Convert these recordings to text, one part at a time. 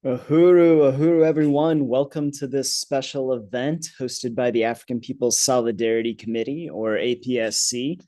Uhuru, everyone. Welcome to this special event hosted by the African People's Solidarity Committee, or APSC.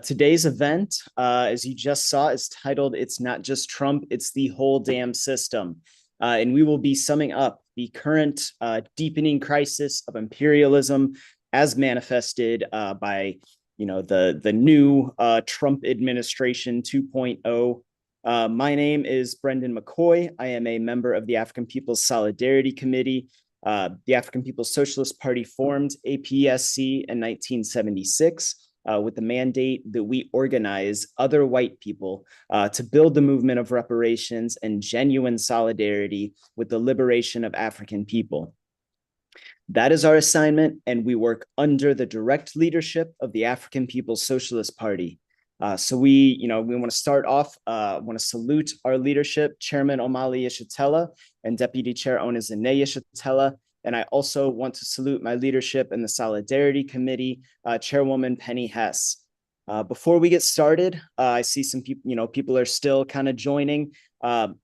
Today's event, as you just saw, is titled It's Not Just Trump, It's the Whole Damn System. And we will be summing up the current deepening crisis of imperialism as manifested by the new Trump administration 2.0. My name is Brendan McCoy. I am a member of the African People's Solidarity Committee. The African People's Socialist Party formed APSC in 1976 with the mandate that we organize other white people to build the movement of reparations and genuine solidarity with the liberation of African people. That is our assignment, and we work under the direct leadership of the African People's Socialist Party. So we want to start off, want to salute our leadership, Chairman Omali Yeshitela and Deputy Chair Onizine Yeshitela. And I also want to salute my leadership in the Solidarity Committee, Chairwoman Penny Hess. Before we get started, I see some people, people are still kind of joining.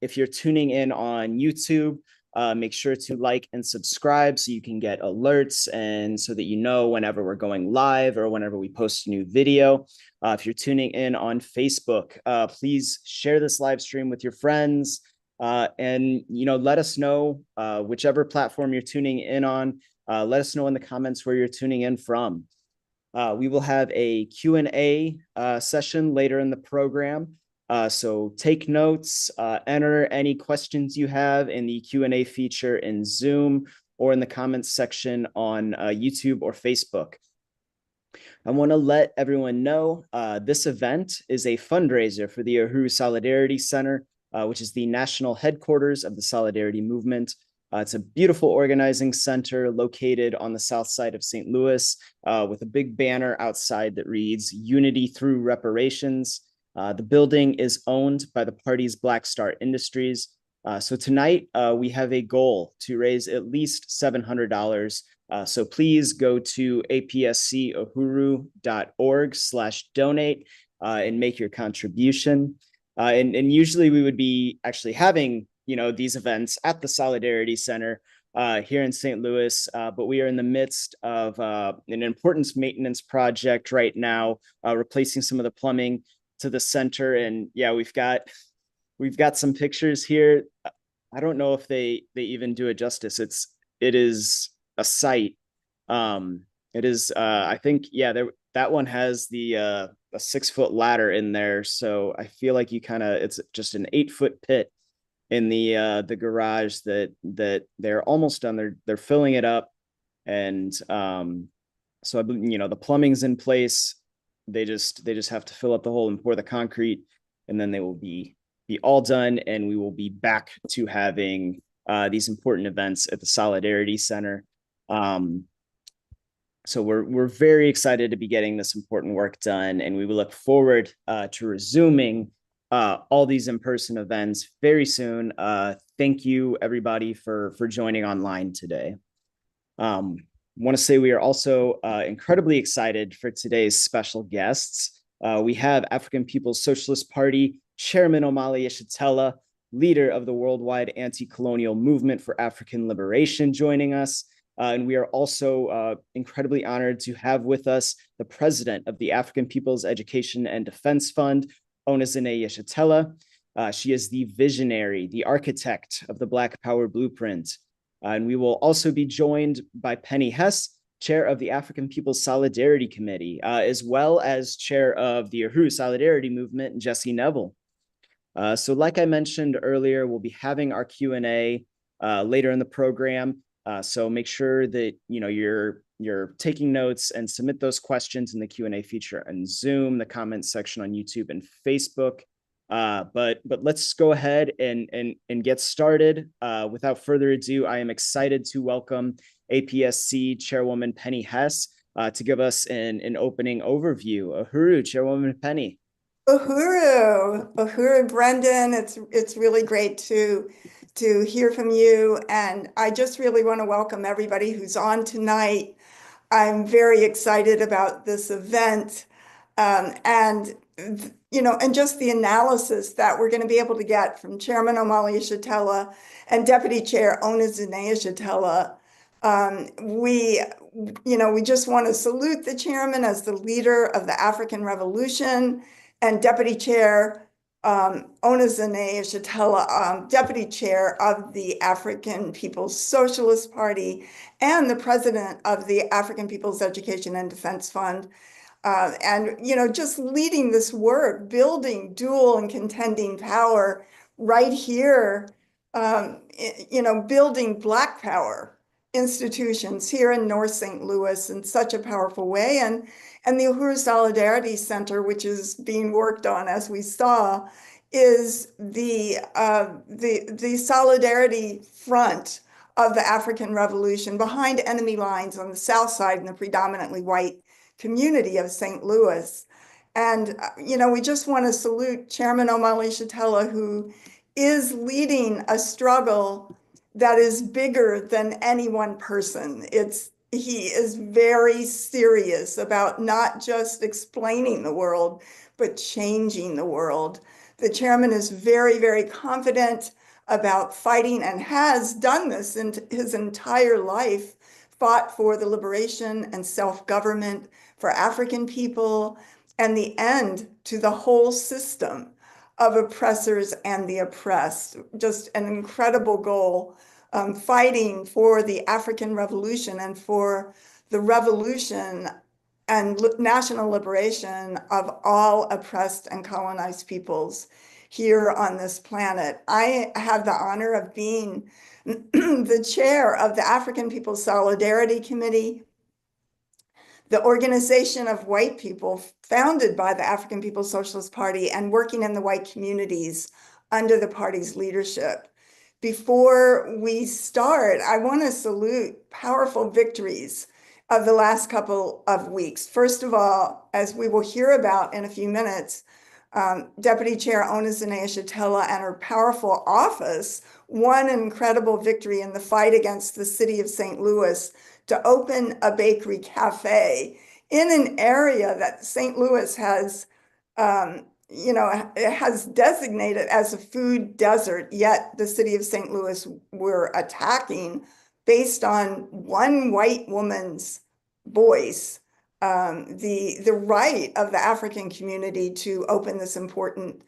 If you're tuning in on YouTube, Make sure to like and subscribe so you can get alerts and so that you know whenever we're going live or whenever we post a new video. If you're tuning in on Facebook, please share this live stream with your friends. And let us know whichever platform you're tuning in on. Let us know in the comments where you're tuning in from. We will have a Q&A session later in the program. So take notes, enter any questions you have in the Q&A feature in Zoom or in the comments section on YouTube or Facebook. I want to let everyone know this event is a fundraiser for the Uhuru Solidarity Center, which is the national headquarters of the Solidarity Movement. It's a beautiful organizing center located on the south side of St. Louis with a big banner outside that reads "Unity Through Reparations." The building is owned by the party's Black Star Industries. So tonight we have a goal to raise at least $700. So please go to apscuhuru.org/donate and make your contribution. And usually we would be actually having these events at the Solidarity Center here in St. Louis, but we are in the midst of an important maintenance project right now, replacing some of the plumbing to the center. And yeah, we've got some pictures here. I don't know if they even do it justice. It is a sight. It is I think that one has the a 6-foot ladder in there, so I feel like it's just an 8-foot pit in the garage that they're almost done. They're filling it up, and so the plumbing's in place. They just have to fill up the hole and pour the concrete, and then they will be all done, and we will be back to having these important events at the Solidarity Center. So we're very excited to be getting this important work done, and we will look forward to resuming all these in-person events very soon. Thank you, everybody, for joining online today. Want to say we are also incredibly excited for today's special guests. We have African People's Socialist Party Chairman Omali Yeshitela, leader of the worldwide anti-colonial movement for African liberation, joining us. And we are also incredibly honored to have with us the president of the African People's Education and Defense Fund, Onezine Yeshitela. She is the visionary, the architect of the Black Power Blueprint. And we will also be joined by Penny Hess, chair of the African People's Solidarity Committee, as well as chair of the Uhuru Solidarity Movement, Jesse Neville. So like I mentioned earlier, we'll be having our Q&A later in the program. So make sure that you're taking notes and submit those questions in the Q&A feature on Zoom, the comments section on YouTube and Facebook. But let's go ahead and get started. Without further ado, I am excited to welcome APSC Chairwoman Penny Hess to give us an opening overview. Uhuru, Chairwoman Penny. Uhuru, Brendan. It's really great to hear from you, and I just really want to welcome everybody who's on tonight. I'm very excited about this event, and just the analysis that we're going to be able to get from Chairman Omali Yeshitela and Deputy Chair Onezine Yeshitela. We just want to salute the chairman as the leader of the African Revolution, and Deputy Chair Onezine Yeshitela, Deputy Chair of the African People's Socialist Party and the President of the African People's Education and Defense Fund. Just leading this work, building dual and contending power right here, building Black power institutions here in North St. Louis in such a powerful way. And the Uhuru Solidarity Center, which is being worked on, as we saw, is the solidarity front of the African Revolution behind enemy lines on the south side in the predominantly white community of St. Louis. And, we just want to salute Chairman Omali Yeshitela, who is leading a struggle that is bigger than any one person. He is very serious about not just explaining the world, but changing the world. The chairman is very, very confident about fighting, and has done this in his entire life, fought for the liberation and self-government for African people and the end to the whole system of oppressors and the oppressed. Just an incredible goal, fighting for the African Revolution and for the revolution and national liberation of all oppressed and colonized peoples here on this planet. I have the honor of being the chair of the African People's Solidarity Committee, the organization of white people founded by the African People's Socialist Party and working in the white communities under the party's leadership. Before we start, I want to salute powerful victories of the last couple of weeks. First of all, as we will hear about in a few minutes, Deputy Chair Onezene Shatella and her powerful office won an incredible victory in the fight against the city of St. Louis to open a bakery cafe in an area that St. Louis has, has designated as a food desert, yet the city of St. Louis were attacking based on one white woman's voice, the right of the African community to open this important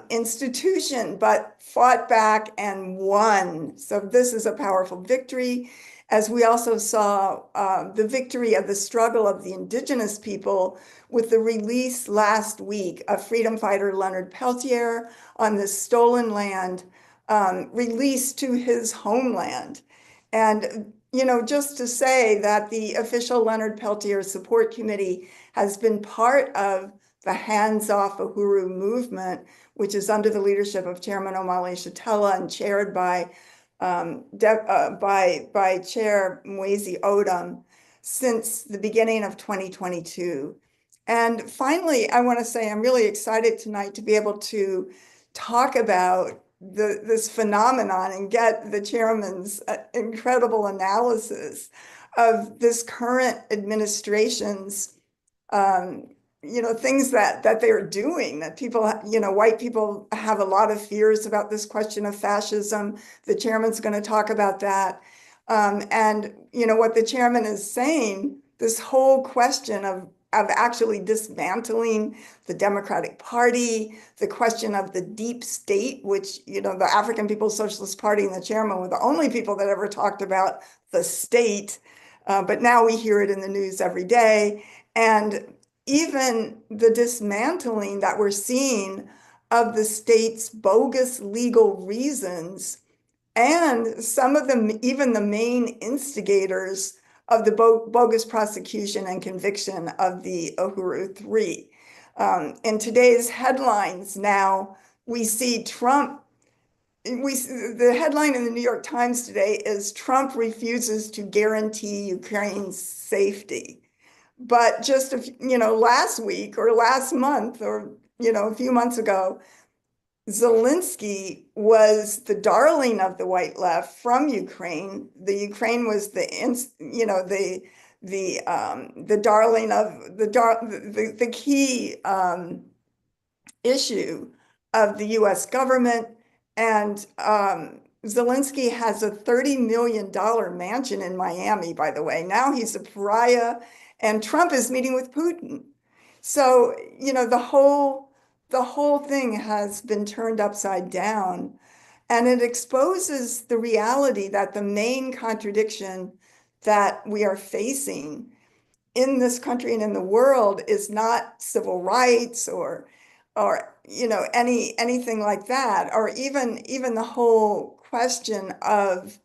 institution, but fought back and won. So this is a powerful victory. As we also saw the victory of the struggle of the indigenous people with the release last week of freedom fighter Leonard Peltier on this stolen land, released to his homeland. And, just to say that the official Leonard Peltier Support Committee has been part of the Hands Off Uhuru movement, which is under the leadership of Chairman Omale Shatella and chaired by Chair Mwezi Odom since the beginning of 2022. And finally, I want to say I'm really excited tonight to be able to talk about this phenomenon and get the chairman's incredible analysis of this current administration's things that they are doing, that people, white people have a lot of fears about this question of fascism. The chairman's going to talk about that. And, what the chairman is saying, this whole question of actually dismantling the Democratic Party, the question of the deep state, which, the African People's Socialist Party and the chairman were the only people that ever talked about the state. But now we hear it in the news every day. And even the dismantling that we're seeing of the state's bogus legal reasons, and some of them, even the main instigators of the bogus prosecution and conviction of the Uhuru Three. In today's headlines now, we see Trump. The headline in the New York Times today is Trump refuses to guarantee Ukraine's safety. But just, last week or last month or, a few months ago, Zelensky was the darling of the white left from Ukraine. The Ukraine was the darling of the key issue of the U.S. government. And Zelensky has a $30 million mansion in Miami, by the way. Now he's a pariah, and Trump is meeting with Putin. So, the whole thing has been turned upside down, and it exposes the reality that the main contradiction that we are facing in this country and in the world is not civil rights or anything like that, or even the whole question of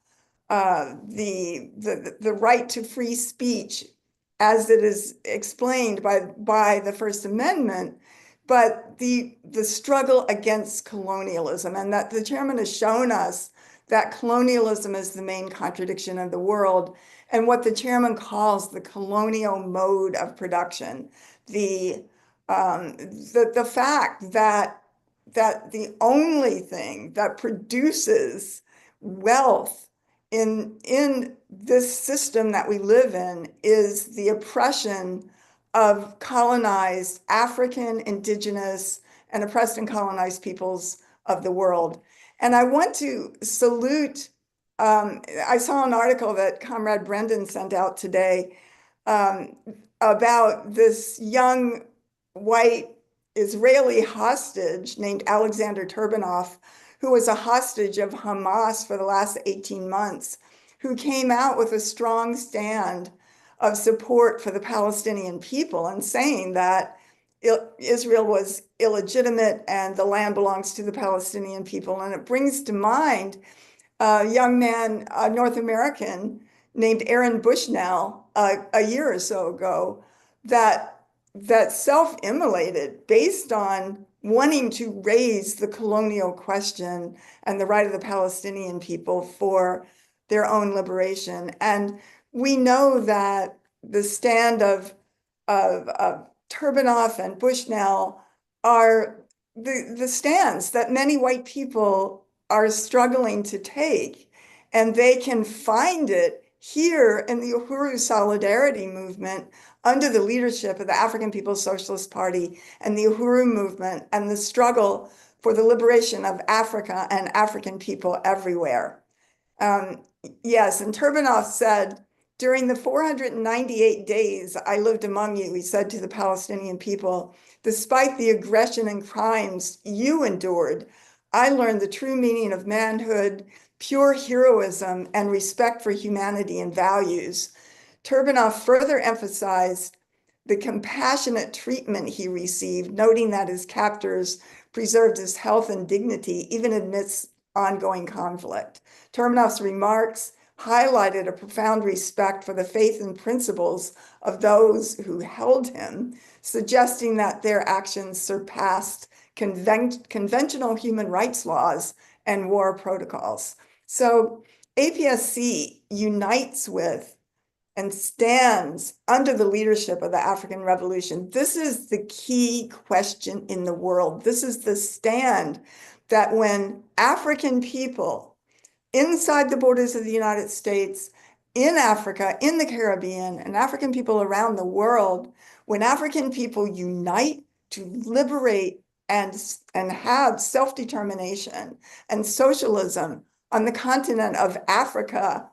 the right to free speech as it is explained by the First Amendment, but the struggle against colonialism, and that the chairman has shown us that colonialism is the main contradiction of the world, and what the chairman calls the colonial mode of production, the fact that the only thing that produces wealth in this system that we live in is the oppression of colonized African, indigenous, and oppressed and colonized peoples of the world. And I want to salute, I saw an article that Comrade Brendan sent out today um, about this young white Israeli hostage named Alexander Turbanoff, who was a hostage of Hamas for the last 18 months, who came out with a strong stand of support for the Palestinian people and saying that Israel was illegitimate and the land belongs to the Palestinian people. And it brings to mind a young man, a North American named Aaron Bushnell, a year or so ago, that self-immolated based on wanting to raise the colonial question and the right of the Palestinian people for their own liberation. And we know that the stand of Turbanoff and Bushnell are the stands that many white people are struggling to take. And they can find it here in the Uhuru Solidarity Movement under the leadership of the African People's Socialist Party and the Uhuru Movement and the struggle for the liberation of Africa and African people everywhere. Um, yes, and Turbanoff said, during the 498 days I lived among you, he said to the Palestinian people, despite the aggression and crimes you endured, I learned the true meaning of manhood, pure heroism, and respect for humanity and values. Turbanoff further emphasized the compassionate treatment he received, noting that his captors preserved his health and dignity even amidst ongoing conflict. Turbanoff's remarks highlighted a profound respect for the faith and principles of those who held him, suggesting that their actions surpassed conventional human rights laws and war protocols. So APSC unites with and stands under the leadership of the African Revolution. This is the key question in the world. This is the stand that when African people inside the borders of the United States, in Africa, in the Caribbean, and African people around the world, when African people unite to liberate and have self-determination and socialism on the continent of Africa,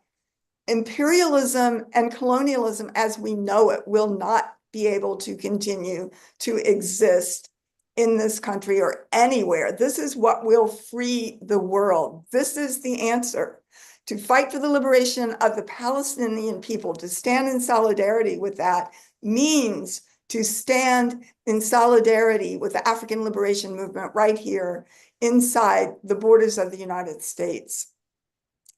imperialism and colonialism as we know it will not be able to continue to exist in this country or anywhere. This is what will free the world. This is the answer. To fight for the liberation of the Palestinian people, to stand in solidarity with that means to stand in solidarity with the African liberation movement right here inside the borders of the United States.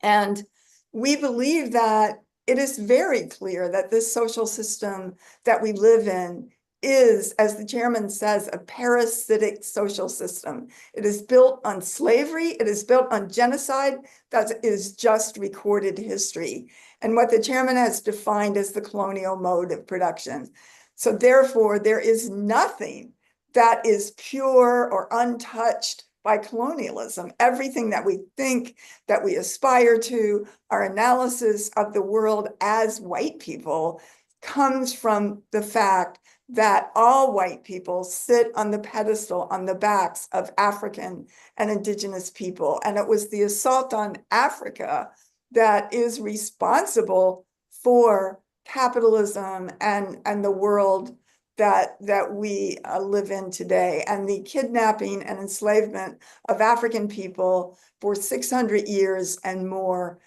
And we believe that it is very clear that this social system that we live in is, as the chairman says, a parasitic social system. It is built on slavery. It is built on genocide. That is just recorded history and what the chairman has defined as the colonial mode of production. So therefore, there is nothing that is pure or untouched by colonialism. Everything that we think, that we aspire to, our analysis of the world as white people comes from the fact that all white people sit on the pedestal on the backs of African and indigenous people. And it was the assault on Africa that is responsible for capitalism and the world that we live in today, and the kidnapping and enslavement of African people for 600 years and more,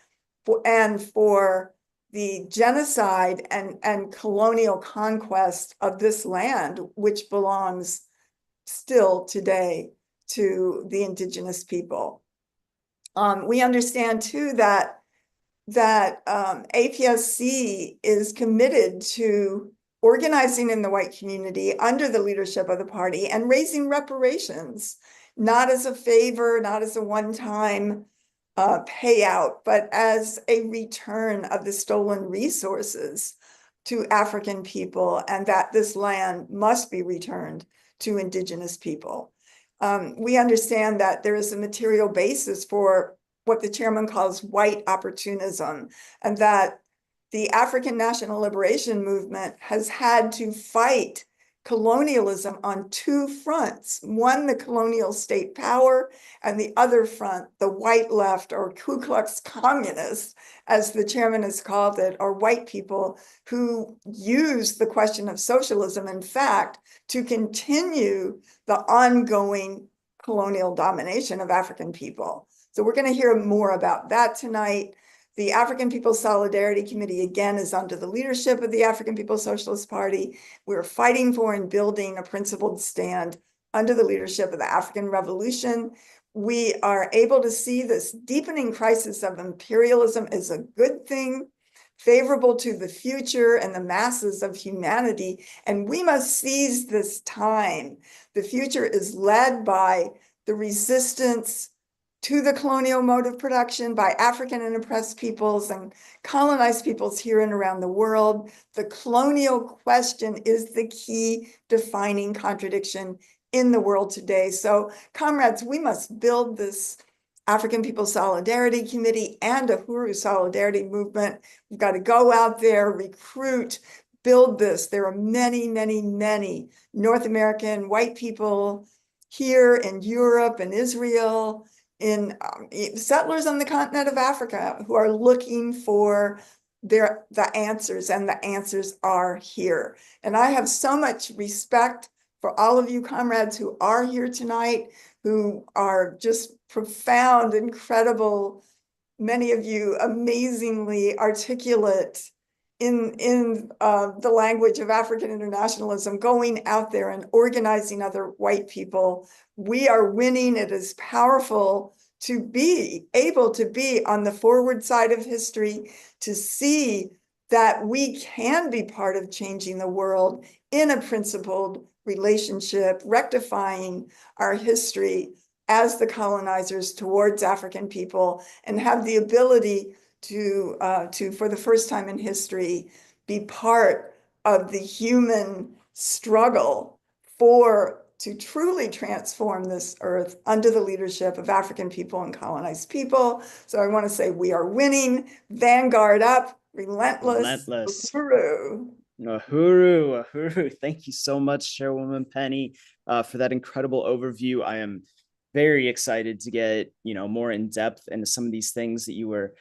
and for the genocide and colonial conquest of this land, which belongs still today to the indigenous people. We understand too that APSC is committed to organizing in the white community under the leadership of the party and raising reparations, not as a favor, not as a one-time payout, but as a return of the stolen resources to African people, and that this land must be returned to indigenous people. We understand that there is a material basis for what the chairman calls white opportunism, and that the African National Liberation Movement has had to fight colonialism on two fronts. One, the colonial state power, and the other front, the white left, or Ku Klux communists, as the chairman has called it, or white people who use the question of socialism, in fact, to continue the ongoing colonial domination of African people. So we're going to hear more about that tonight. The African People's Solidarity Committee, again, is under the leadership of the African People's Socialist Party. We're fighting for and building a principled stand under the leadership of the African Revolution. We are able to see this deepening crisis of imperialism as a good thing, favorable to the future and the masses of humanity, and we must seize this time. The future is led by the resistance to the colonial mode of production by African and oppressed peoples and colonized peoples here and around the world. The colonial question is the key defining contradiction in the world today. So, comrades, we must build this African People's Solidarity Committee and a Uhuru Solidarity Movement. We've got to go out there, recruit, build this. There are many, many, many North American white people here in Europe and Israel, in settlers on the continent of Africa who are looking for the answers, and the answers are here. And I have so much respect for all of you comrades who are here tonight, who are just profound, incredible, many of you amazingly articulate in the language of African internationalism, going out there and organizing other white people. We are winning. It is powerful to be able to be on the forward side of history, to see that we can be part of changing the world in a principled relationship, rectifying our history as the colonizers towards African people, and have the ability to for the first time in history, be part of the human struggle to truly transform this earth under the leadership of African people and colonized people. So I want to say we are winning. Vanguard up, relentless. Relentless. Uhuru. Uhuru, Uhuru. Thank you so much, Chairwoman Penny, for that incredible overview. I am very excited to get more in depth into some of these things that you were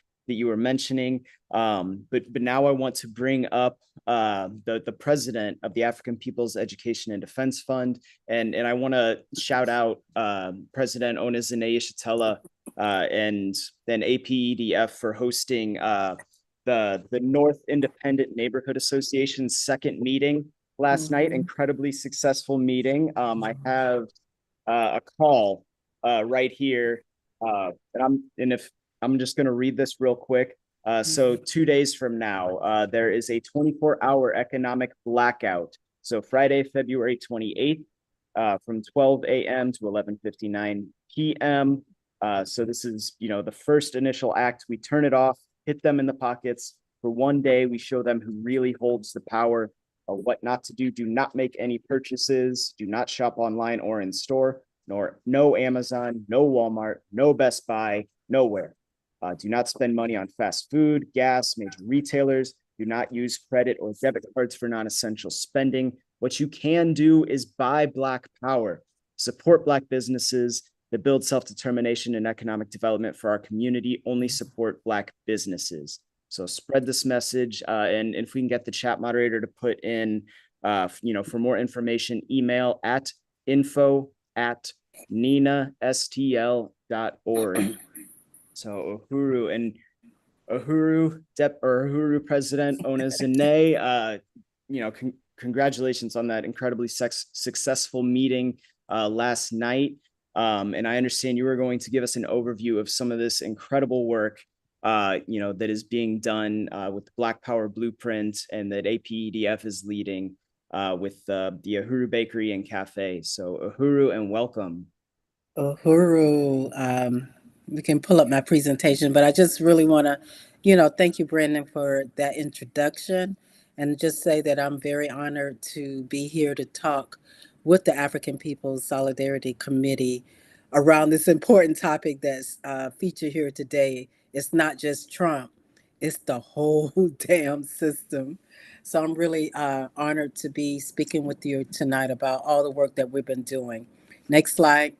mentioning. But now I want to bring up the president of the African People's Education and Defense Fund, and I want to shout out President Onizine Yeshitela and then APEDF for hosting the North Independent Neighborhood Association's second meeting last night. Incredibly successful meeting. I have a call right here, if I'm just going to read this real quick. So 2 days from now, there is a 24-hour economic blackout. So Friday, February 28th, from 12 a.m. to 11:59 p.m. So this is, the first initial act. We turn it off, hit them in the pockets for 1 day. We show them who really holds the power of what not to do. Do not make any purchases. Do not shop online or in store. No Amazon, no Walmart, no Best Buy, nowhere. Do not spend money on fast food, gas, major retailers. Do not use credit or debit cards for non-essential spending. What you can do is buy Black power, support Black businesses that build self-determination and economic development for our community. Only support Black businesses. So spread this message. And if we can get the chat moderator to put in, for more information, email at info@ninastl.org. So Uhuru President Onizine, congratulations on that incredibly successful meeting last night. And I understand you were going to give us an overview of some of this incredible work, that is being done with the Black Power Blueprint, and that APEDF is leading with the Uhuru Bakery and Cafe. So Uhuru, and welcome. Uhuru. We can pull up my presentation, but I just really want to, thank you, Brandon, for that introduction, and just say that I'm very honored to be here to talk with the African People's Solidarity Committee around this important topic that's featured here today. It's not just Trump, It's the whole damn system. So I'm really honored to be speaking with you tonight about all the work that we've been doing. Next slide.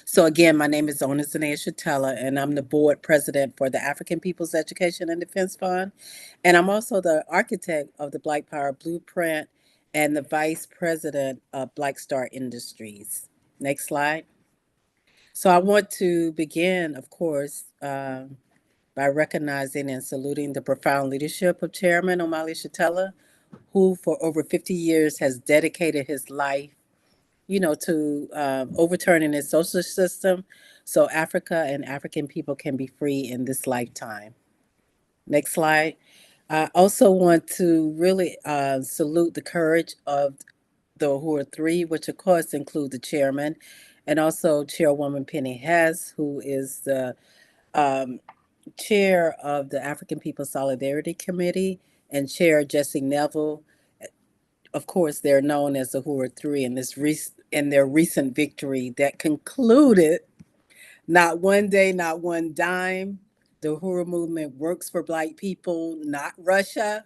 So again, my name is Ona Zanea Shatella, and I'm the board president for the African People's Education and Defense Fund. And I'm also the architect of the Black Power Blueprint and the vice president of Black Star Industries. Next slide. So I want to begin, of course, by recognizing and saluting the profound leadership of Chairman Omali Shatella, who for over 50 years has dedicated his life, to overturning the social system so Africa and African people can be free in this lifetime. Next slide. I also want to really salute the courage of the Uhuru Three, which of course include the chairman and also Chairwoman Penny Hess, who is the um, chair of the African People Solidarity Committee, and Chair Jesse Neville. Of course, they're known as the Hura Three in their recent victory that concluded not one day, not one dime. The Hura movement works for Black people, not Russia,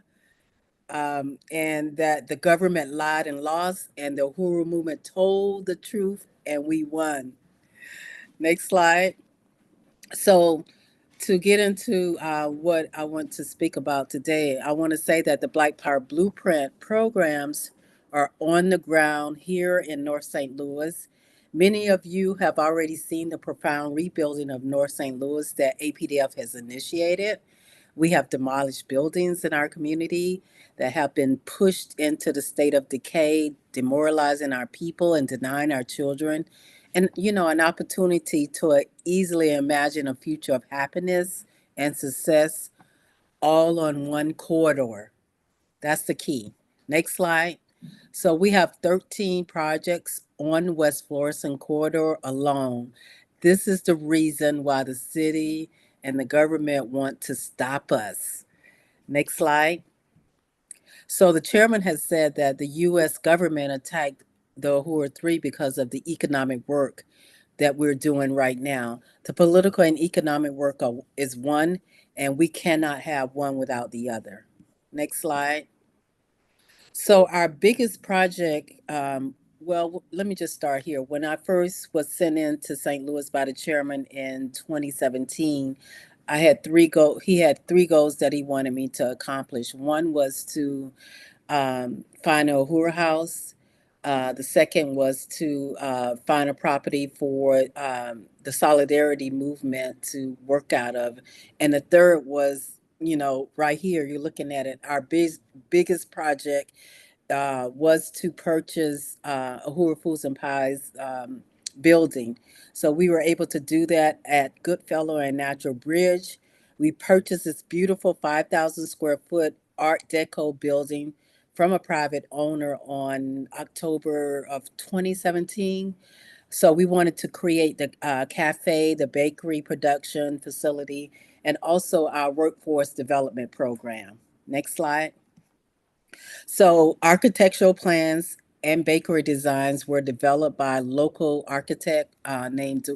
and that the government lied and lost, and the Hura movement told the truth, and we won. Next slide. So, to get into what I want to speak about today, I want to say that the Black Power Blueprint programs are on the ground here in North St. Louis. Many of you have already seen the profound rebuilding of North St. Louis that APDF has initiated. We have demolished buildings in our community that have been pushed into the state of decay, demoralizing our people and denying our children and an opportunity to easily imagine a future of happiness and success all on one corridor. That's the key. Next slide. So we have 13 projects on West Florissant corridor alone. This is the reason why the city and the government want to stop us. Next slide. So the chairman has said that the U.S. government attacked the Uhuru Three because of the economic work that we're doing right now. The political and economic work is one, and we cannot have one without the other. Next slide. So our biggest project, well, let me just start here. When I first was sent in to St. Louis by the chairman in 2017, I had three go. He had three goals that he wanted me to accomplish. One was to find a Uhura house. The second was to find a property for the solidarity movement to work out of. And the third was, right here, you're looking at it, our biggest project was to purchase Uhura Foods and Pies building. So we were able to do that at Goodfellow and Natural Bridge. We purchased this beautiful 5,000 square foot Art Deco building from a private owner on October of 2017. So we wanted to create the cafe, the bakery production facility, and also our workforce development program. Next slide. So architectural plans and bakery designs were developed by a local architect named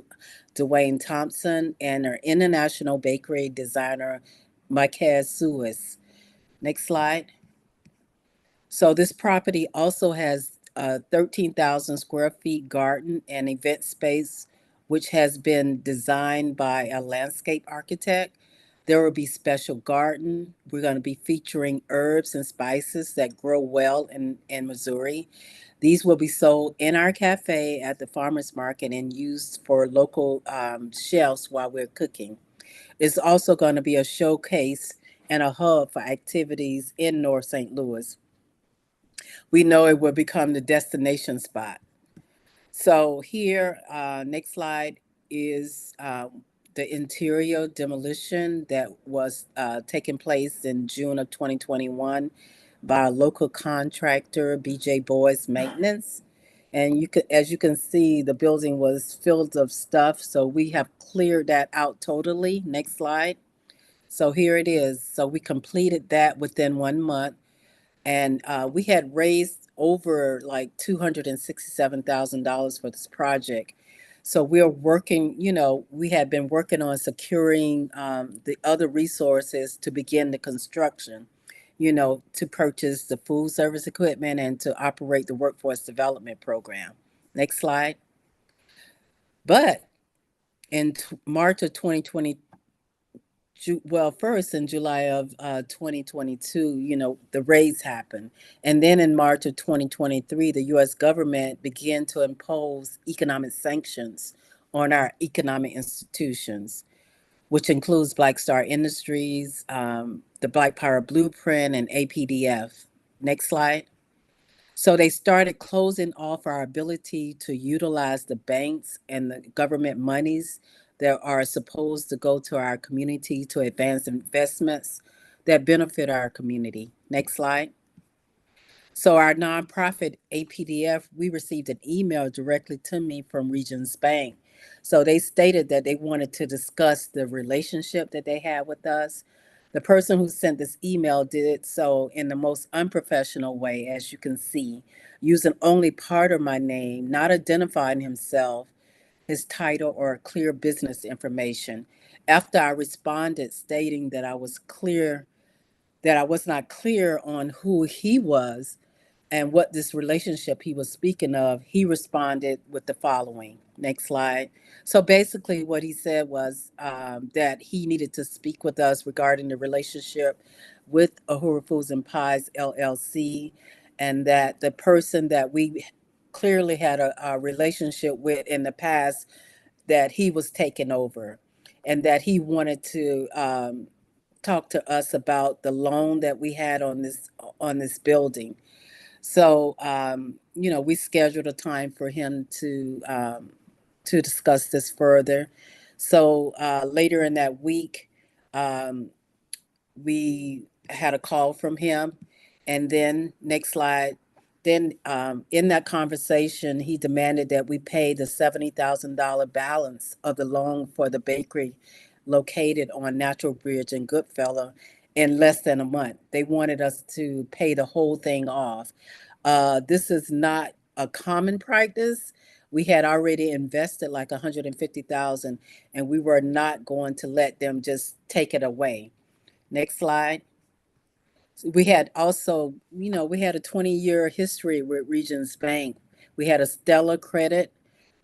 Dwayne Thompson and our international bakery designer, Michael Suis. Next slide. So this property also has a 13,000 square feet garden and event space, which has been designed by a landscape architect. There will be special garden. We're going to be featuring herbs and spices that grow well in Missouri. These will be sold in our cafe at the farmers market and used for local shelves while we're cooking. It's also going to be a showcase and a hub for activities in North St. Louis. We know it will become the destination spot. So here, next slide is the interior demolition that was taking place in June of 2021 by a local contractor, BJ Boys Maintenance. And as you can see, the building was filled of stuff. So we have cleared that out totally. Next slide. So here it is. So we completed that within 1 month. And we had raised over like $267,000 for this project. So we're working, we had been working on securing the other resources to begin the construction, to purchase the food service equipment and to operate the workforce development program. Next slide. But in March of 2020, well, first in July of 2022, the raids happened. And then in March of 2023, the U.S. government began to impose economic sanctions on our economic institutions, which includes Black Star Industries, the Black Power Blueprint, and APDF. Next slide. So they started closing off our ability to utilize the banks and the government monies that are supposed to go to our community to advance investments that benefit our community. Next slide. So our nonprofit APDF, we received an email directly to me from Regions Bank. So they stated that they wanted to discuss the relationship that they had with us. The person who sent this email did so in the most unprofessional way, as you can see, using only part of my name, not identifying himself, his title, or clear business information. After I responded stating that I was not clear on who he was and what this relationship he was speaking of, he responded with the following. Next slide. So basically, what he said was that he needed to speak with us regarding the relationship with Ahura Foods and Pies LLC, and that the person that we clearly had a relationship with in the past, that he was taking over, and that he wanted to talk to us about the loan that we had on this building. So, we scheduled a time for him to discuss this further. So later in that week, um, we had a call from him, and then next slide. Then in that conversation, he demanded that we pay the $70,000 balance of the loan for the bakery located on Natural Bridge in Goodfellow in less than a month. They wanted us to pay the whole thing off. This is not a common practice. We had already invested like 150,000, and we were not going to let them just take it away. Next slide. We had also, we had a 20-year history with Regions Bank. We had a stellar credit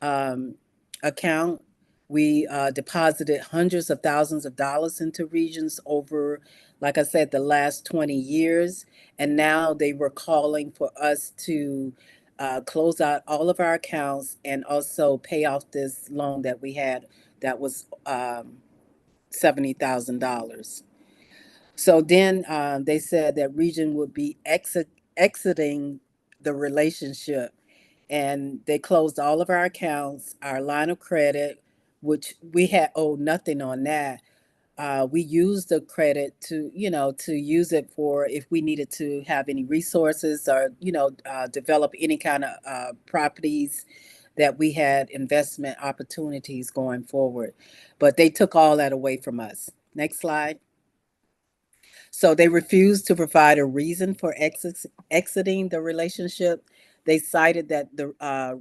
um, account. We deposited hundreds of thousands of dollars into Regions over, like I said, the last 20 years. And now they were calling for us to close out all of our accounts and also pay off this loan that we had that was $70,000. So then they said that Region would be exiting the relationship, and they closed all of our accounts, our line of credit, which we had owed nothing on that. We used the credit to use it for if we needed to have any resources or, develop any kind of properties that we had investment opportunities going forward. But they took all that away from us. Next slide. So they refused to provide a reason for exiting the relationship. They cited that the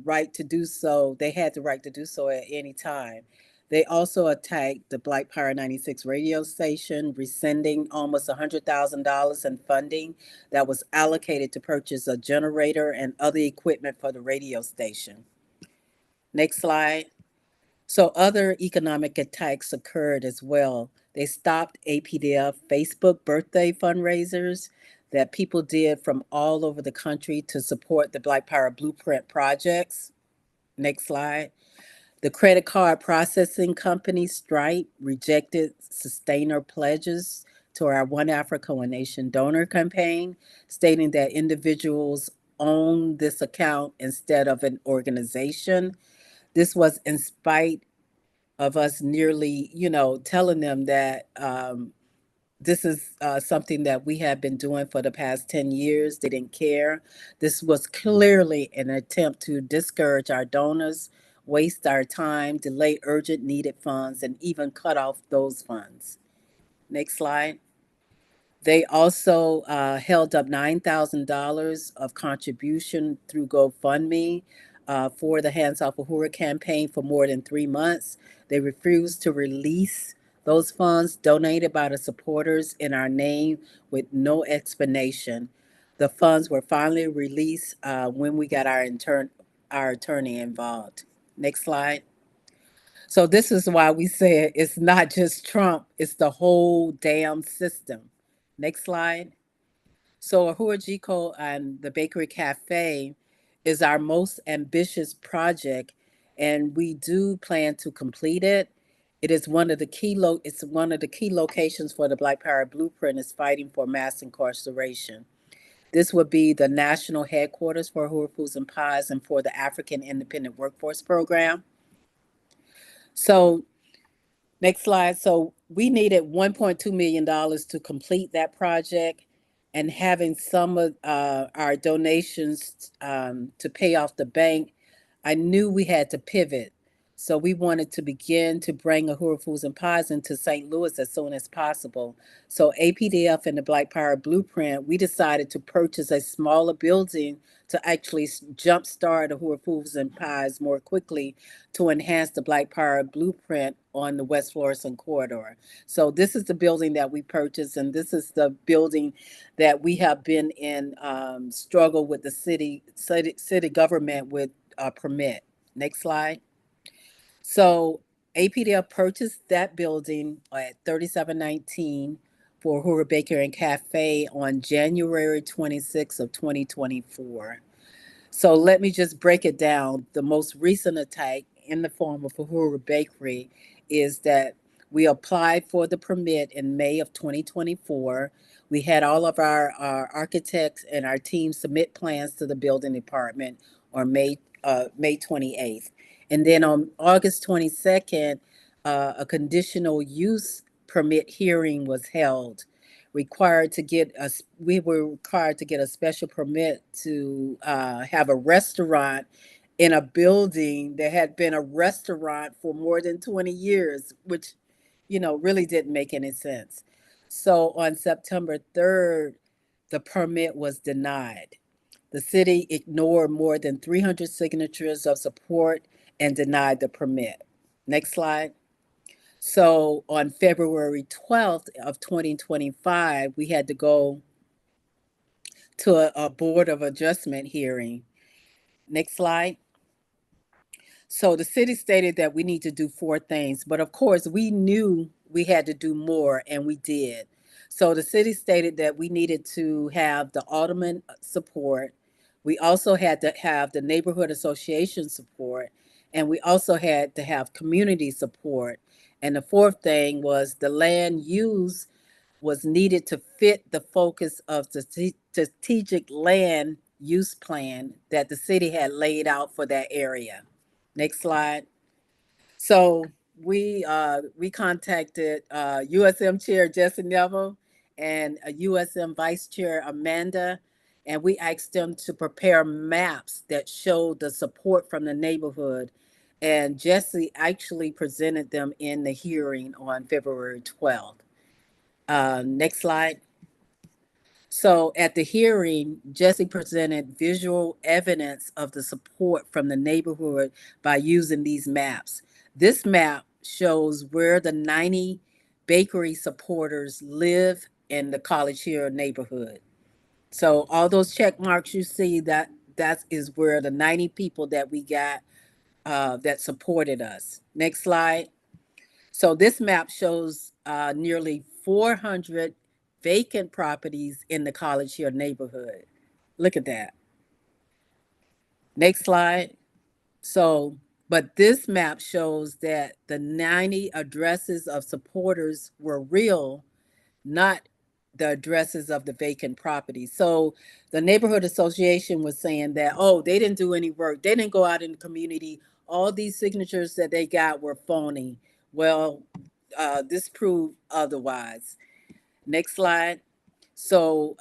right to do so, they had the right to do so at any time. They also attacked the Black Power 96 radio station, rescinding almost $100,000 in funding that was allocated to purchase a generator and other equipment for the radio station. Next slide. So other economic attacks occurred as well. They stopped APDF Facebook birthday fundraisers that people did from all over the country to support the Black Power Blueprint projects. Next slide. The credit card processing company Stripe rejected sustainer pledges to our One Africa, One Nation donor campaign, stating that individuals own this account instead of an organization. This was in spite of us nearly, telling them that this is something that we have been doing for the past 10 years. They didn't care. This was clearly an attempt to discourage our donors, waste our time, delay urgent needed funds, and even cut off those funds. Next slide. They also held up $9,000 of contribution through GoFundMe. for the Hands Off Uhuru campaign for more than 3 months. They refused to release those funds donated by the supporters in our name with no explanation. The funds were finally released when we got our attorney involved. Next slide. So this is why we said it's not just Trump, it's the whole damn system. Next slide. So Ahura and the Bakery Cafe is our most ambitious project, and we do plan to complete it. It is one of the it's one of the key locations for the Black Power Blueprint is fighting for mass incarceration. This would be the national headquarters for Ahura Foods and Pies and for the African Independent Workforce Program. So next slide. So we needed $1.2 million to complete that project, and having some of our donations to pay off the bank, I knew we had to pivot. So we wanted to begin to bring Ahura Foods and Pies into St. Louis as soon as possible. So APDF and the Black Power Blueprint, we decided to purchase a smaller building to actually jumpstart Ahura Foods and Pies more quickly to enhance the Black Power Blueprint on the West Florissant corridor. So this is the building that we purchased, and this is the building that we have been in struggle with the city government with a permit. Next slide. So APDL purchased that building at 3719 for Hura Baker and Cafe on January 26th of 2024. So let me just break it down. The most recent attack in the form of Uhuru Bakery is that we applied for the permit in May of 2024. We had all of our architects and our team submit plans to the building department on May 28th. And then on August 22nd, a conditional use permit hearing was held. We were required to get a special permit to have a restaurant in a building that had been a restaurant for more than 20 years, which, really didn't make any sense. So on September 3rd, the permit was denied. The city ignored more than 300 signatures of support and denied the permit. Next slide. So on February 12th of 2025, we had to go to a Board of Adjustment hearing. Next slide. So the city stated that we need to do 4 things, but of course we knew we had to do more, and we did. So the city stated that we needed to have the alderman support. We also had to have the neighborhood association support, and we also had to have community support. And the fourth thing was the land use was needed to fit the focus of the strategic land use plan that the city had laid out for that area. Next slide. So we contacted USM Chair Jesse Neville and USM Vice Chair Amanda, and we asked them to prepare maps that showed the support from the neighborhood. And Jesse actually presented them in the hearing on February 12th. Next slide. So at the hearing, Jesse presented visual evidence of the support from the neighborhood by using these maps. This map shows where the 90 bakery supporters live in the College Hill neighborhood. So all those check marks you see, that is where the 90 people that we got that supported us. Next slide. So this map shows nearly 400 vacant properties in the College Hill neighborhood. Look at that. Next slide. So, but this map shows that the 90 addresses of supporters were real, not the addresses of the vacant properties. So the neighborhood association was saying that, oh, they didn't do any work. They didn't go out in the community. All these signatures that they got were phony. Well, this proved otherwise. Next slide. So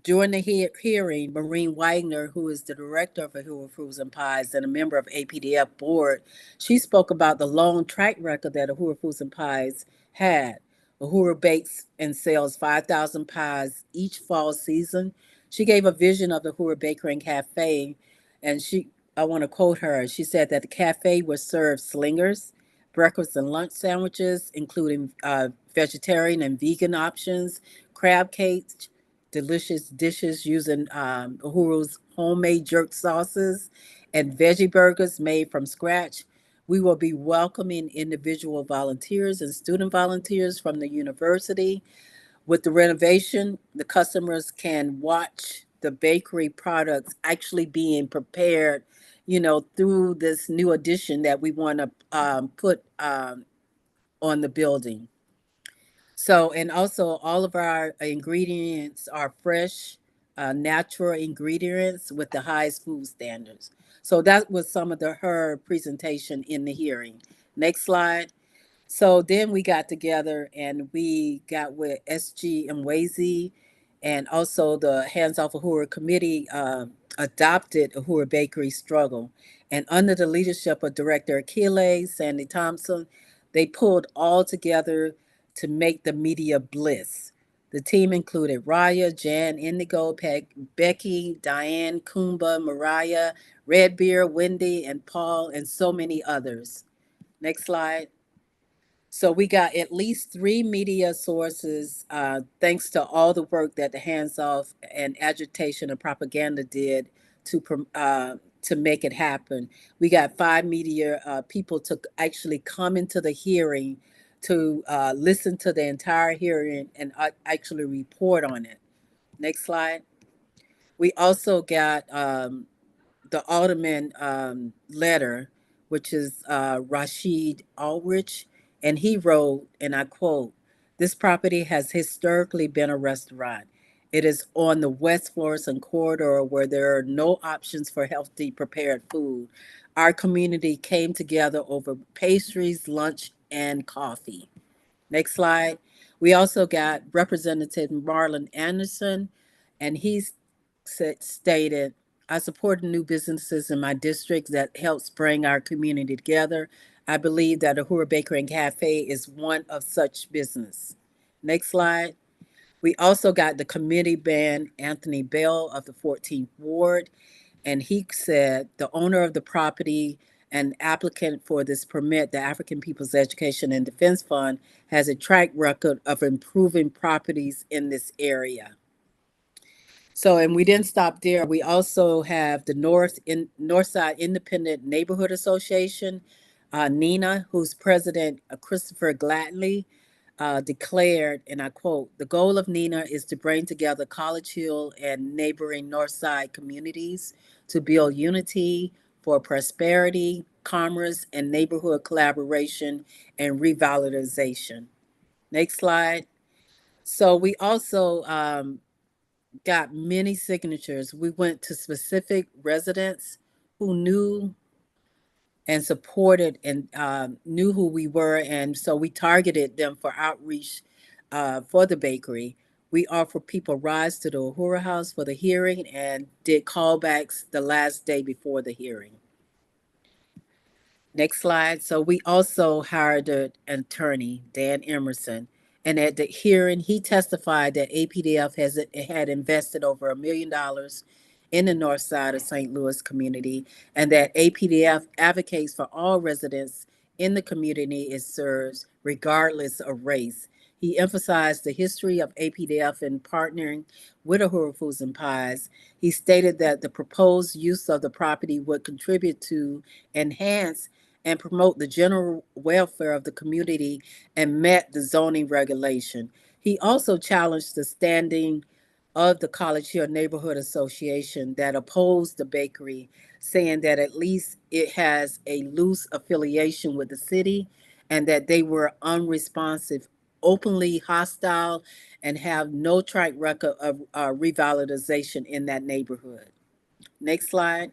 during the hearing, Maureen Wagner, who is the director of Ahura Foods and Pies and a member of APDF board, she spoke about the long track record that Ahura Foods and Pies had. Ahura bakes and sells 5,000 pies each fall season. She gave a vision of the Ahura Bakery and Cafe, and she I want to quote her. She said that the cafe will serve slingers, breakfast and lunch sandwiches, including vegetarian and vegan options, crab cakes, delicious dishes using Uhuru's homemade jerk sauces, and veggie burgers made from scratch. We will be welcoming individual volunteers and student volunteers from the university. With the renovation, the customers can watch the bakery products actually being prepared, through this new addition that we want to put on the building. So, and also all of our ingredients are fresh, natural ingredients with the highest food standards. So that was some of her presentation in the hearing. Next slide. So then we got together and we got with SG and Wazy, and also the Hands Off Uhuru Committee adopted Uhuru Bakery Struggle. And under the leadership of Director Achille, Sandy Thompson, they pulled all together to make the media bliss. The team included Raya, Jan, Indigo, Becky, Diane, Kumba, Mariah, Redbeard, Wendy, and Paul, and so many others. Next slide. So we got at least three media sources, thanks to all the work that the Hands Off and agitation and propaganda did to make it happen. We got five media people to actually come into the hearing to listen to the entire hearing and actually report on it. Next slide. We also got the Alderman letter, which is Rashid Ulrich, and he wrote, and I quote, "This property has historically been a restaurant. It is on the West Florissant corridor where there are no options for healthy prepared food. Our community came together over pastries, lunch, and coffee." Next slide. We also got Representative Marlon Anderson, and he stated, "I support new businesses in my district that helps bring our community together. I believe that Uhuru Bakery and Cafe is one of such business." Next slide. We also got the committee man, Anthony Bell of the 14th Ward, and he said the owner of the property and applicant for this permit, the African People's Education and Defense Fund, has a track record of improving properties in this area. So, and we didn't stop there. We also have the Northside Independent Neighborhood Association, Nina, whose president, Christopher Gladney, declared, and I quote, "The goal of NINA is to bring together College Hill and neighboring Northside communities to build unity for prosperity, commerce, and neighborhood collaboration and revitalization." Next slide. So we also got many signatures. We went to specific residents who knew and supported and knew who we were. And so we targeted them for outreach for the bakery. We offered people rides to the Uhura House for the hearing and did callbacks the last day before the hearing. Next slide. So we also hired an attorney, Dan Emerson. And at the hearing, he testified that APDF had invested over $1 million in the north side of St. Louis community, and that APDF advocates for all residents in the community it serves, regardless of race. He emphasized the history of APDF in partnering with Uhuru Foods and Pies. He stated that the proposed use of the property would contribute to enhance and promote the general welfare of the community and met the zoning regulation. He also challenged the standing of the College Hill Neighborhood Association that opposed the bakery, saying that at least it has a loose affiliation with the city and that they were unresponsive, openly hostile, and have no track record of revitalization in that neighborhood. Next slide.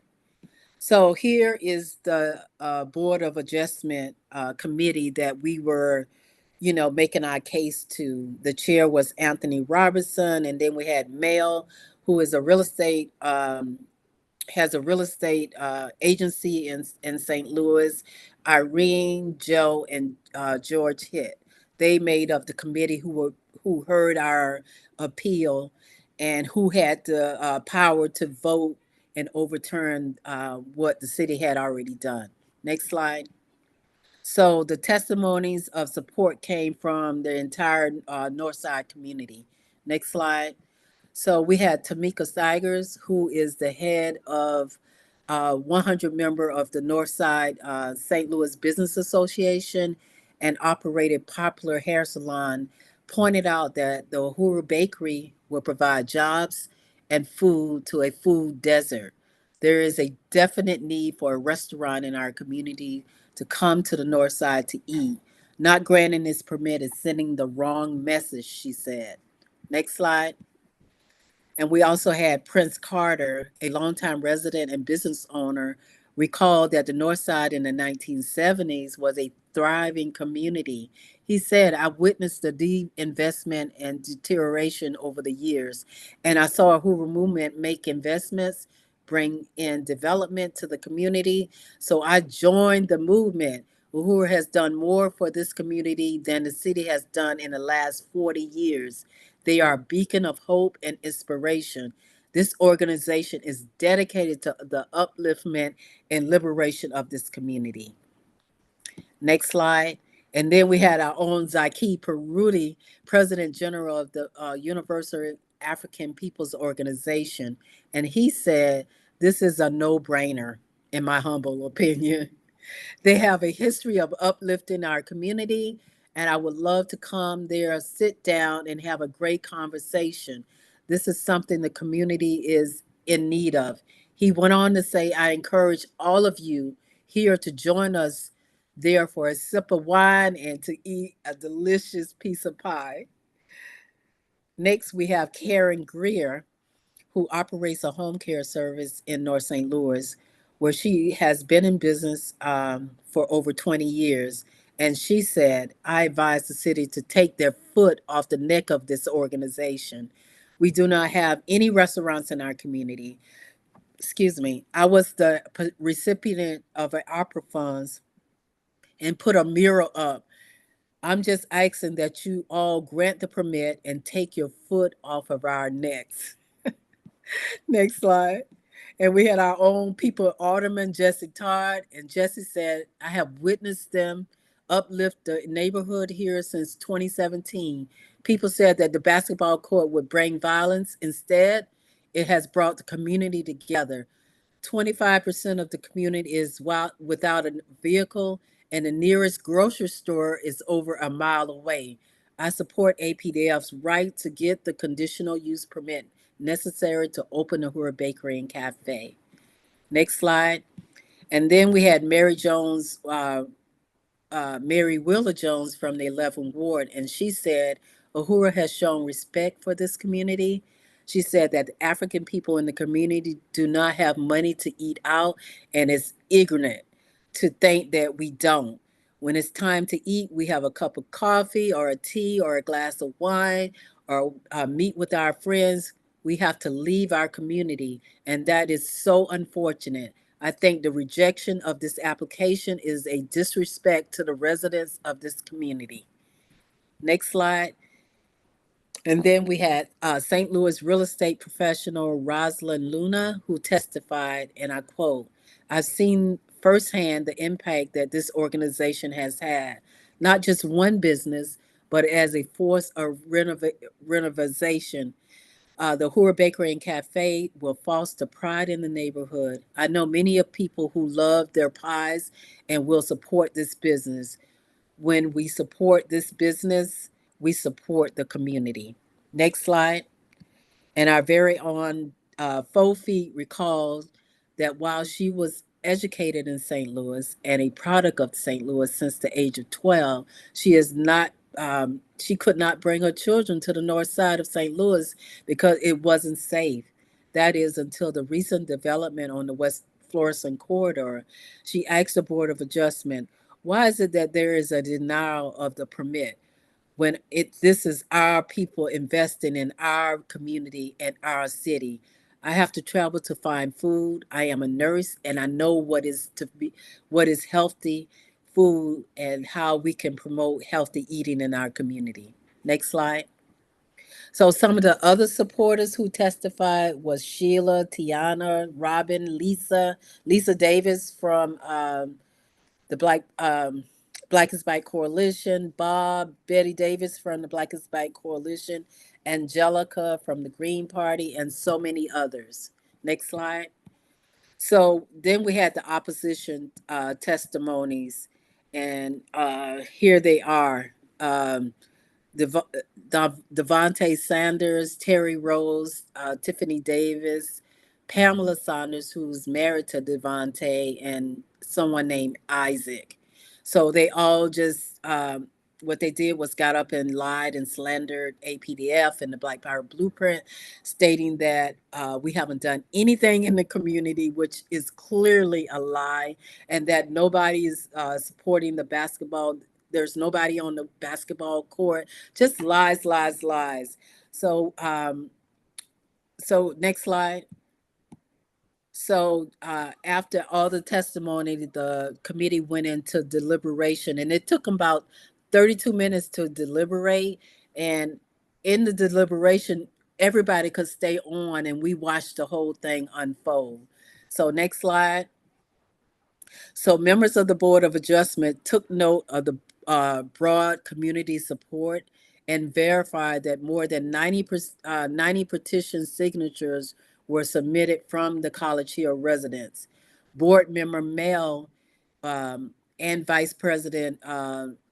So here is the Board of Adjustment committee that we were, making our case to. The chair was Anthony Robertson, and then we had Mel, who is a real estate has a real estate agency in St. Louis. Irene, Joe, and George Hitt. They made up the committee who heard our appeal and who had the power to vote and overturn what the city had already done. Next slide. So the testimonies of support came from the entire North Side community. Next slide. So we had Tamika Steigers, who is the head of 100 member of the Northside St. Louis Business Association and operated Popular Hair Salon, pointed out that the Uhuru Bakery will provide jobs and food to a food desert. There is a definite need for a restaurant in our community to come to the North Side to eat. Not granting this permit is sending the wrong message, she said. Next slide. And we also had Prince Carter, a longtime resident and business owner, recalled that the North Side in the 1970s was a thriving community. He said, I witnessed the de-investment and deterioration over the years, and I saw a Hoover movement make investments, bring in development to the community. So I joined the movement. Uhuru has done more for this community than the city has done in the last 40 years. They are a beacon of hope and inspiration. This organization is dedicated to the upliftment and liberation of this community. Next slide. And then we had our own Zaki Perudi, President General of the Universal African Peoples Organization. And he said, this is a no-brainer, in my humble opinion. They have a history of uplifting our community, and I would love to come there, sit down, and have a great conversation. This is something the community is in need of. He went on to say, I encourage all of you here to join us there for a sip of wine and to eat a delicious piece of pie. Next, we have Karen Greer, who operates a home care service in North St. Louis, where she has been in business for over 20 years. And she said, I advise the city to take their foot off the neck of this organization. We do not have any restaurants in our community. Excuse me. I was the recipient of an opera funds and put a mural up. I'm just asking that you all grant the permit and take your foot off of our necks. Next slide. And we had our own people, Alderman Jesse Todd, and Jesse said, I have witnessed them uplift the neighborhood here since 2017. People said that the basketball court would bring violence. Instead, it has brought the community together. 25% of the community is without a vehicle, and the nearest grocery store is over a mile away. I support APDF's right to get the conditional use permit necessary to open the Hura Bakery and Cafe. Next slide. And then we had Mary Willa Jones from the 11th Ward, and she said, Uhura has shown respect for this community. She said that the African people in the community do not have money to eat out and is ignorant to think that we don't. When it's time to eat, we have a cup of coffee or a tea or a glass of wine or meet with our friends. We have to leave our community, and that is so unfortunate. I think the rejection of this application is a disrespect to the residents of this community. Next slide. And then we had St. Louis real estate professional Rosalind Luna, who testified, and I quote, I've seen firsthand the impact that this organization has had, not just one business, but as a force of renovation. The Hura Bakery and Cafe will foster pride in the neighborhood. I know many of people who love their pies and will support this business. When we support this business, we support the community. Next slide. And our very own Fofi recalls that while she was educated in St. Louis and a product of St. Louis since the age of 12, she could not bring her children to the north side of St. Louis because it wasn't safe. That is until the recent development on the West Florissant corridor. She asked the Board of Adjustment, why is it that there is a denial of the permit? When this is our people investing in our community and our city. I have to travel to find food. I am a nurse and I know what is healthy food and how we can promote healthy eating in our community. Next slide. So some of the other supporters who testified was Sheila, Tiana, Robin, Lisa Davis from the Black is White Coalition, Bob, Betty Davis from the Black is White Coalition, Angelica from the Green Party, and so many others. Next slide. So then we had the opposition testimonies, and here they are. Dev- Devontae Sanders, Terry Rose, Tiffany Davis, Pamela Saunders, who's married to Devontae, and someone named Isaac. So they all just, what they did was got up and lied and slandered APDF and the Black Power Blueprint, stating that we haven't done anything in the community, which is clearly a lie, and that nobody is supporting the basketball. There's nobody on the basketball court. Just lies, lies, lies. So, so next slide. So after all the testimony, the committee went into deliberation, and it took them about 32 minutes to deliberate. And in the deliberation, everybody could stay on, and we watched the whole thing unfold. So next slide. So members of the Board of Adjustment took note of the broad community support and verified that more than 90 petition signatures were submitted from the College Hill residents. Board member Mel and Vice President,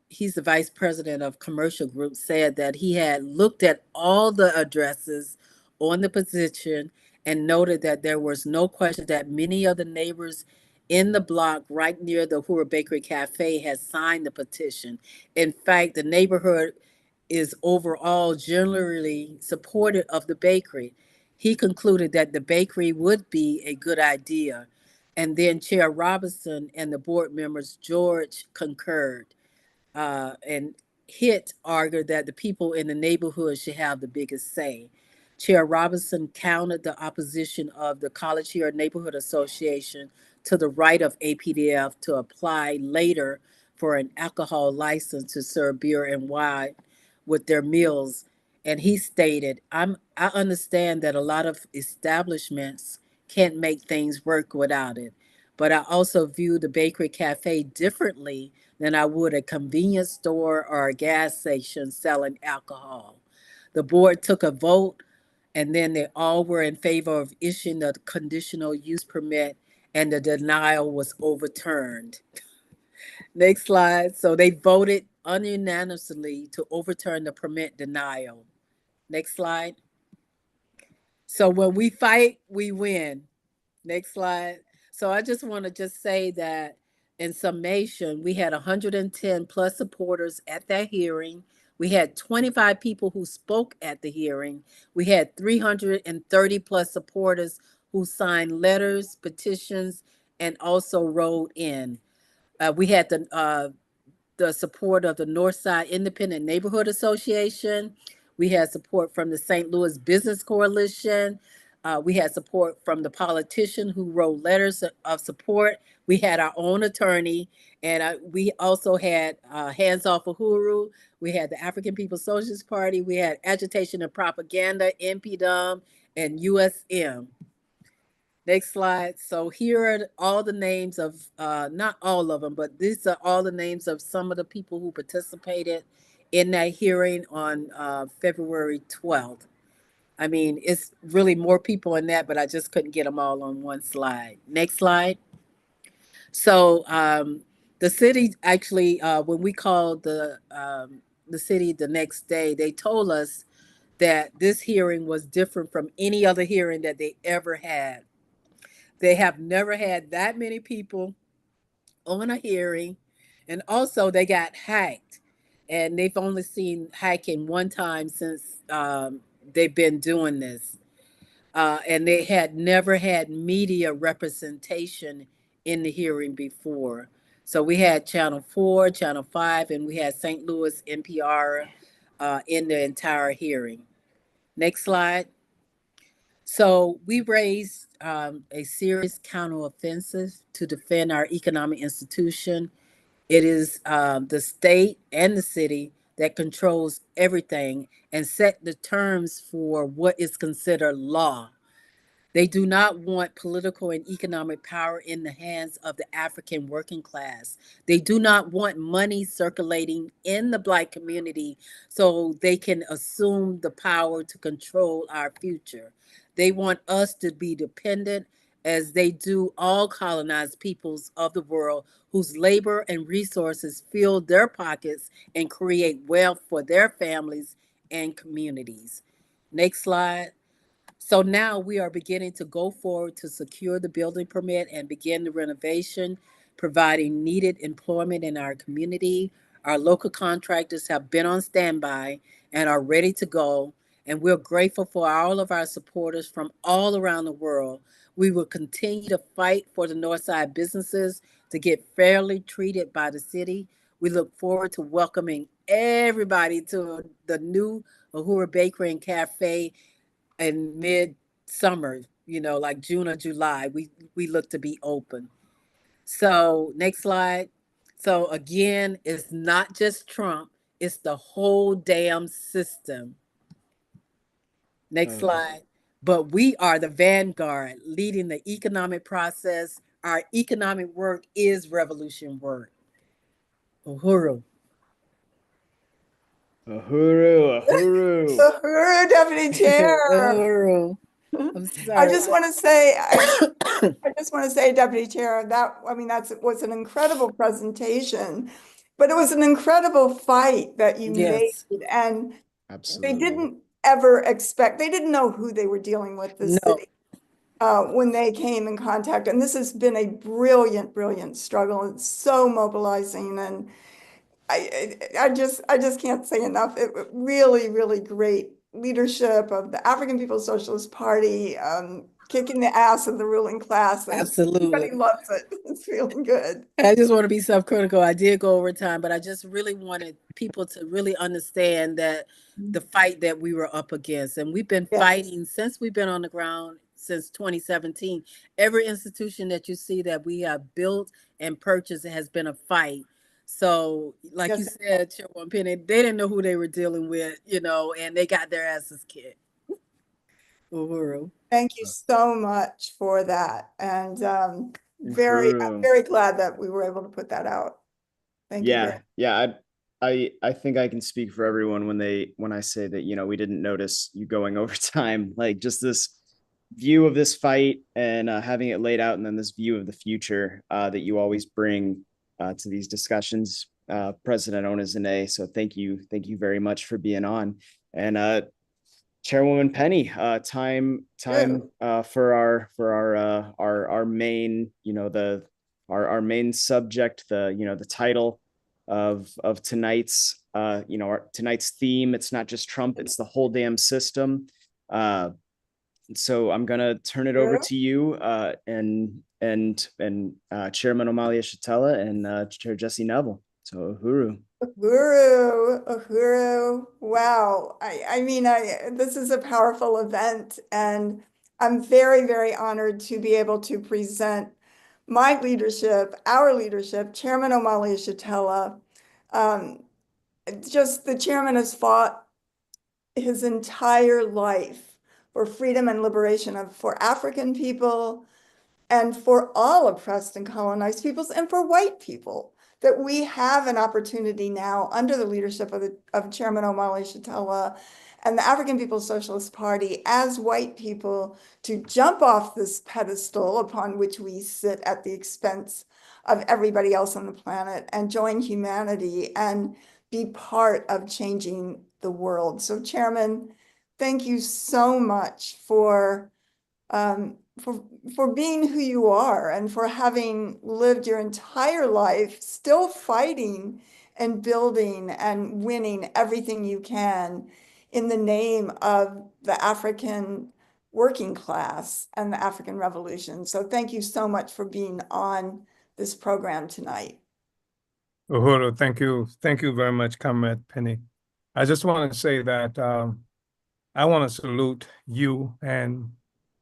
he's the Vice President of Commercial Group, said that he had looked at all the addresses on the petition and noted that there was no question that many of the neighbors in the block right near the Hura Bakery Cafe had signed the petition. In fact, the neighborhood is overall generally supportive of the bakery. He concluded that the bakery would be a good idea. And then Chair Robinson and the board members, George, concurred. And Hit argued that the people in the neighborhood should have the biggest say. Chair Robinson countered the opposition of the College Hill Neighborhood Association to the right of APDF to apply later for an alcohol license to serve beer and wine with their meals. And he stated, I understand that a lot of establishments can't make things work without it, but I also view the bakery cafe differently than I would a convenience store or a gas station selling alcohol. The board took a vote, and then they all were in favor of issuing the conditional use permit, and the denial was overturned. Next slide. So they voted unanimously to overturn the permit denial. Next slide. So when we fight, we win. Next slide. So I just want to just say that in summation, we had 110 plus supporters at that hearing. We had 25 people who spoke at the hearing. We had 330 plus supporters who signed letters, petitions, and also wrote in. We had the support of the Northside Independent Neighborhood Association. We had support from the St. Louis Business Coalition. We had support from the politician who wrote letters of support. We had our own attorney, and we also had Hands Off Uhuru. We had the African People's Socialist Party. We had Agitation and Propaganda, NPDUM, and USM. Next slide. So here are all the names of, not all of them, but these are all the names of some of the people who participated in that hearing on February 12th. I mean, it's really more people in that, but I just couldn't get them all on one slide. Next slide. So the city actually, when we called the city the next day, they told us that this hearing was different from any other hearing that they ever had. They have never had that many people on a hearing. And also, they got hacked. And they've only seen hacking one time since they've been doing this. And they had never had media representation in the hearing before. So we had Channel 4, Channel 5, and we had St. Louis NPR in the entire hearing. Next slide. So we raised a serious counteroffensive to defend our economic institution. It is the state and the city that controls everything and set the terms for what is considered law. They do not want political and economic power in the hands of the African working class. They do not want money circulating in the Black community so they can assume the power to control our future. They want us to be dependent, as they do all colonized peoples of the world whose labor and resources fill their pockets and create wealth for their families and communities. Next slide. So now we are beginning to go forward to secure the building permit and begin the renovation, providing needed employment in our community. Our local contractors have been on standby and are ready to go, and we're grateful for all of our supporters from all around the world. We will continue to fight for the Northside businesses to get fairly treated by the city. We look forward to welcoming everybody to the new Uhura Bakery and Cafe in mid-summer, like June or July. We look to be open. So next slide. So again, it's not just Trump, it's the whole damn system. Next slide. But we are the vanguard leading the economic process. Our economic work is revolution work. Uhuru. Uhuru, Uhuru. Uhuru, Deputy Chair. Uhuru. I'm I sorry. just want to say, I just want to say, Deputy Chair, that, I mean, that was an incredible presentation, but it was an incredible fight that you made. Yes. And they Absolutely. didn't ever expect, they didn't know who they were dealing with, the No. city, when they came in contact. And this has been a brilliant, brilliant struggle. It's so mobilizing. And I just can't say enough. It really, really great leadership of the African People's Socialist Party, kicking the ass of the ruling class, and Absolutely. everybody loves it. It's feeling good. I just want to be self-critical. I did go over time, but I just really wanted people to really understand that the fight that we were up against, and we've been Yes. fighting since we've been on the ground since 2017. Every institution that you see that we have built and purchased has been a fight. So, like you Yes. said, Chairwoman Penny, they didn't know who they were dealing with, and they got their asses kicked. Uhuru. Thank you so much for that. And I'm Uhuru. very glad that we were able to put that out. Thank you very Yeah. I think I can speak for everyone when I say that, we didn't notice you going over time. Like, just this view of this fight and having it laid out, and then this view of the future that you always bring to these discussions, President Onizane. So thank you very much for being on. And Chairwoman Penny, time for our main, our main subject, the title of tonight's tonight's theme. It's not just Trump, it's the whole damn system. So I'm gonna turn it over to you, and Chairman Amalia Shatella and Chair Jesse Neville. So Uhuru. Uhuru. Wow. I mean, this is a powerful event, and I'm very honored to be able to present my leadership, our leadership, Chairman Amalia Shatella. Just the chairman has fought his entire life for freedom and liberation for African people, and for all oppressed and colonized peoples, and for white people, that we have an opportunity now under the leadership of Chairman Omali Shatella and the African People's Socialist Party as white people to jump off this pedestal upon which we sit at the expense of everybody else on the planet and join humanity and be part of changing the world. So Chairman, thank you so much um, for being who you are and for having lived your entire life still fighting and building and winning everything you can in the name of the African working class and the African Revolution. So thank you so much for being on this program tonight. Uhuru, thank you. Thank you very much, Comrade Penny. I just want to say that I want to salute you and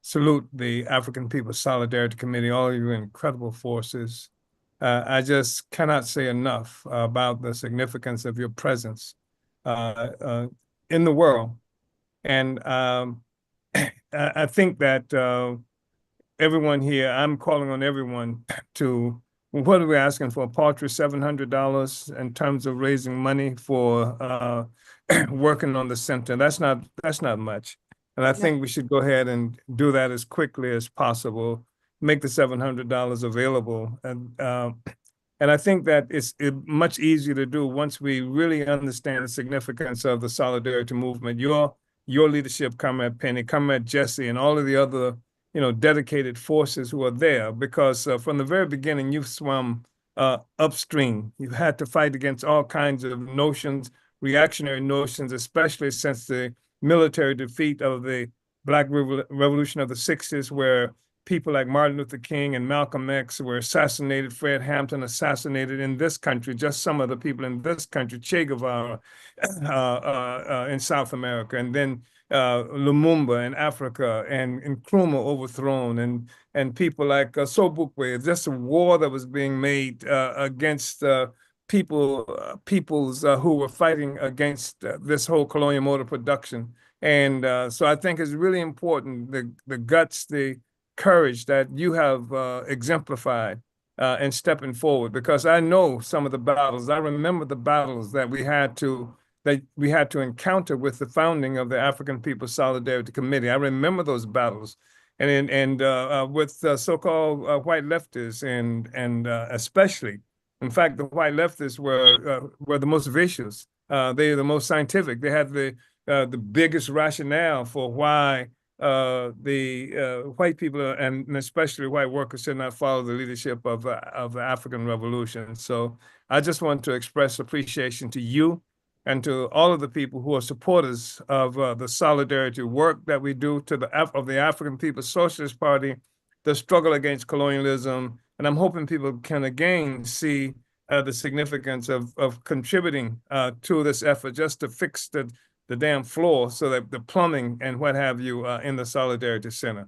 salute the African People's Solidarity Committee, all of your incredible forces. I just cannot say enough about the significance of your presence in the world. And I think that everyone here, I'm calling on everyone to, what are we asking for? A paltry $700 in terms of raising money for working on the center. That's not much. And I think we should go ahead and do that as quickly as possible, make the $700 available. And I think that it's much easier to do once we really understand the significance of the solidarity movement. Your leadership, Comrade Penny, Comrade Jesse, and all of the other, dedicated forces who are there, because from the very beginning, you've swum upstream. You've had to fight against all kinds of notions, reactionary notions, especially since the military defeat of the Black Revolution of the 60s, where people like Martin Luther King and Malcolm X were assassinated, Fred Hampton assassinated in this country, just some of the people in this country, Che Guevara in South America, and then Lumumba in Africa, and Nkrumah overthrown, and people like Sobukwe, just a war that was being made against peoples who were fighting against this whole colonial mode of production. And so I think it's really important, the guts, the courage that you have exemplified in stepping forward, because I know some of the battles. I remember the battles that we had to encounter with the founding of the African People's Solidarity Committee. I remember those battles, and with so-called white leftists, and especially, in fact, the white leftists were the most vicious. They are the most scientific. They had the biggest rationale for why the white people, and especially white workers, should not follow the leadership of the African Revolution. So I just want to express appreciation to you and to all of the people who are supporters of the solidarity work that we do to the African People's Socialist Party, the struggle against colonialism. And I'm hoping people can again see the significance of contributing to this effort, just to fix the damn floor, so that the plumbing and what have you in the Solidarity Center.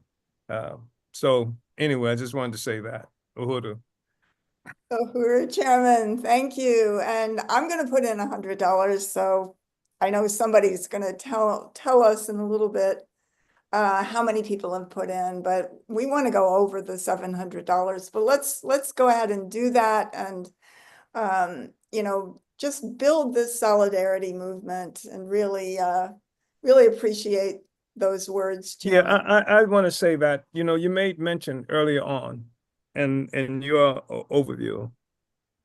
So anyway, I just wanted to say that. Uhuru. Uhuru, Chairman, thank you. And I'm going to put in $100. So I know somebody's going to tell us in a little bit how many people have put in, but we want to go over the $700. But let's go ahead and do that, and just build this solidarity movement, and really appreciate those words, Chairman. Yeah, I want to say that, you made mention earlier on in your overview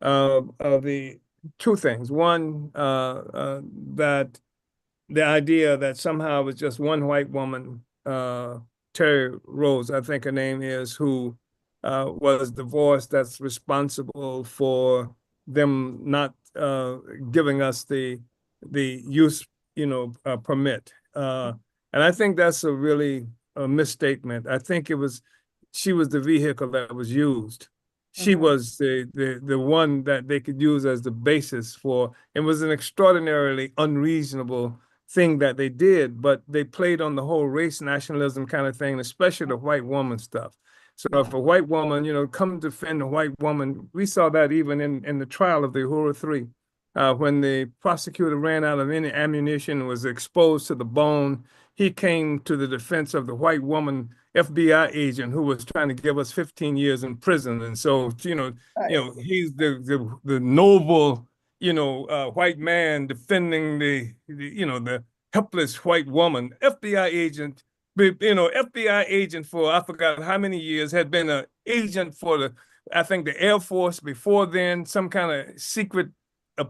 of the two things. One, that the idea that somehow it was just one white woman, Terry Rose, I think her name is, who was the voice that's responsible for them not giving us the use, permit. And I think that's a really misstatement. I think she was the vehicle that was used. She was the one that they could use as the basis for. It was an extraordinarily unreasonable thing that they did, but they played on the whole race nationalism kind of thing, especially the white woman stuff. So if a white woman, come defend a white woman, we saw that even in the trial of the Uhuru Three, when the prosecutor ran out of any ammunition, was exposed to the bone, he came to the defense of the white woman FBI agent who was trying to give us 15 years in prison. And so, he's the noble, white man defending the helpless white woman. FBI agent for I forgot how many years, had been an agent for I think the Air Force before then, some kind of secret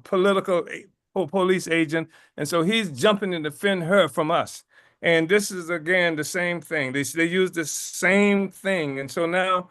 political police agent. And so he's jumping to defend her from us. And this is, again, the same thing. They use the same thing. And so now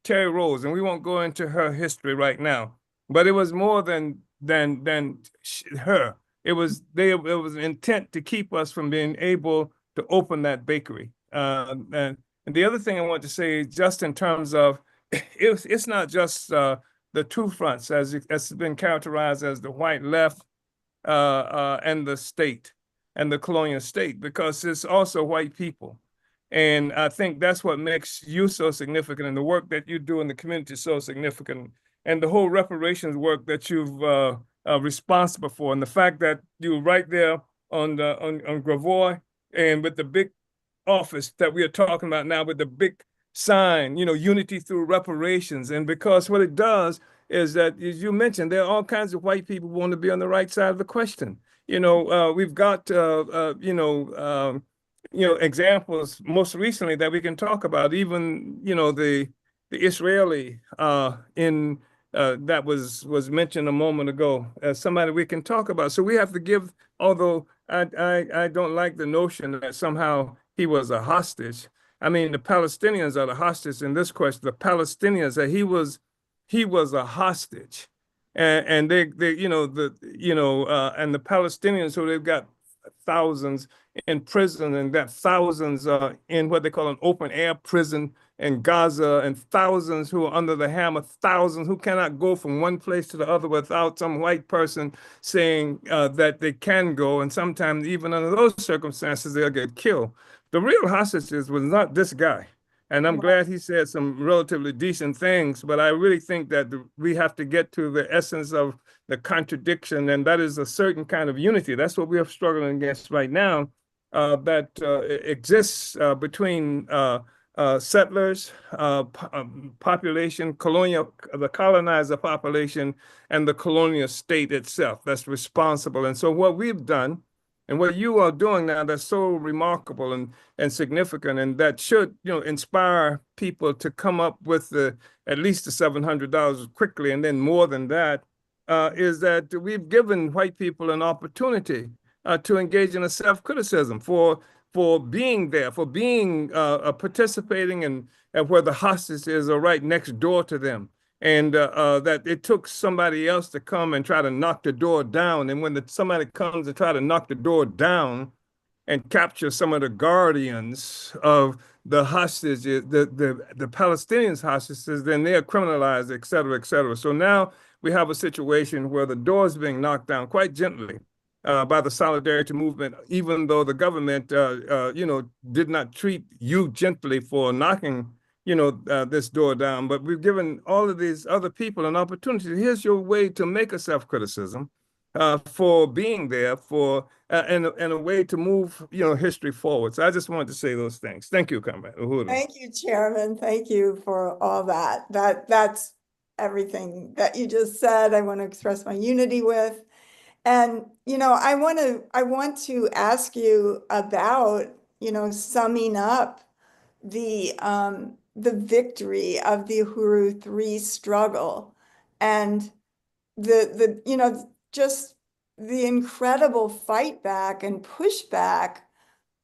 Terry Rose, and we won't go into her history right now, but it was more than her. It was an intent to keep us from being able to open that bakery. And the other thing I want to say, just in terms of, it's not just the two fronts, as it's been characterized as the white left and the state, and the colonial state, because it's also white people. And I think that's what makes you so significant, and the work that you do in the community so significant, and the whole reparations work that you've responsible for. And the fact that you were right there on Gravois and with the big office that we are talking about now with the big sign, unity through reparations. And because what it does is that, as you mentioned, there are all kinds of white people who want to be on the right side of the question. We've got, examples most recently that we can talk about, even, the Israeli in that was mentioned a moment ago as somebody we can talk about. So we have to give, although I don't like the notion that somehow he was a hostage. I mean, the Palestinians are the hostage in this question. The Palestinians that he was a hostage, and they and the Palestinians, so they've got thousands in prison and got thousands in what they call an open air prison in Gaza, and thousands who are under the hammer, thousands who cannot go from one place to the other without some white person saying that they can go. And sometimes even under those circumstances, they'll get killed. The real hostages was not this guy. And I'm glad he said some relatively decent things, but I really think that we have to get to the essence of the contradiction, and that is a certain kind of unity. That's what we are struggling against right now, that exists between settlers, population, the colonizer population, and the colonial state itself that's responsible. And so what we've done and what you are doing now, that's so remarkable and significant, and that should, inspire people to come up with at least the $700 quickly, and then more than that, is that we've given white people an opportunity to engage in a self-criticism for being there, for being participating in where the hostages are right next door to them. And that it took somebody else to come and try to knock the door down. And when somebody comes to try to knock the door down and capture some of the guardians of the hostages, the Palestinians hostages, then they are criminalized, et cetera, et cetera. So now we have a situation where the door is being knocked down quite gently by the solidarity movement, even though the government, did not treat you gently for knocking this door down. But we've given all of these other people an opportunity. Here's your way to make a self-criticism for being there, and a way to move history forward. So I just wanted to say those things. Thank you, Comrade Uhuru. Thank you, Chairman. Thank you for all that. That's everything that you just said. I want to express my unity with. And, I want to ask you about, summing up the victory of the Uhuru 3 struggle and just the incredible fight back and pushback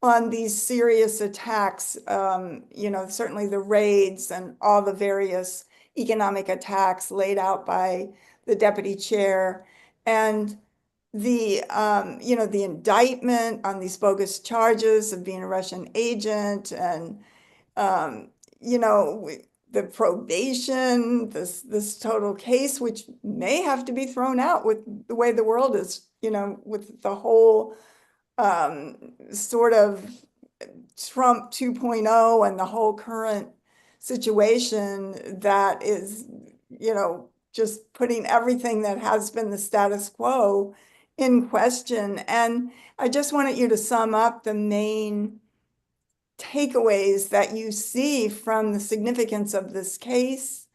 on these serious attacks, certainly the raids and all the various economic attacks laid out by the deputy chair, and the indictment on these bogus charges of being a Russian agent, and the probation, this total case, which may have to be thrown out with the way the world is, with the whole sort of Trump 2.0 and the whole current situation that is, just putting everything that has been the status quo in question. And I just wanted you to sum up the main takeaways that you see from the significance of this case,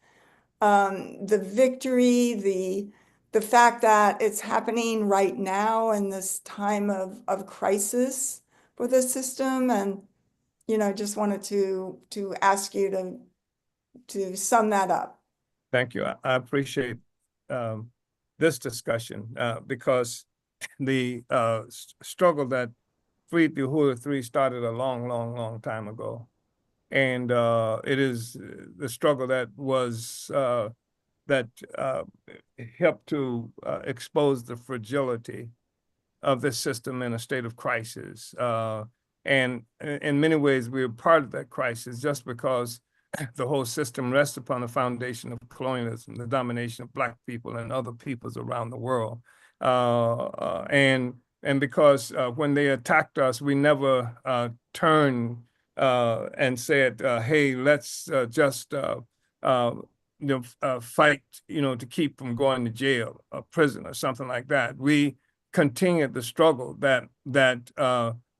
the victory, the fact that it's happening right now in this time of crisis for the system. And, just wanted to ask you to sum that up. Thank you. I appreciate this discussion because the struggle that freed the Uhuru 3 started a long, long, long time ago. And it is the struggle that was that helped to expose the fragility of this system in a state of crisis. And in many ways, we are part of that crisis just because the whole system rests upon the foundation of colonialism, the domination of Black people and other peoples around the world. And because when they attacked us, we never turned and said, hey, let's just fight, to keep from going to jail or prison or something like that. We continued the struggle that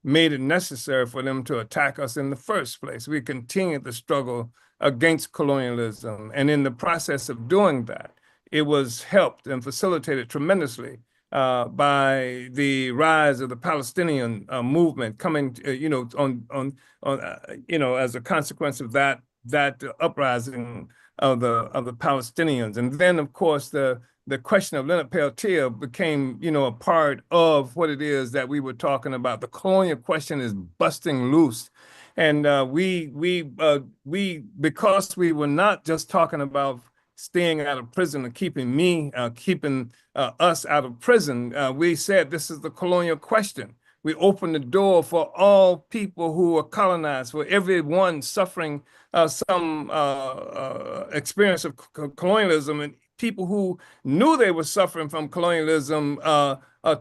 made it necessary for them to attack us in the first place. We continued the struggle against colonialism. And in the process of doing that, it was helped and facilitated tremendously by the rise of the Palestinian movement coming, as a consequence of that uprising of the Palestinians. And then, of course, the question of Leonard Peltier became, a part of what it is that we were talking about. The colonial question is busting loose. And because we were not just talking about staying out of prison and keeping us out of prison, we said this is the colonial question. We opened the door for all people who were colonized, for everyone suffering some experience of colonialism, and people who knew they were suffering from colonialism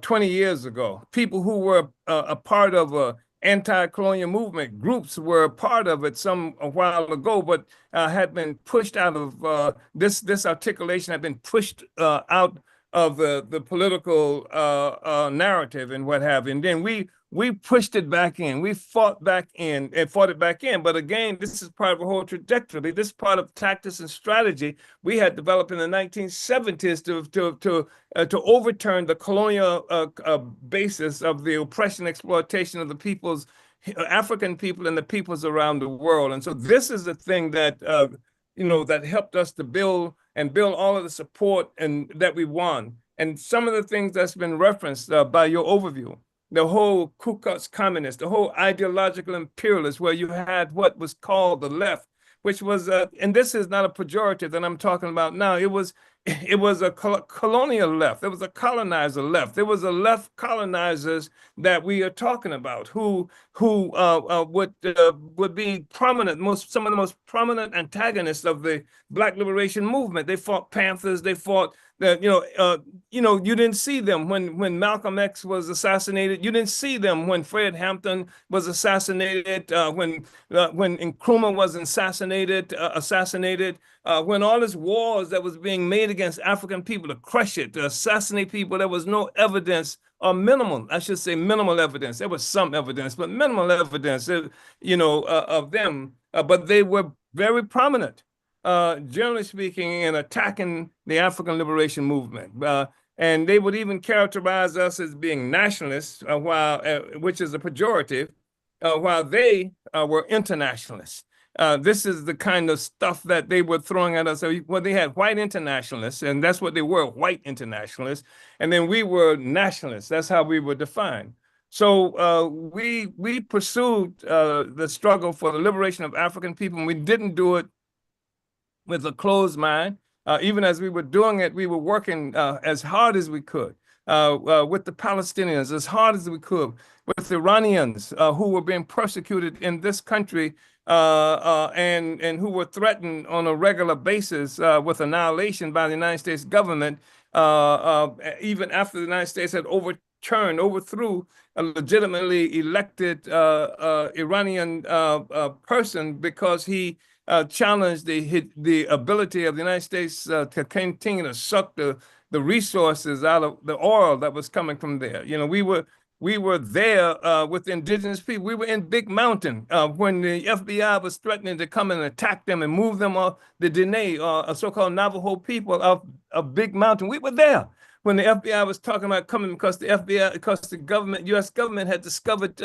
20 years ago, people who were a part of a anti-colonial movement. Groups were a part of it a while ago, but had been pushed out of this articulation had been pushed out of the political narrative and what have you. And then we pushed it back in. We fought it back in. But again, this is part of a whole trajectory. This is part of tactics and strategy we had developed in the 1970s to overturn the colonial basis of the oppression, exploitation of the peoples, African people and the peoples around the world. And so this is the thing that that helped us to build all of the support and that we won. And some of the things that's been referenced by your overview, the whole Ku Klux communist, the whole ideological imperialist, where you had what was called the left, which was, and this is not a pejorative that I'm talking about now. It was a colonial left. There was a colonizer left. There was a left colonizers that we are talking about who would be prominent, some of the most prominent antagonists of the Black liberation movement. They fought Panthers. They fought you didn't see them when Malcolm X was assassinated. You didn't see them when Fred Hampton was assassinated. When Nkrumah was assassinated. When all this wars that was being made against African people to crush it, to assassinate people, there was no evidence, or minimal, I should say minimal evidence. There was some evidence, but minimal evidence, of them. But they were very prominent, generally speaking, in attacking the African liberation movement. And they would even characterize us as being nationalists, which is a pejorative, while they were internationalists. This is the kind of stuff that they were throwing at us. Well, they had white internationalists, and that's what they were, white internationalists. And then we were nationalists. That's how we were defined. So we pursued the struggle for the liberation of African people, and we didn't do it with a closed mind. Even as we were doing it, we were working as hard as we could with the Palestinians, as hard as we could, with the Iranians who were being persecuted in this country and who were threatened on a regular basis with annihilation by the United States government, even after the United States had overthrew a legitimately elected Iranian person because he challenged the ability of the United States to continue to suck the resources out of the oil that was coming from there. We were there with indigenous people. We were in Big Mountain when the FBI was threatening to come and attack them and move them off the Dene, so-called Navajo people of Big Mountain. We were there when the FBI was talking about coming because the government, U.S. government had discovered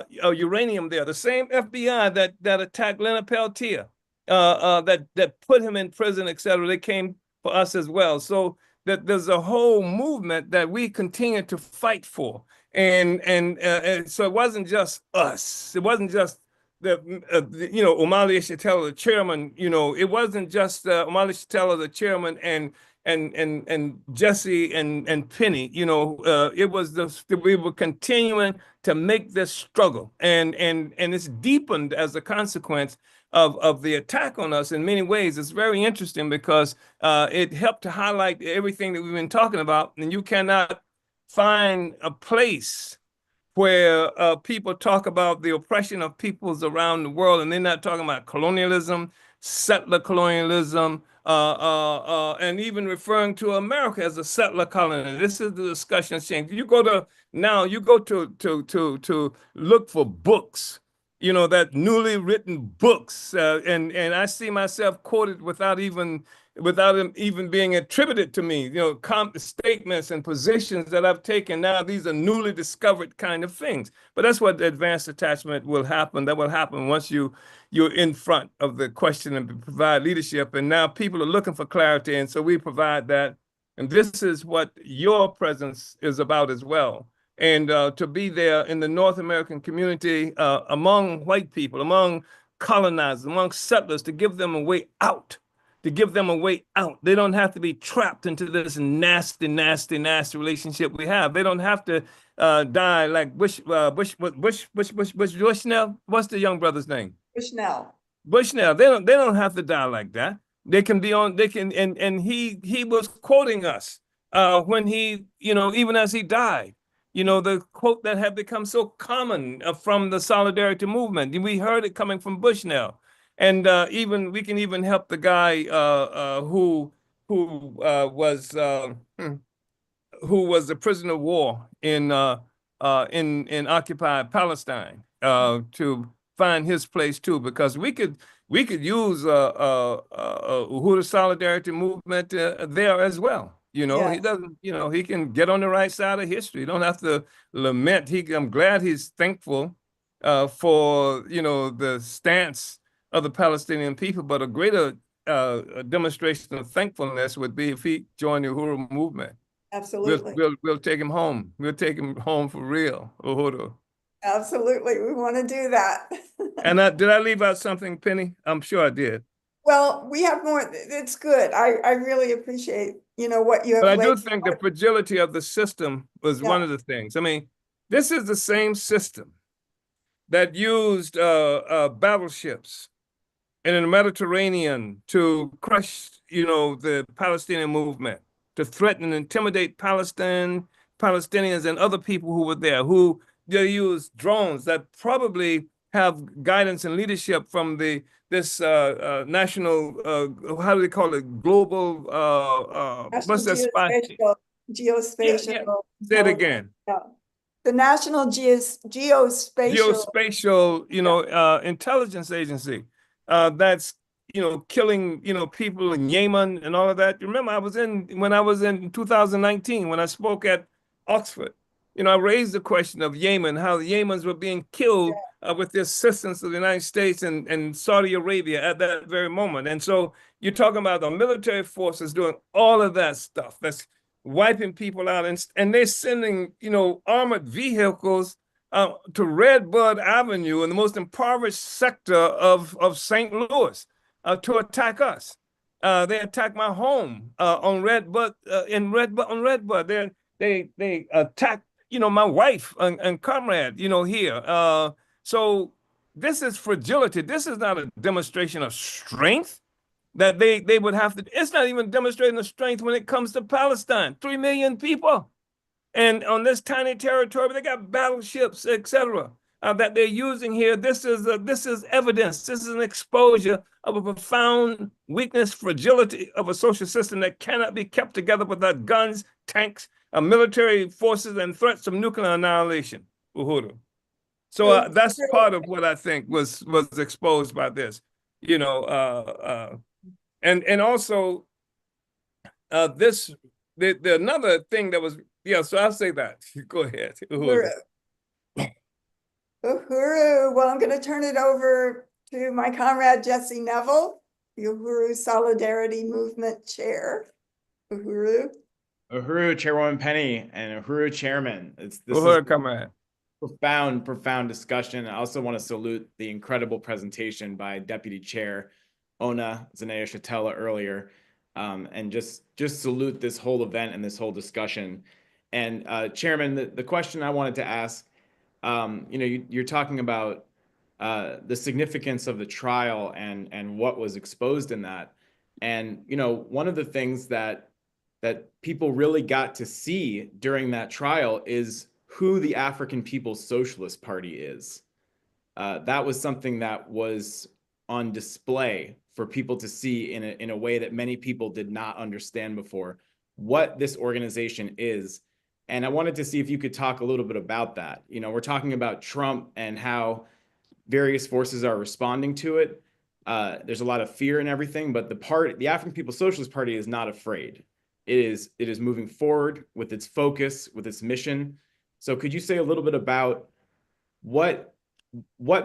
uranium there. The same FBI that attacked Leonard Peltier, that put him in prison, et cetera, they came for us as well. So that there's a whole movement that we continue to fight for. And so it wasn't just us. It wasn't just Omali Yeshitela, the chairman. It wasn't just Omali Yeshitela, the chairman, and Jesse and Penny. It was we were continuing to make this struggle, and it's deepened as a consequence of the attack on us in many ways. It's very interesting because it helped to highlight everything that we've been talking about, and you cannot find a place where people talk about the oppression of peoples around the world, and they're not talking about colonialism, settler colonialism, and even referring to America as a settler colony. This is the discussion change. You go to now, you go to look for books, that newly written books, and I see myself quoted without them even being attributed to me, statements and positions that I've taken. Now, these are newly discovered kind of things. But that's what the advanced attachment will happen. That will happen once you're in front of the question and provide leadership. And now people are looking for clarity. And so we provide that. And this is what your presence is about as well. And to be there in the North American community, among white people, among colonizers, among settlers, to give them a way out. They don't have to be trapped into this nasty, nasty, nasty relationship we have. They don't have to die like Bushnell. What's the young brother's name? Bushnell. Bushnell. They don't have to die like that. They can be on. They can. And he was quoting us when he, even as he died. The quote that had become so common from the solidarity movement. We heard it coming from Bushnell. And we can even help the guy who was a prisoner of war in occupied Palestine to find his place too, because we could use Uhuru Solidarity Movement there as well. Yes. He doesn't. He can get on the right side of history. You don't have to lament. I'm glad he's thankful for the stance of the Palestinian people, but a greater demonstration of thankfulness would be if he joined the Uhuru movement. Absolutely. We'll take him home. We'll take him home for real, Uhuru. Absolutely. We want to do that. And did I leave out something, Penny? I'm sure I did. Well, we have more. It's good. I really appreciate, what you have. But I do think the fragility of the system was one Yeah. of the things. I mean, this is the same system that used battleships in the Mediterranean to crush, the Palestinian movement, to threaten and intimidate Palestinians and other people who were there, who they used drones that probably have guidance and leadership from this national, how do they call it, global, what's that spy? Geospatial. Yeah. Say it again. Yeah. The National Geospatial. Intelligence agency that's killing people in Yemen and all of that. You remember when I was in 2019 when I spoke at Oxford. I raised the question of Yemen, how the Yemens were being killed with the assistance of the United States and Saudi Arabia at that very moment. And so you're talking about the military forces doing all of that stuff. That's wiping people out, and they're sending armored vehicles to Redbud Avenue in the most impoverished sector of St. Louis to attack us. They attacked my home on Redbud on Redbud. They attacked my wife and comrade here. So this is fragility. This is not a demonstration of strength that they would have to. It's not even demonstrating the strength when it comes to Palestine. 3 million people, and on this tiny territory, they got battleships, etc. That they're using here. This is evidence. This is an exposure of a profound weakness, fragility of a social system that cannot be kept together without guns, tanks, military forces, and threats of nuclear annihilation. Uhuru. So that's part of what I think was exposed by this. And also the another thing that was, so I'll say that. Go ahead. Uhuru. Well, I'm going to turn it over to my comrade Jesse Neville, the Uhuru Solidarity Movement Chair. Uhuru, Chairwoman Penny, and Uhuru Chairman. This Uhuru, is comrade. Profound discussion. I also want to salute the incredible presentation by Deputy Chair Ona Zanea-Shatella earlier, and just salute this whole event and this whole discussion. And Chairman, the question I wanted to ask, you're talking about the significance of the trial and what was exposed in that. And one of the things that people really got to see during that trial is who the African People's Socialist Party is. That was something that was on display for people to see in a way that many people did not understand before what this organization is. And I wanted to see if you could talk a little bit about that. You know, we're talking about Trump and how various forces are responding to it. There's a lot of fear and everything, but the African People's Socialist Party is not afraid. It is moving forward with its focus, with its mission. So could you say a little bit about what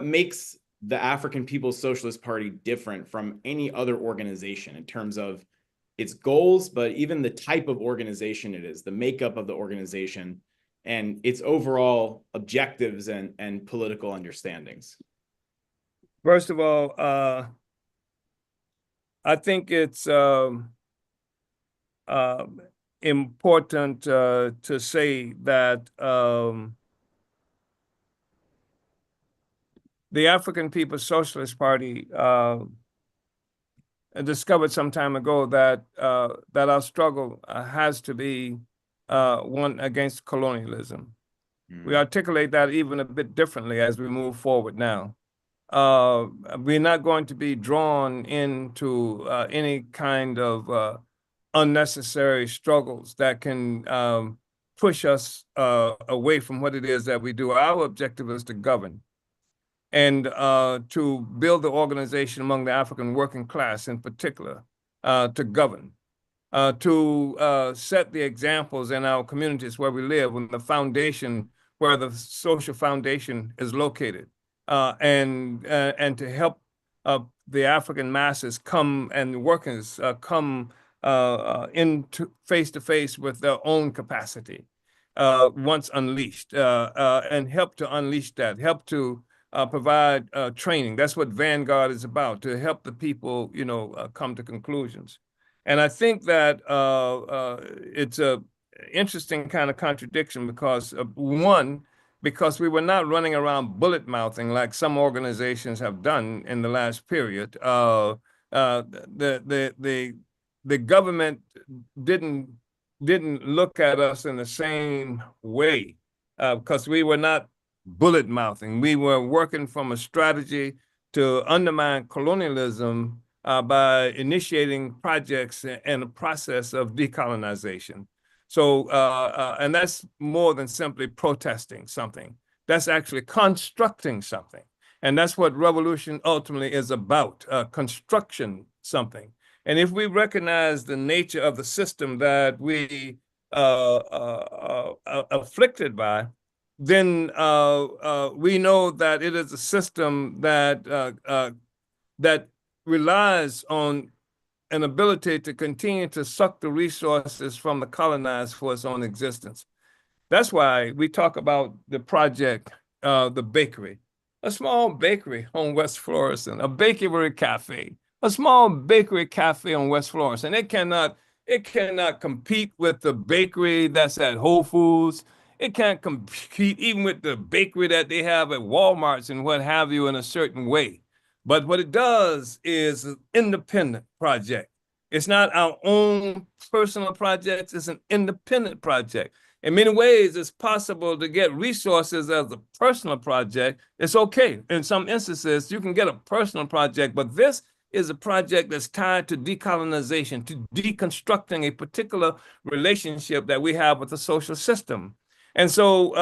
makes the African People's Socialist Party different from any other organization in terms of its goals, but even the type of organization it is, the makeup of the organization, and its overall objectives and political understandings? First of all, I think it's important to say that the African People's Socialist Party discovered some time ago that our struggle has to be one against colonialism. We articulate that even a bit differently as we move forward now. We're not going to be drawn into any kind of unnecessary struggles that can push us away from what it is that we do. Our objective is to govern and to build the organization among the African working class in particular, to govern, to set the examples in our communities where we live, in the foundation, where the social foundation is located, and to help the African masses come and workers come into face to face with their own capacity once unleashed, and help to unleash that, help to provide training. That's what Vanguard is about, to help the people, come to conclusions. And I think that it's a interesting kind of contradiction because because we were not running around bullet mouthing like some organizations have done in the last period. The government didn't look at us in the same way because we were not bullet mouthing. We were working from a strategy to undermine colonialism by initiating projects and a process of decolonization. So, and that's more than simply protesting something. That's actually constructing something. And that's what revolution ultimately is about, construction something. And if we recognize the nature of the system that we afflicted by, then we know that it is a system that relies on an ability to continue to suck the resources from the colonized for its own existence. That's why we talk about the project, the bakery, a small bakery on West Florissant, a bakery cafe, a small bakery cafe on West Florissant. It cannot compete with the bakery that's at Whole Foods. It can't compete even with the bakery that they have at Walmart's and what have you in a certain way. But what it does is an independent project. It's not our own personal project. It's an independent project. In many ways, it's possible to get resources as a personal project. It's okay. In some instances, you can get a personal project, but this is a project that's tied to decolonization, to deconstructing a particular relationship that we have with the social system. And so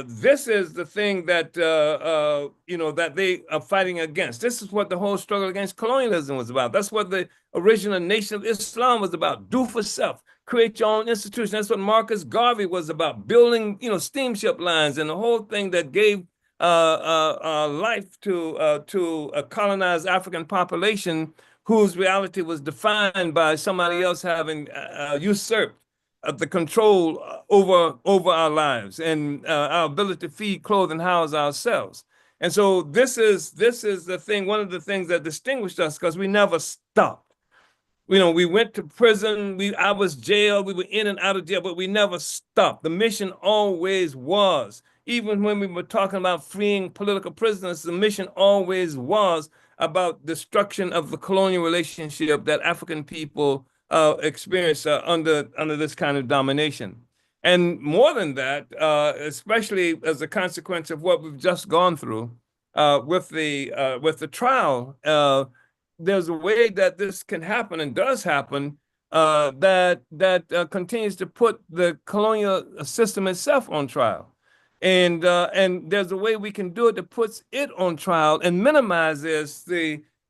this is the thing that, that they are fighting against. This is what the whole struggle against colonialism was about. That's what the original Nation of Islam was about. Do for self, create your own institution. That's what Marcus Garvey was about, building, steamship lines and the whole thing that gave life to a colonized African population whose reality was defined by somebody else having usurped the control over our lives and our ability to feed, clothe, and house ourselves. And so this is the thing, one of the things that distinguished us, because we never stopped. We went to prison, I was jailed, we were in and out of jail, but we never stopped. The mission always was, even when we were talking about freeing political prisoners, the mission always was about destruction of the colonial relationship that African people experience under this kind of domination. And more than that, especially as a consequence of what we've just gone through with the trial, there's a way that this can happen and does happen that continues to put the colonial system itself on trial. And there's a way we can do it that puts it on trial and minimizes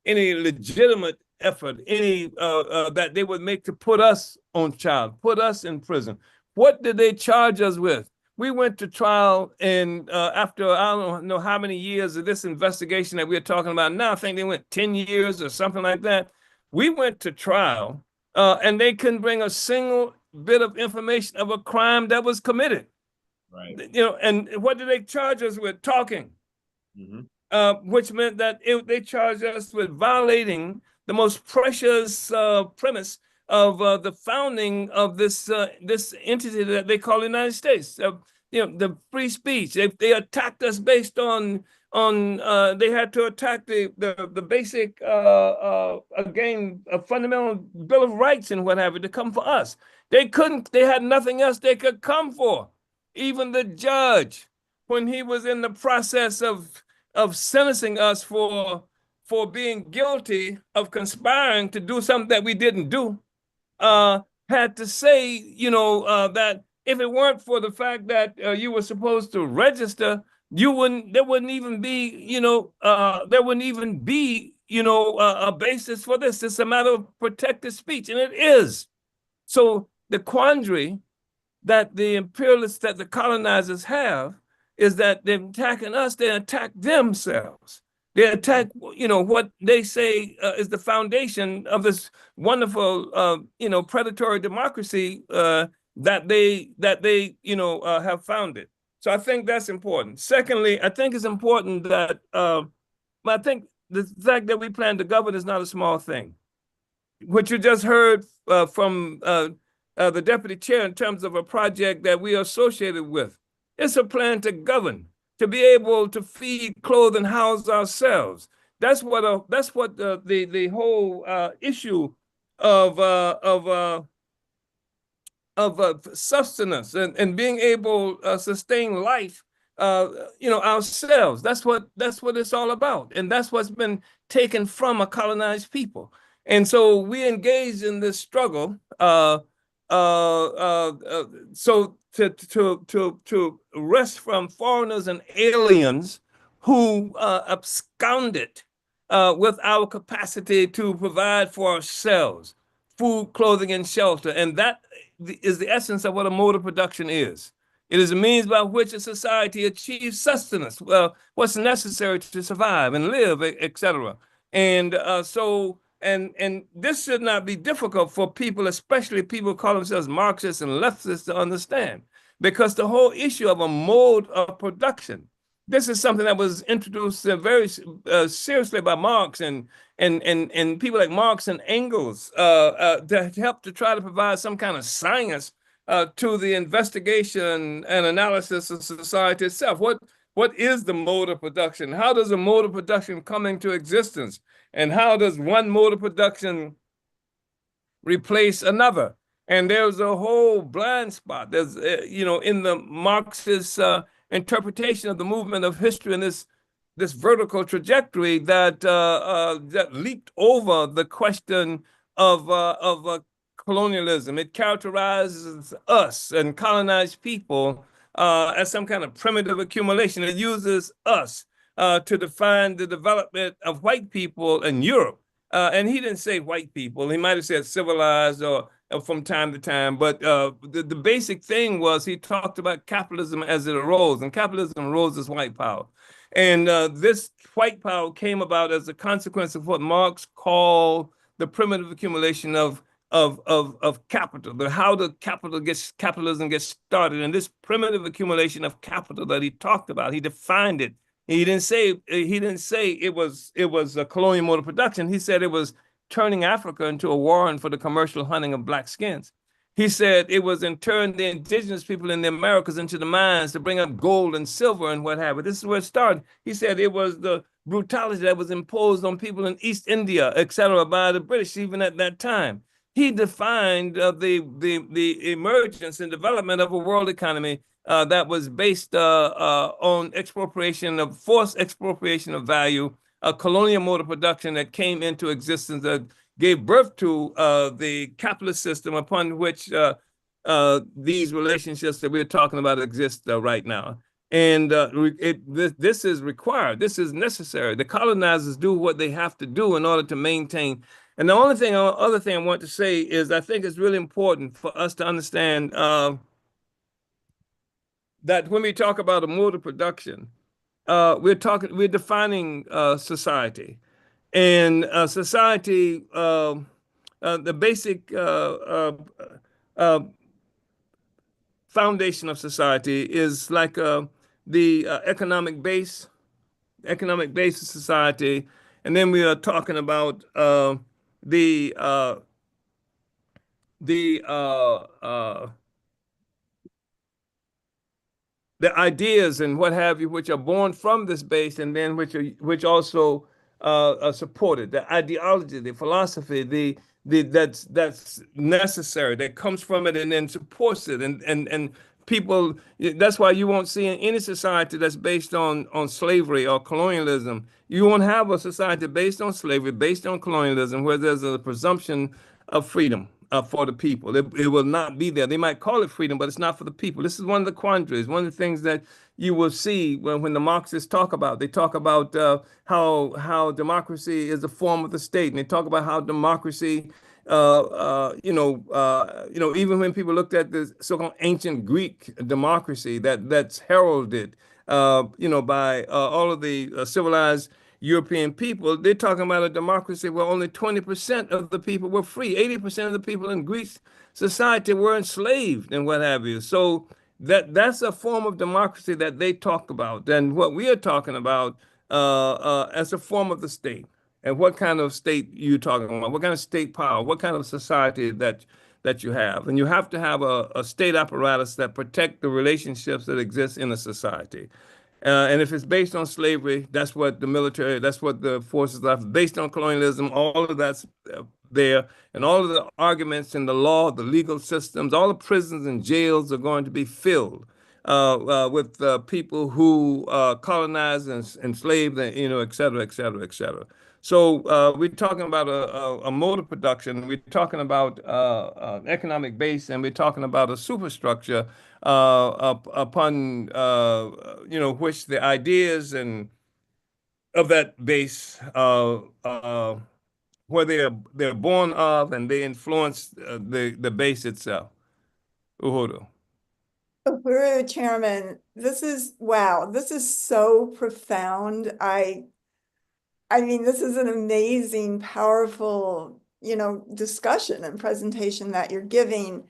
any legitimate effort, any that they would make to put us on trial, put us in prison. What did they charge us with? We went to trial, and after I don't know how many years of this investigation that we're talking about now, I think they went 10 years or something like that. We went to trial, and they couldn't bring a single bit of information of a crime that was committed. Right. And what did they charge us with? Talking. Which meant that they charged us with violating the most precious premise of the founding of this entity that they call the United States. The free speech. They attacked us based on they had to attack the basic again a fundamental Bill of Rights and what have you to come for us. They had nothing else they could come for. Even the judge, when he was in the process of sentencing us for being guilty of conspiring to do something that we didn't do, had to say, that if it weren't for the fact that you were supposed to register, there wouldn't even be, a basis for this. It's a matter of protected speech, and it is. So the quandary that the imperialists, that the colonizers have, is that they're attacking us, they attack themselves. They attack, what they say is the foundation of this wonderful, predatory democracy that they have founded. So I think that's important. Secondly, I think it's important that I think the fact that we plan to govern is not a small thing. What you just heard from the deputy chair in terms of a project that we are associated with. It's a plan to govern, to be able to feed, clothe, and house ourselves. That's what the whole issue of sustenance and being able to sustain life, ourselves. That's what it's all about, and that's what's been taken from a colonized people. And so we engage in this struggle. So to wrest from foreigners and aliens who absconded with our capacity to provide for ourselves, food, clothing, and shelter. And that is the essence of what a mode of production is. It is a means by which a society achieves sustenance, what's necessary to survive and live, etc. And and this should not be difficult for people, especially people who call themselves Marxists and leftists, to understand, because the whole issue of a mode of production, this is something that was introduced very seriously by Marx and people like Marx and Engels to help to try to provide some kind of science to the investigation and analysis of society itself. What is the mode of production? How does a mode of production come into existence? And how does one mode of production replace another? And there's a whole blind spot. There's, in the Marxist interpretation of the movement of history and this vertical trajectory that leaped over the question of colonialism. It characterizes us and colonized people as some kind of primitive accumulation. It uses us to define the development of white people in Europe. And he didn't say white people. He might have said civilized or from time to time. But the basic thing was he talked about capitalism as it arose. And capitalism arose as white power. And this white power came about as a consequence of what Marx called the primitive accumulation of capital, but how the capitalism gets started. And this primitive accumulation of capital that he talked about, he defined it. He didn't say it was a colonial mode of production. He said it was turning Africa into a warren for the commercial hunting of black skins. He said it was in turn the indigenous people in the Americas into the mines to bring up gold and silver and what have you. This is where it started. He said it was the brutality that was imposed on people in East India, etc., by the British even at that time. He defined the emergence and development of a world economy that was based on forced expropriation of value a colonial mode of production that came into existence that gave birth to the capitalist system upon which these relationships that we're talking about exist right now. And this is required. This is necessary. The colonizers do what they have to do in order to maintain. And the other thing I want to say is I think it's really important for us to understand that when we talk about a mode of production, we're defining society, and society. The basic foundation of society is like the economic base of society, and then we are talking about the uh, the uh, uh, the ideas and what have you, which are born from this base, and then which also are supported. The ideology, the philosophy, the that's necessary, that comes from it, and then supports it, and people. That's why you won't see in any society that's based on slavery or colonialism. You won't have a society based on slavery, based on colonialism, where there's a presumption of freedom for the people. It will not be there. They might call it freedom, but it's not for the people. This is one of the quandaries, one of the things that you will see when the Marxists talk about. They talk about how democracy is a form of the state, and they talk about how democracy, even when people looked at the so-called ancient Greek democracy that's heralded, by all of the civilized European people, they're talking about a democracy where only 20% of the people were free. 80% of the people in Greece society were enslaved and what have you. So that's a form of democracy that they talk about. And what we are talking about as a form of the state. And what kind of state you talking about? What kind of state power? What kind of society that you have? And you have to have a state apparatus that protect the relationships that exist in a society. And if it's based on slavery, that's what the military, that's what the forces are. Based on colonialism, all of that's there. And all of the arguments in the law, the legal systems, all the prisons and jails are going to be filled with people who colonized and enslaved, and, et cetera, et cetera, et cetera. So we're talking about a mode of production. We're talking about economic base, and we're talking about a superstructure upon which the ideas and of that base where they're born of, and they influence the base itself. Uhuru. Uhuru, Chairman, this is, wow, this is so profound. I mean, this is an amazing, powerful, discussion and presentation that you're giving.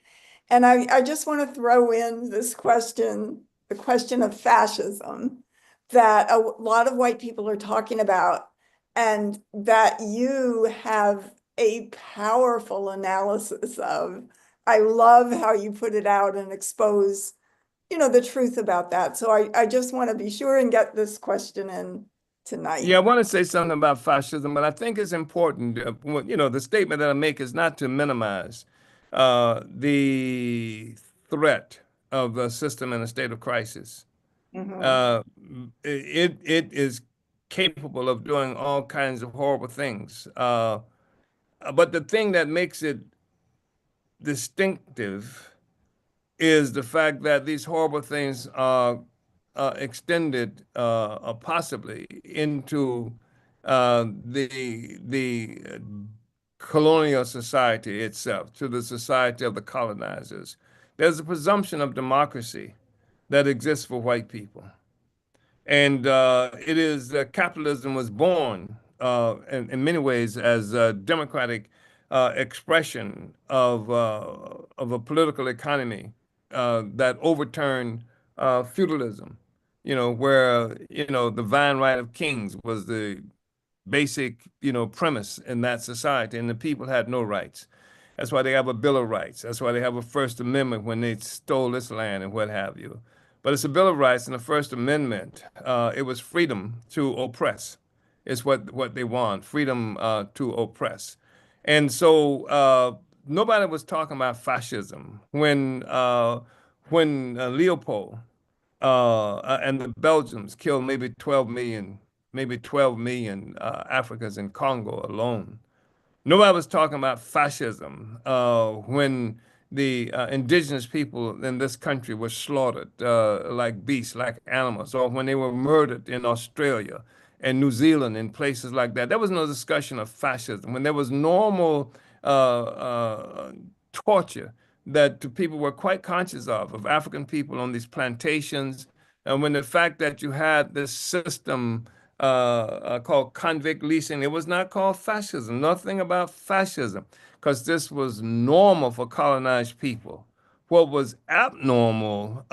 And I just want to throw in this question, the question of fascism, that a lot of white people are talking about, and that you have a powerful analysis of. I love how you put it out and expose, the truth about that. So I just want to be sure and get this question in tonight. Yeah, I want to say something about fascism, but I think it's important. The statement that I make is not to minimize the threat of the system in a state of crisis. Uh, it is capable of doing all kinds of horrible things. But the thing that makes it distinctive is the fact that these horrible things are extended possibly into the colonial society itself, to the society of the colonizers. There's a presumption of democracy that exists for white people. And it is capitalism was born in many ways as a democratic expression of a political economy that overturned feudalism. Where the divine right of kings was the basic premise in that society, and the people had no rights. That's why they have a Bill of Rights. That's why they have a First Amendment when they stole this land and what have you. But it's a Bill of Rights and the First Amendment. It was freedom to oppress. Is what they want, freedom to oppress. And so nobody was talking about fascism when Leopold and the Belgians killed maybe 12 million maybe 12 million Africans in Congo alone. Nobody was talking about fascism when the indigenous people in this country were slaughtered like beasts, like animals, or when they were murdered in Australia and New Zealand and places like that. There was no discussion of fascism. When there was normal torture that people were quite conscious of African people on these plantations, and when the fact that you had this system called convict leasing. It was not called fascism, nothing about fascism, because this was normal for colonized people. What was abnormal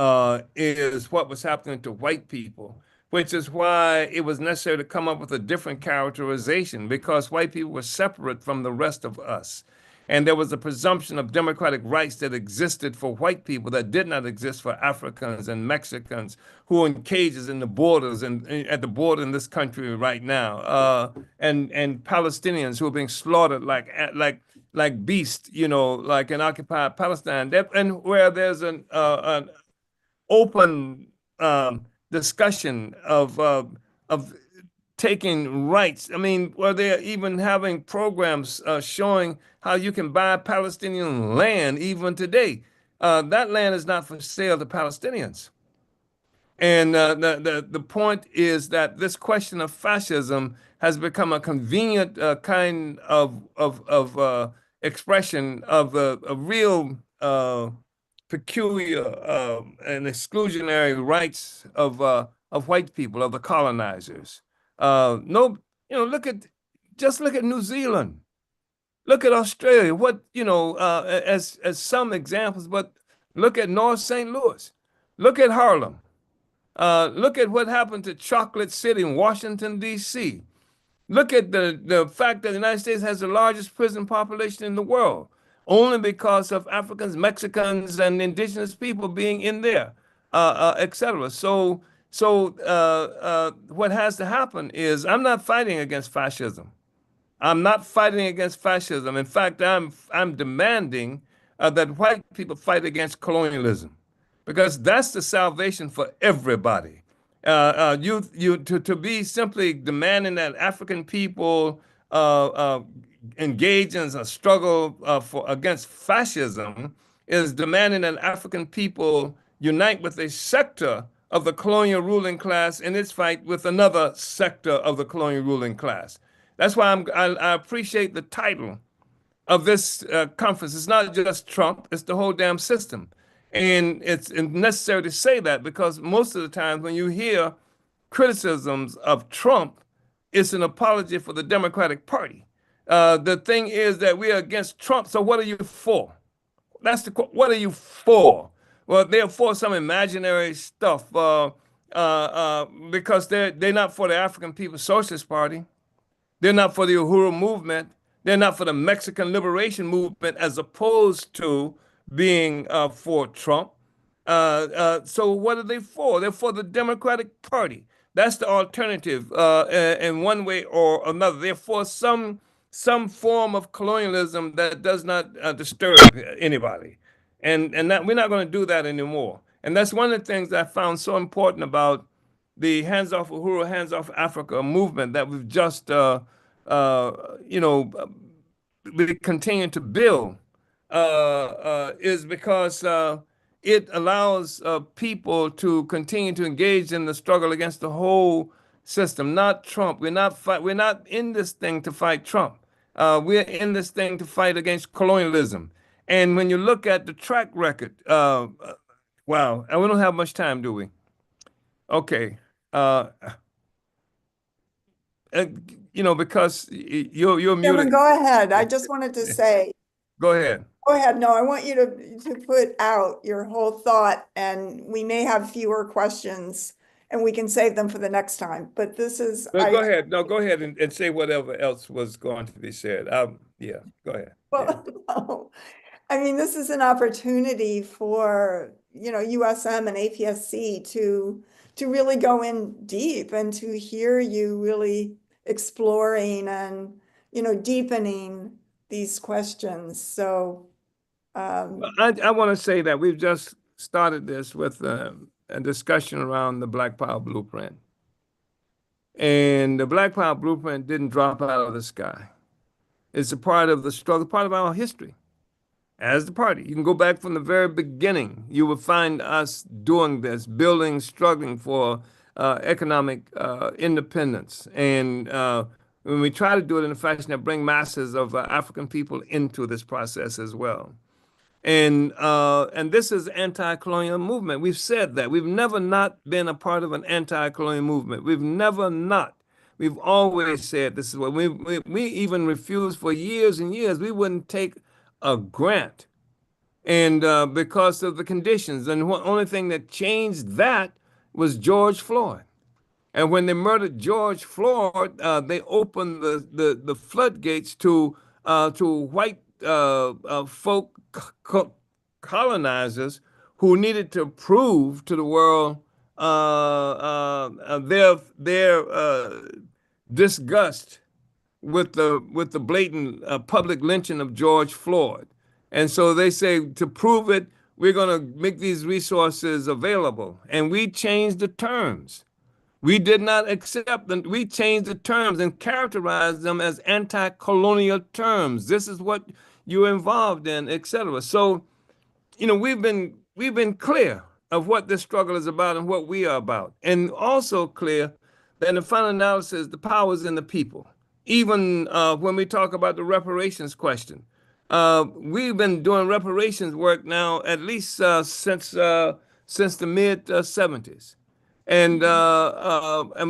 is what was happening to white people, which is why it was necessary to come up with a different characterization, because white people were separate from the rest of us. And there was a presumption of democratic rights that existed for white people that did not exist for Africans and Mexicans who are in cages in the borders and at the border in this country right now, and Palestinians who are being slaughtered like beasts, like in occupied Palestine, and where there's an open discussion of taking rights. I mean, where they're even having programs showing how you can buy Palestinian land even today. That land is not for sale to Palestinians. And the point is that this question of fascism has become a convenient kind of expression of a real peculiar and exclusionary rights of white people, of the colonizers. No, look at New Zealand, look at Australia. What as some examples, but look at North St. Louis, look at Harlem. Look at what happened to Chocolate City in Washington, D.C. Look at the fact that the United States has the largest prison population in the world, only because of Africans, Mexicans, and indigenous people being in there, etc. So what has to happen is I'm not fighting against fascism. I'm not fighting against fascism. In fact, I'm demanding that white people fight against colonialism, because that's the salvation for everybody. To be simply demanding that African people engage in a struggle for against fascism is demanding that African people unite with a sector of the colonial ruling class in its fight with another sector of the colonial ruling class. That's why I appreciate the title of this conference. It's not just Trump, it's the whole damn system. And it's necessary to say that, because most of the time when you hear criticisms of Trump, it's an apology for the Democratic Party. The thing is that we are against Trump, so what are you for? What are you for? Well, they're for some imaginary stuff because they're not for the African People's Socialist Party. They're not for the Uhuru movement. They're not for the Mexican liberation movement, as opposed to being for Trump. So what are they for? They're for the Democratic Party. That's the alternative in one way or another. They're for some form of colonialism that does not disturb anybody. And that we're not going to do that anymore. And that's one of the things I found so important about the Hands Off Uhuru, Hands Off Africa movement that we've just, you know, we continue to build is because it allows people to continue to engage in the struggle against the whole system, not Trump. We're not in this thing to fight Trump. We're in this thing to fight against colonialism. And when you look at the track record, wow, and we don't have much time, do we? Okay. Uh, uh, because you're Chairman, muted. go ahead. I just wanted to say, Go ahead. go ahead. No, I want you to put out your whole thought, and we may have fewer questions and we can save them for the next time. But this is, No, go ahead. No, go ahead and say whatever else was going to be said. Yeah, go ahead. Yeah. well, no. I mean, this is an opportunity for, USM and APSC to really go in deep and to hear you really exploring and, deepening these questions. So, I want to say that we've just started this with a discussion around the Black Power blueprint. And the Black Power blueprint didn't drop out of the sky. It's a part of the struggle, part of our history as the party. You can go back from the very beginning. You will find us doing this, building, struggling for economic independence. And when we try to do it in a fashion that bring masses of African people into this process as well. And this is anti-colonial movement. We've said that. We've never not been a part of an anti-colonial movement. We've never not. We've always said this is what we even refused for years and years. We wouldn't take a grant, and because of the conditions. And the only thing that changed that was George Floyd. And when they murdered George Floyd, they opened the floodgates to white folk colonizers who needed to prove to the world their disgust with the blatant public lynching of George Floyd. And so they say, to prove it, we're going to make these resources available. And we changed the terms. We did not accept them. We changed the terms and characterized them as anti-colonial terms. This is what you're involved in, etc. So, we've been clear of what this struggle is about and what we are about, and also clear that in the final analysis, the power is in the people. Even when we talk about the reparations question, we've been doing reparations work now at least since the mid '70s. And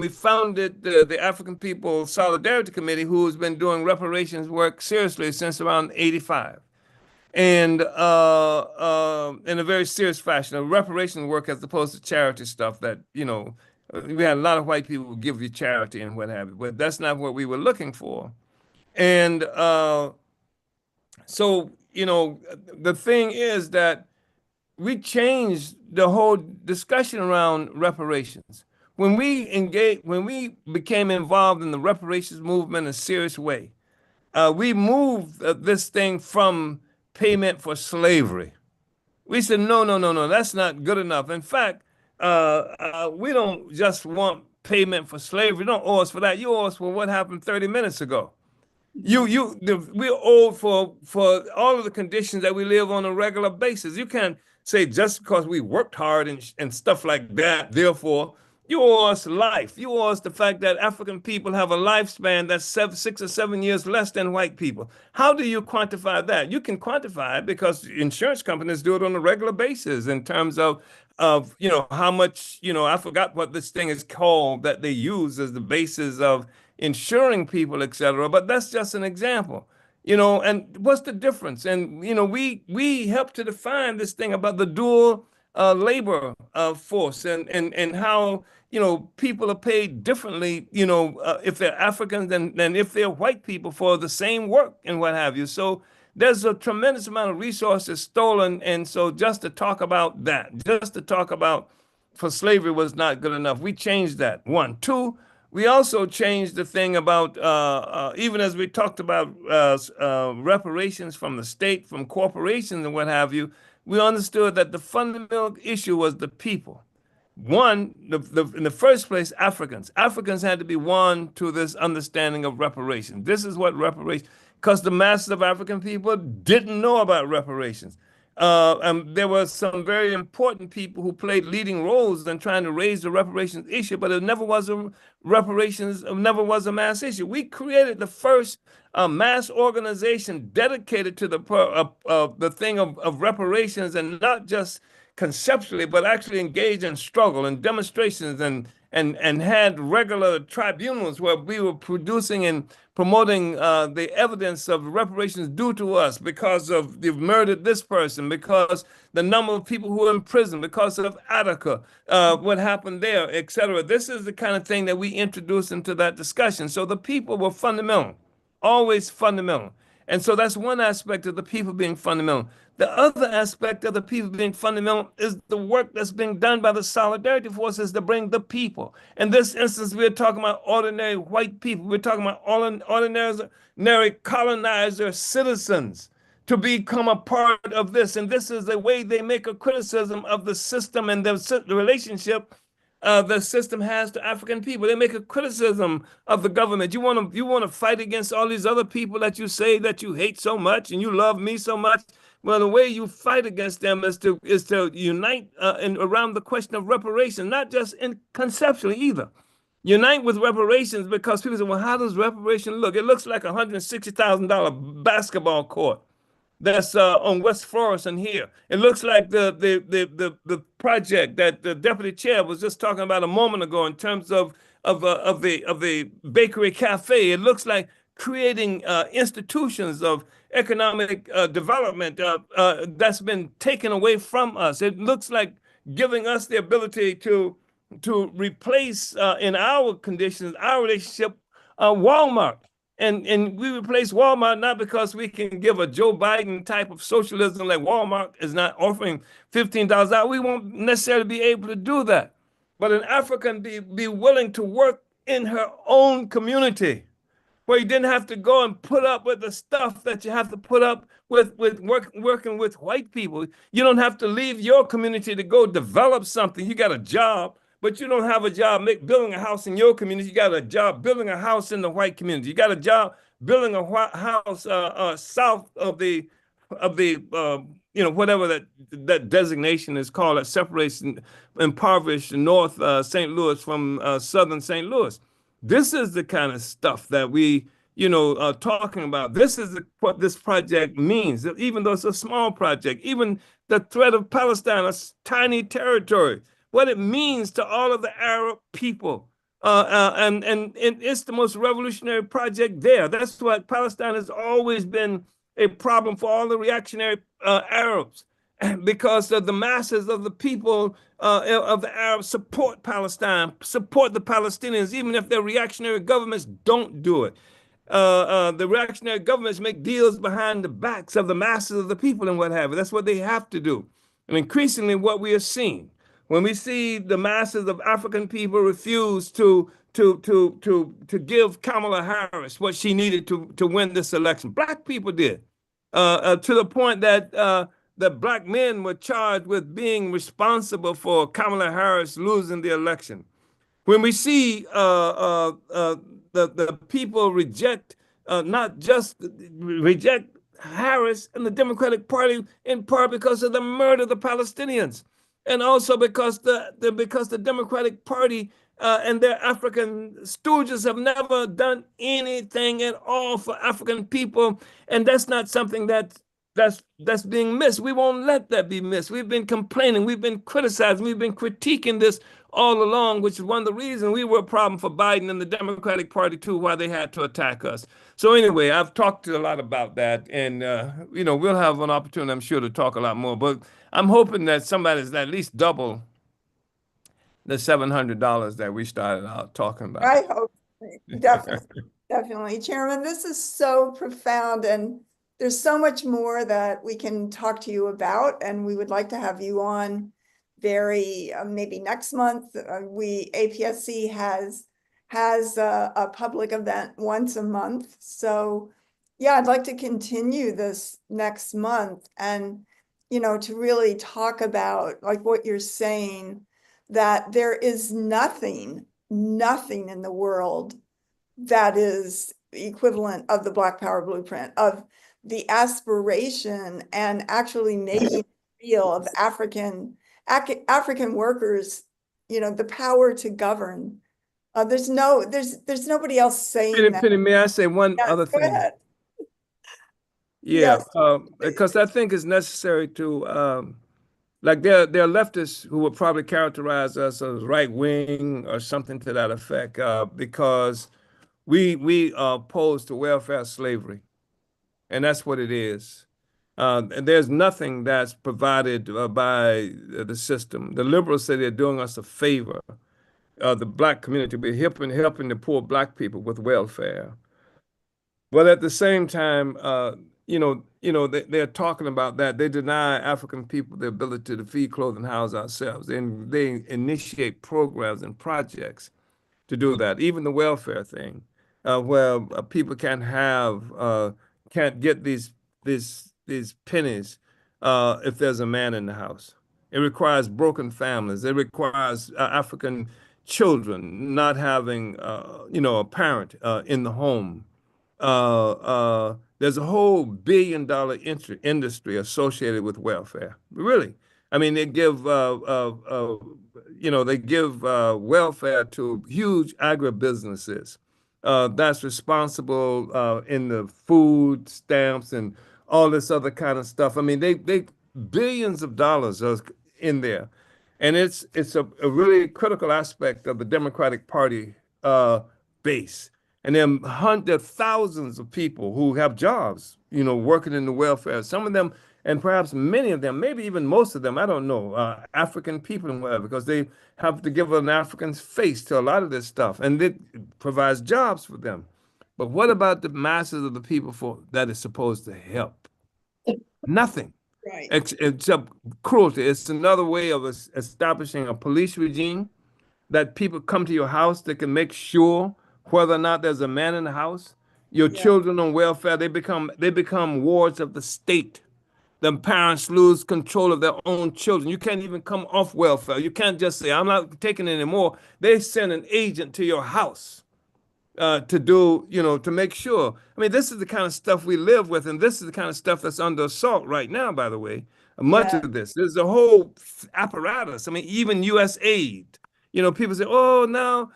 we founded the African People Solidarity Committee, who has been doing reparations work seriously since around '85, and in a very serious fashion, reparations work as opposed to charity stuff that we had a lot of white people who give you charity and what have you, but that's not what we were looking for. And so the thing is that we changed the whole discussion around reparations. When we became involved in the reparations movement in a serious way, we moved this thing from payment for slavery. We said, no, no, no, no, that's not good enough. In fact, we don't just want payment for slavery. You don't owe us for that. You owe us for what happened 30 minutes ago. We're owed for all of the conditions that we live on a regular basis. You can't say just because we worked hard and stuff like that, therefore you owe us life. You owe us the fact that African people have a lifespan that's 6 or 7 years less than white people. How do you quantify that? You can quantify it because insurance companies do it on a regular basis in terms of how much, I forgot what this thing is called that they use as the basis of insuring people, etc. But that's just an example. And what's the difference? And we help to define this thing about the dual labor force and how people are paid differently, if they're Africans than if they're white people for the same work and what have you. So there's a tremendous amount of resources stolen, and so just to talk about that, just to talk about for slavery was not good enough. We changed that. One, two. We also changed the thing about, even as we talked about reparations from the state, from corporations and what have you, we understood that the fundamental issue was the people. One, in the first place, Africans. Africans had to be won to this understanding of reparations. This is what reparations, because the masses of African people didn't know about reparations. And there were some very important people who played leading roles in trying to raise the reparations issue, but it never was a mass issue. We created the first mass organization dedicated to the thing of reparations, and not just conceptually, but actually engaged in struggle and demonstrations and had regular tribunals where we were producing and promoting the evidence of reparations due to us because of they've murdered this person, because the number of people who are in prison, because of Attica, what happened there, etc. This is the kind of thing that we introduced into that discussion. So the people were fundamental, always fundamental. And so that's one aspect of the people being fundamental. The other aspect of the people being fundamental is the work that's being done by the solidarity forces to bring the people. In this instance, we're talking about ordinary white people. We're talking about ordinary colonizer citizens to become a part of this. And this is the way they make a criticism of the system and the relationship the system has to African people. They make a criticism of the government. You want to fight against all these other people that you say that you hate so much and you love me so much. Well, the way you fight against them is to unite around the question of reparations, not just in conceptually either. Unite with reparations, because people say, well, how does reparation look? It looks like a $160,000 basketball court that's on West Florissant here. It looks like the project that the deputy chair was just talking about a moment ago in terms of the bakery cafe. It looks like creating institutions of economic development that's been taken away from us. It looks like giving us the ability to replace in our conditions our relationship Walmart. And we replace Walmart not because we can give a Joe Biden type of socialism like Walmart is not offering $15 out. We won't necessarily be able to do that. But an African be willing to work in her own community, where you didn't have to go and put up with the stuff that you have to put up with working with white people. You don't have to leave your community to go develop something. You got a job, but you don't have a job building a house in your community. You got a job building a house in the white community. You got a job building a house south of the whatever that designation is called, that separates impoverished North St. Louis from Southern St. Louis. This is the kind of stuff that we, are talking about. This is what this project means. Even though it's a small project, even the threat of Palestine, a tiny territory, what it means to all of the Arab people. And it's the most revolutionary project there. That's why Palestine has always been a problem for all the reactionary Arabs, because of the masses of the people of the Arabs support Palestine, support the Palestinians, even if their reactionary governments don't do it. The reactionary governments make deals behind the backs of the masses of the people and what have you. That's what they have to do. And increasingly what we are seeing, when we see the masses of African people refuse to give Kamala Harris what she needed to win this election, Black people did, to the point that Black men were charged with being responsible for Kamala Harris losing the election. When we see the people reject, not just reject Harris and the Democratic Party, in part because of the murder of the Palestinians, and also because the Democratic Party and their African stooges have never done anything at all for African people, and that's not something that's being missed. We won't let that be missed. We've been complaining, we've been criticizing, we've been critiquing this all along, which is one of the reasons we were a problem for Biden and the Democratic Party too, why they had to attack us. So anyway, I've talked a lot about that, and we'll have an opportunity, I'm sure, to talk a lot more. But I'm hoping that somebody's at least double the $700 that we started out talking about. I hope, definitely, definitely. Chairman, this is so profound, and there's so much more that we can talk to you about, and we would like to have you on maybe next month. APSC has a public event once a month. So yeah, I'd like to continue this next month and, to really talk about like what you're saying, that there is nothing in the world that is equivalent of the Black Power blueprint, of the aspiration and actually making it real of African workers, the power to govern. There's nobody else saying that. Penny, may I say one other Go thing? ahead. Yeah, Yes. because I think it's necessary to, like there are leftists who would probably characterize us as right wing or something to that effect, because we are opposed to welfare slavery, and that's what it is. And there's nothing that's provided by the system. The liberals say they're doing us a favor, the Black community, by helping the poor Black people with welfare. But at the same time, they're talking about that. They deny African people the ability to feed, clothe, and house ourselves. And they initiate programs and projects to do that. Even the welfare thing, where people can't get these pennies if there's a man in the house. It requires broken families. It requires African children not having, a parent in the home. There's a whole billion-dollar industry associated with welfare. Really, I mean, they give welfare to huge agribusinesses that's responsible in the food stamps and all this other kind of stuff. I mean, they billions of dollars are in there, and it's a really critical aspect of the Democratic Party base. And there are thousands of people who have jobs, working in the welfare. Some of them, and perhaps many of them, maybe even most of them, I don't know, African people and whatever, because they have to give an African's face to a lot of this stuff, and it provides jobs for them. But what about the masses of the people that is supposed to help? Nothing. Right. Except cruelty. It's another way of establishing a police regime that people come to your house that can make sure whether or not there's a man in the house. Your Yeah. children on welfare, they become wards of the state. The parents lose control of their own children. You can't even come off welfare. You can't just say, I'm not taking it anymore. They send an agent to your house to do, to make sure. I mean, this is the kind of stuff we live with, and this is the kind of stuff that's under assault right now, by the way. Much Yeah. of this. There's a whole apparatus. I mean, even U.S. aid. People say, oh, now,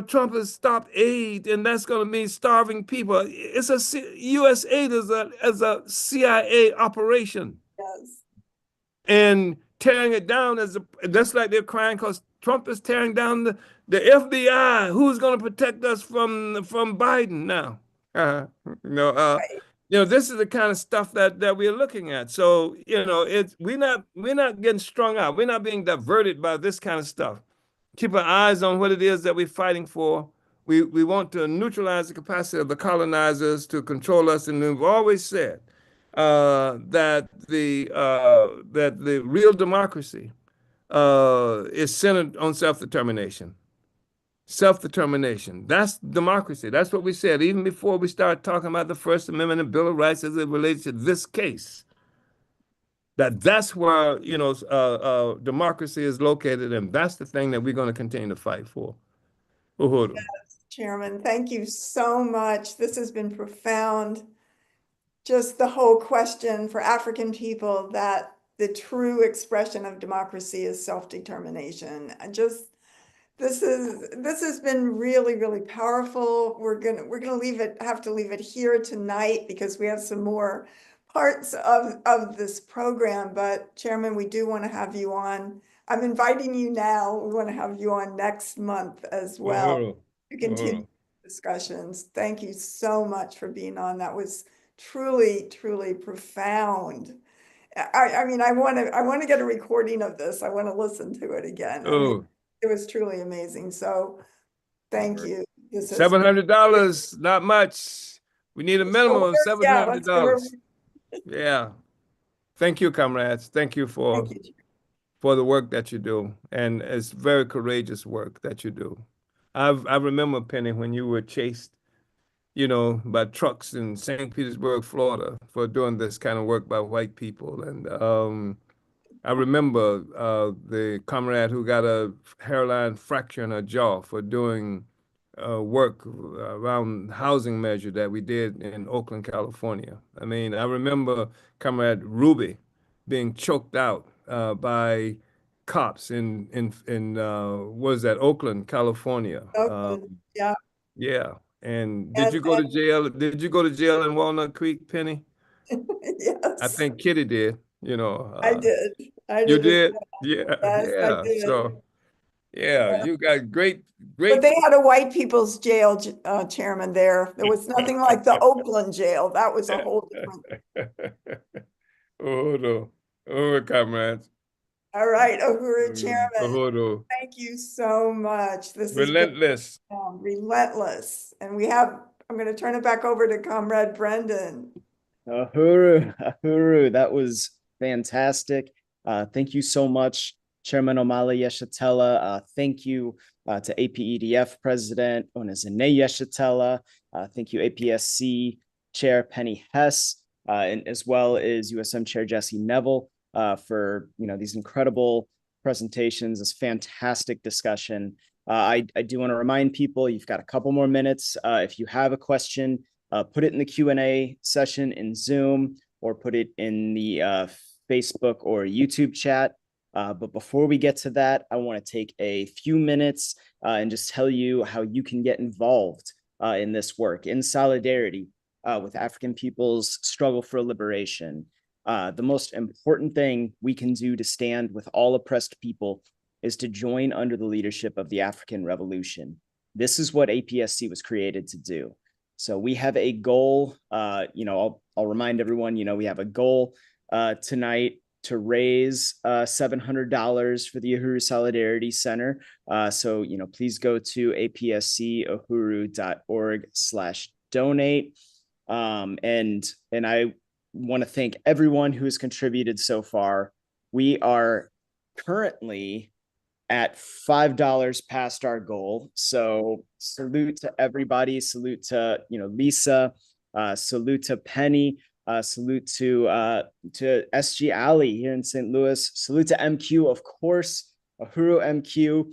Trump has stopped aid, and that's going to mean starving people. U.S. aid is a CIA operation. Yes. And tearing it down that's like they're crying because Trump is tearing down the FBI. Who's going to protect us from Biden now? This is the kind of stuff that we're looking at. So we're not getting strung out. We're not being diverted by this kind of stuff. Keep our eyes on what it is that we're fighting for. We want to neutralize the capacity of the colonizers to control us, and we've always said that the real democracy is centered on self-determination. Self-determination. That's democracy. That's what we said even before we started talking about the First Amendment and Bill of Rights as it relates to this case. That's where democracy is located, and that's the thing that we're going to continue to fight for. Uhuru. Yes, Chairman, thank you so much. This has been profound. Just the whole question for African people that the true expression of democracy is self-determination. This has been really, really powerful. We're gonna have to leave it here tonight because we have some more parts of this program. But Chairman, we do want to have you on. I'm inviting you now. We want to have you on next month as well Uhuru. to continue discussions. Thank you so much for being on. That was truly, truly profound. I mean, I want to get a recording of this. I want to listen to it again. I mean, it was truly amazing. So thank you. This has been $700, not much. We need a minimum of $700. Yeah. Thank you, comrades. Thank you for the work that you do. And it's very courageous work that you do. I remember, Penny, when you were chased, by trucks in St. Petersburg, Florida, for doing this kind of work by white people. And I remember the comrade who got a hairline fracture in her jaw for doing work around housing measure that we did in Oakland, California. I mean, I remember Comrade Ruby being choked out by cops in what is that, Oakland, California. Oakland, yeah. Yeah. And did you go to jail? Did you go to jail in Walnut Creek, Penny? Yes. I think Kitty did. I did. You did? Yeah. Yes, Yeah. I did. So, yeah, you got great. But they had a white people's jail, Chairman, there. There was nothing like the Oakland jail. That was a whole different. Oh, no. Oh, comrades. All right, Uhuru Chairman. Uhuru. Thank you so much. This is Relentless. relentless. And I'm going to turn it back over to Comrade Brendan. Uhuru, that was fantastic. Thank you so much, Chairman Omala Yeshitela. Thank you to APEDF President Onezene Yeshitela. Thank you, APSC Chair Penny Hess, and as well as USM Chair Jesse Neville. for these incredible presentations, this fantastic discussion. I do want to remind people you've got a couple more minutes. If you have a question, put it in the Q&A session in Zoom or put it in the Facebook or YouTube chat. But before we get to that, I want to take a few minutes and just tell you how you can get involved in this work in solidarity with African people's struggle for liberation. The most important thing we can do to stand with all oppressed people is to join under the leadership of the African Revolution. This is what APSC was created to do. So we have a goal, I'll remind everyone, we have a goal tonight to raise $700 for the Uhuru Solidarity Center. So please go to apscuhuru.org/donate. And I want to thank everyone who has contributed so far. We are currently at $5 past our goal. So salute to everybody. Salute to Lisa. Salute to Penny. Salute to SG Ali here in St. Louis. Salute to MQ, of course. Uhuru MQ.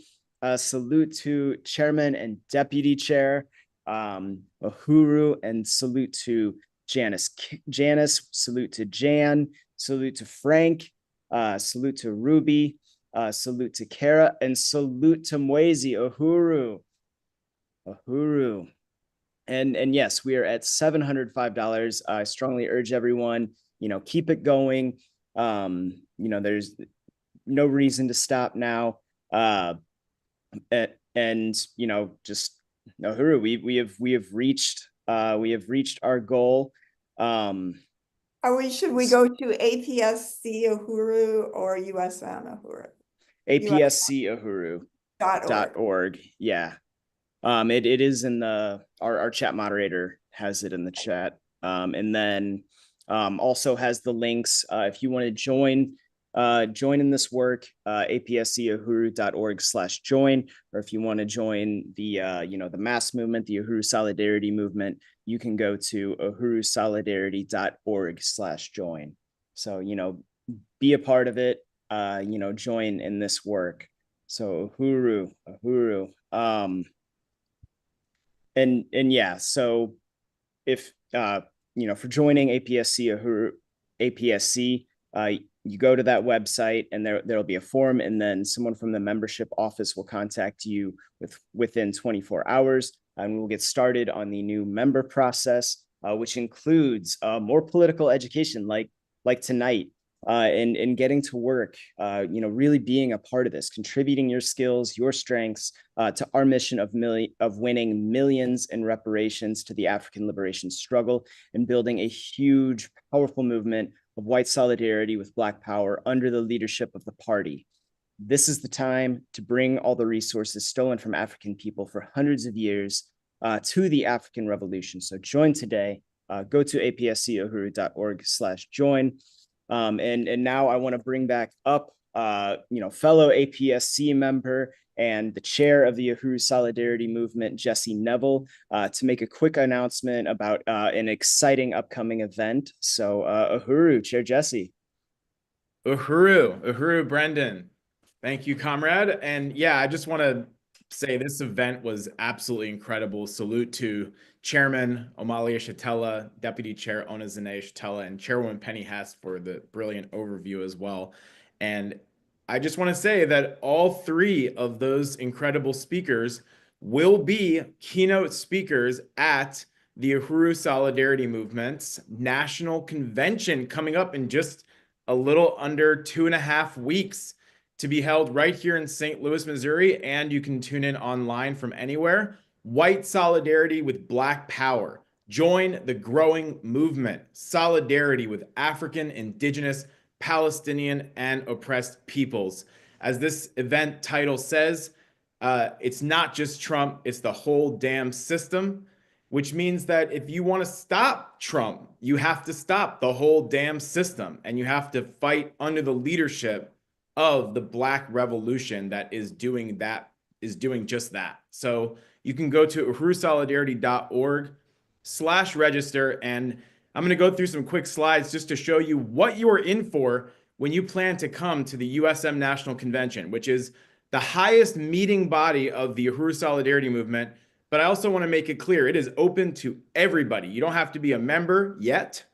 Salute to Chairman and Deputy Chair Uhuru, and salute to Janice. Salute to Jan. Salute to Frank. Salute to Ruby. Salute to Kara, and salute to Mwezi. Uhuru. And yes, we are at $705. I strongly urge everyone, keep it going. There's no reason to stop now. Just Uhuru, we have reached our goal. Should we go to APSC Uhuru or USM Uhuru? APSCUhuru.org. Yeah. It is in our chat moderator has it in the chat. And then also has the links if you want to join in this work, apscuhuru.org/join, or if you want to join the the mass movement, the Uhuru Solidarity movement, you can go to uhurusolidarity.org/join. So be a part of it, join in this work. So Uhuru. And yeah, so if for joining APSC, you go to that website and there'll be a form, and then someone from the membership office will contact you within 24 hours, and we'll get started on the new member process, which includes more political education like tonight, and getting to work, really being a part of this, contributing your skills, your strengths to our mission of winning millions in reparations to the African liberation struggle and building a huge, powerful movement of white solidarity with Black power under the leadership of the party. This is the time to bring all the resources stolen from African people for hundreds of years to the African Revolution. So join today. Go to apscuhuru.org/join. And now I want to bring back up, fellow APSC member and the chair of the Uhuru Solidarity Movement, Jesse Neville, to make a quick announcement about an exciting upcoming event. So Uhuru, Chair Jesse. Uhuru Brendan. Thank you, comrade. And yeah, I just want to say this event was absolutely incredible. Salute to Chairman Omali Shatella, Deputy Chair Onazane Shatella, and Chairwoman Penny Hess for the brilliant overview as well. And I just want to say that all three of those incredible speakers will be keynote speakers at the Uhuru Solidarity Movement's national convention coming up in just a little under 2.5 weeks, to be held right here in St. Louis, Missouri, and you can tune in online from anywhere. White solidarity with Black power. Join the growing movement. Solidarity with African, Indigenous, Palestinian, and oppressed peoples. As this event title says, it's not just Trump, it's the whole damn system, which means that if you want to stop Trump, you have to stop the whole damn system, and you have to fight under the leadership of the Black Revolution that is doing just that. So you can go to uhurusolidarity.org/register, and I'm going to go through some quick slides just to show you what you are in for when you plan to come to the USM National Convention, which is the highest meeting body of the Uhuru Solidarity Movement. But I also want to make it clear, it is open to everybody. You don't have to be a member yet.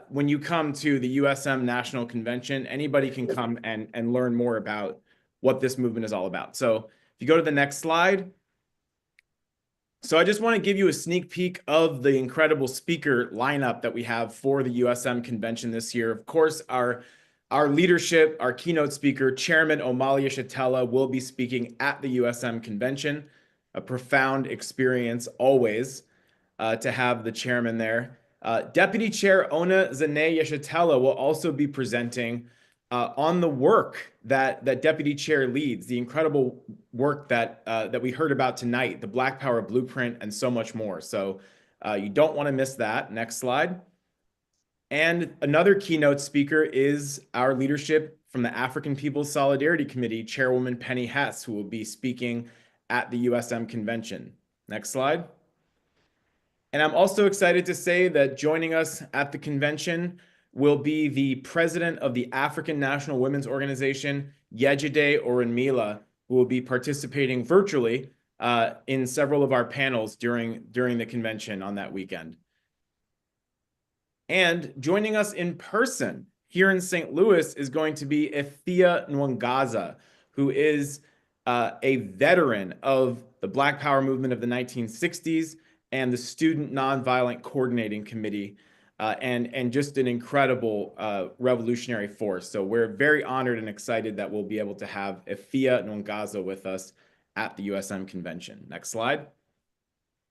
When you come to the USM National Convention, anybody can come and learn more about what this movement is all about. So if you go to the next slide. So I just want to give you a sneak peek of the incredible speaker lineup that we have for the USM convention this year. Of course, our leadership, our keynote speaker, Chairman Omali Yeshitela, will be speaking at the USM convention. A profound experience always to have the chairman there. Deputy Chair Ona Zane Yeshitela will also be presenting on the work that Deputy Chair leads, the incredible work that we heard about tonight, the Black Power Blueprint, and so much more. So you don't want to miss that. Next slide. And another keynote speaker is our leadership from the African People's Solidarity Committee, Chairwoman Penny Hess, who will be speaking at the USM convention. Next slide. And I'm also excited to say that joining us at the convention will be the president of the African National Women's Organization, Yejide Orinmila, who will be participating virtually in several of our panels during the convention on that weekend. And joining us in person here in St. Louis is going to be Efia Nwangaza, who is a veteran of the Black Power movement of the 1960s and the Student Nonviolent Coordinating Committee, and just an incredible revolutionary force. So we're very honored and excited that we'll be able to have Efia Nwangaza with us at the USM convention. Next slide.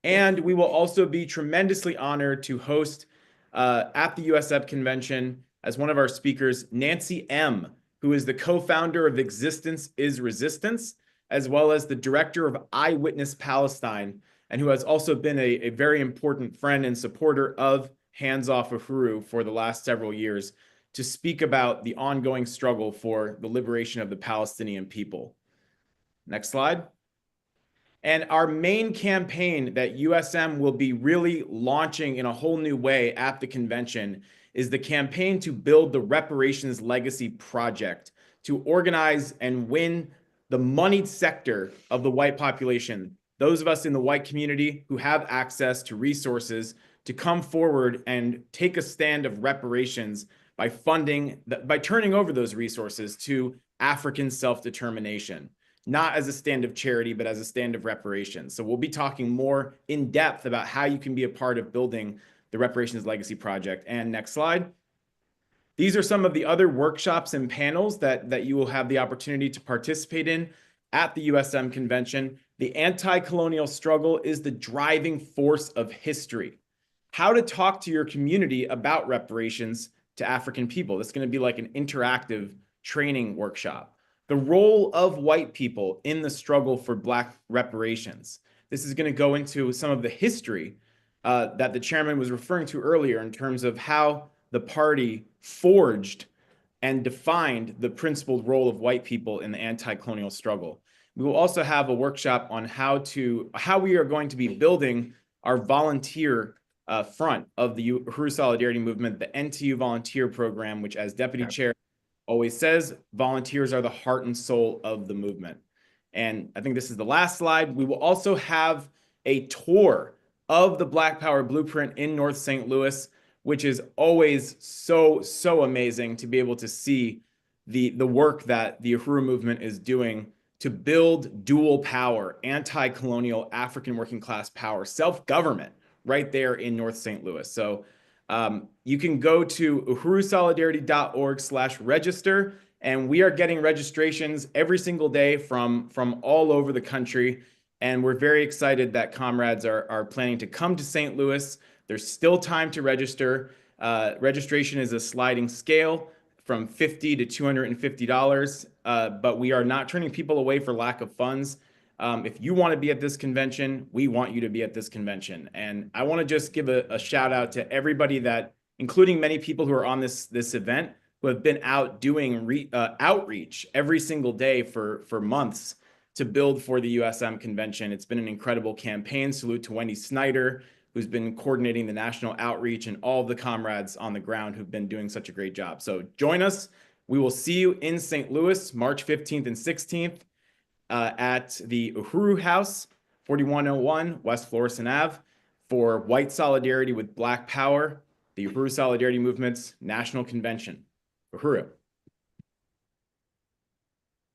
And we will also be tremendously honored to host at the USM convention as one of our speakers, Nancy M., who is the co-founder of Existence is Resistance, as well as the director of Eyewitness Palestine, and who has also been a very important friend and supporter of Hands Off Uhuru for the last several years, to speak about the ongoing struggle for the liberation of the Palestinian people. Next slide. And our main campaign that USM will be really launching in a whole new way at the convention is the campaign to build the Reparations Legacy Project, to organize and win the moneyed sector of the white population, those of us in the white community who have access to resources, to come forward and take a stand of reparations by turning over those resources to African self-determination, not as a stand of charity, but as a stand of reparations. So we'll be talking more in depth about how you can be a part of building the Reparations Legacy Project. And next slide. These are some of the other workshops and panels that you will have the opportunity to participate in at the USM convention. The anti-colonial struggle is the driving force of history. How to talk to your community about reparations to African people. That's going to be like an interactive training workshop. The role of white people in the struggle for Black reparations. This is going to go into some of the history that the chairman was referring to earlier in terms of how the party forged and defined the principled role of white people in the anti-colonial struggle. We will also have a workshop on how we are going to be building our volunteer front of the Uhuru Solidarity Movement, the NTU volunteer program, which, as Deputy Chair always says, volunteers are the heart and soul of the movement. And I think this is the last slide. We will also have a tour of the Black Power Blueprint in North St. Louis, which is always so amazing to be able to see the work that the Uhuru movement is doing to build dual power, anti-colonial African working class power, self-government right there in North St. Louis. So you can go to uhurusolidarity.org/register, and we are getting registrations every single day from all over the country. And we're very excited that comrades are planning to come to St. Louis. There's still time to register. Registration is a sliding scale from $50 to $250, but we are not turning people away for lack of funds. If you want to be at this convention, we want you to be at this convention. And I want to just give a shout out to everybody that, including many people who are on this event, who have been out doing outreach every single day for months to build for the USM convention. It's been an incredible campaign. Salute to Wendy Snyder, who's been coordinating the national outreach, and all of the comrades on the ground who've been doing such a great job. So join us. We will see you in St. Louis, March 15th and 16th at the Uhuru House, 4101 West Florissant Ave, for White Solidarity with Black Power, the Uhuru Solidarity Movement's National Convention. Uhuru.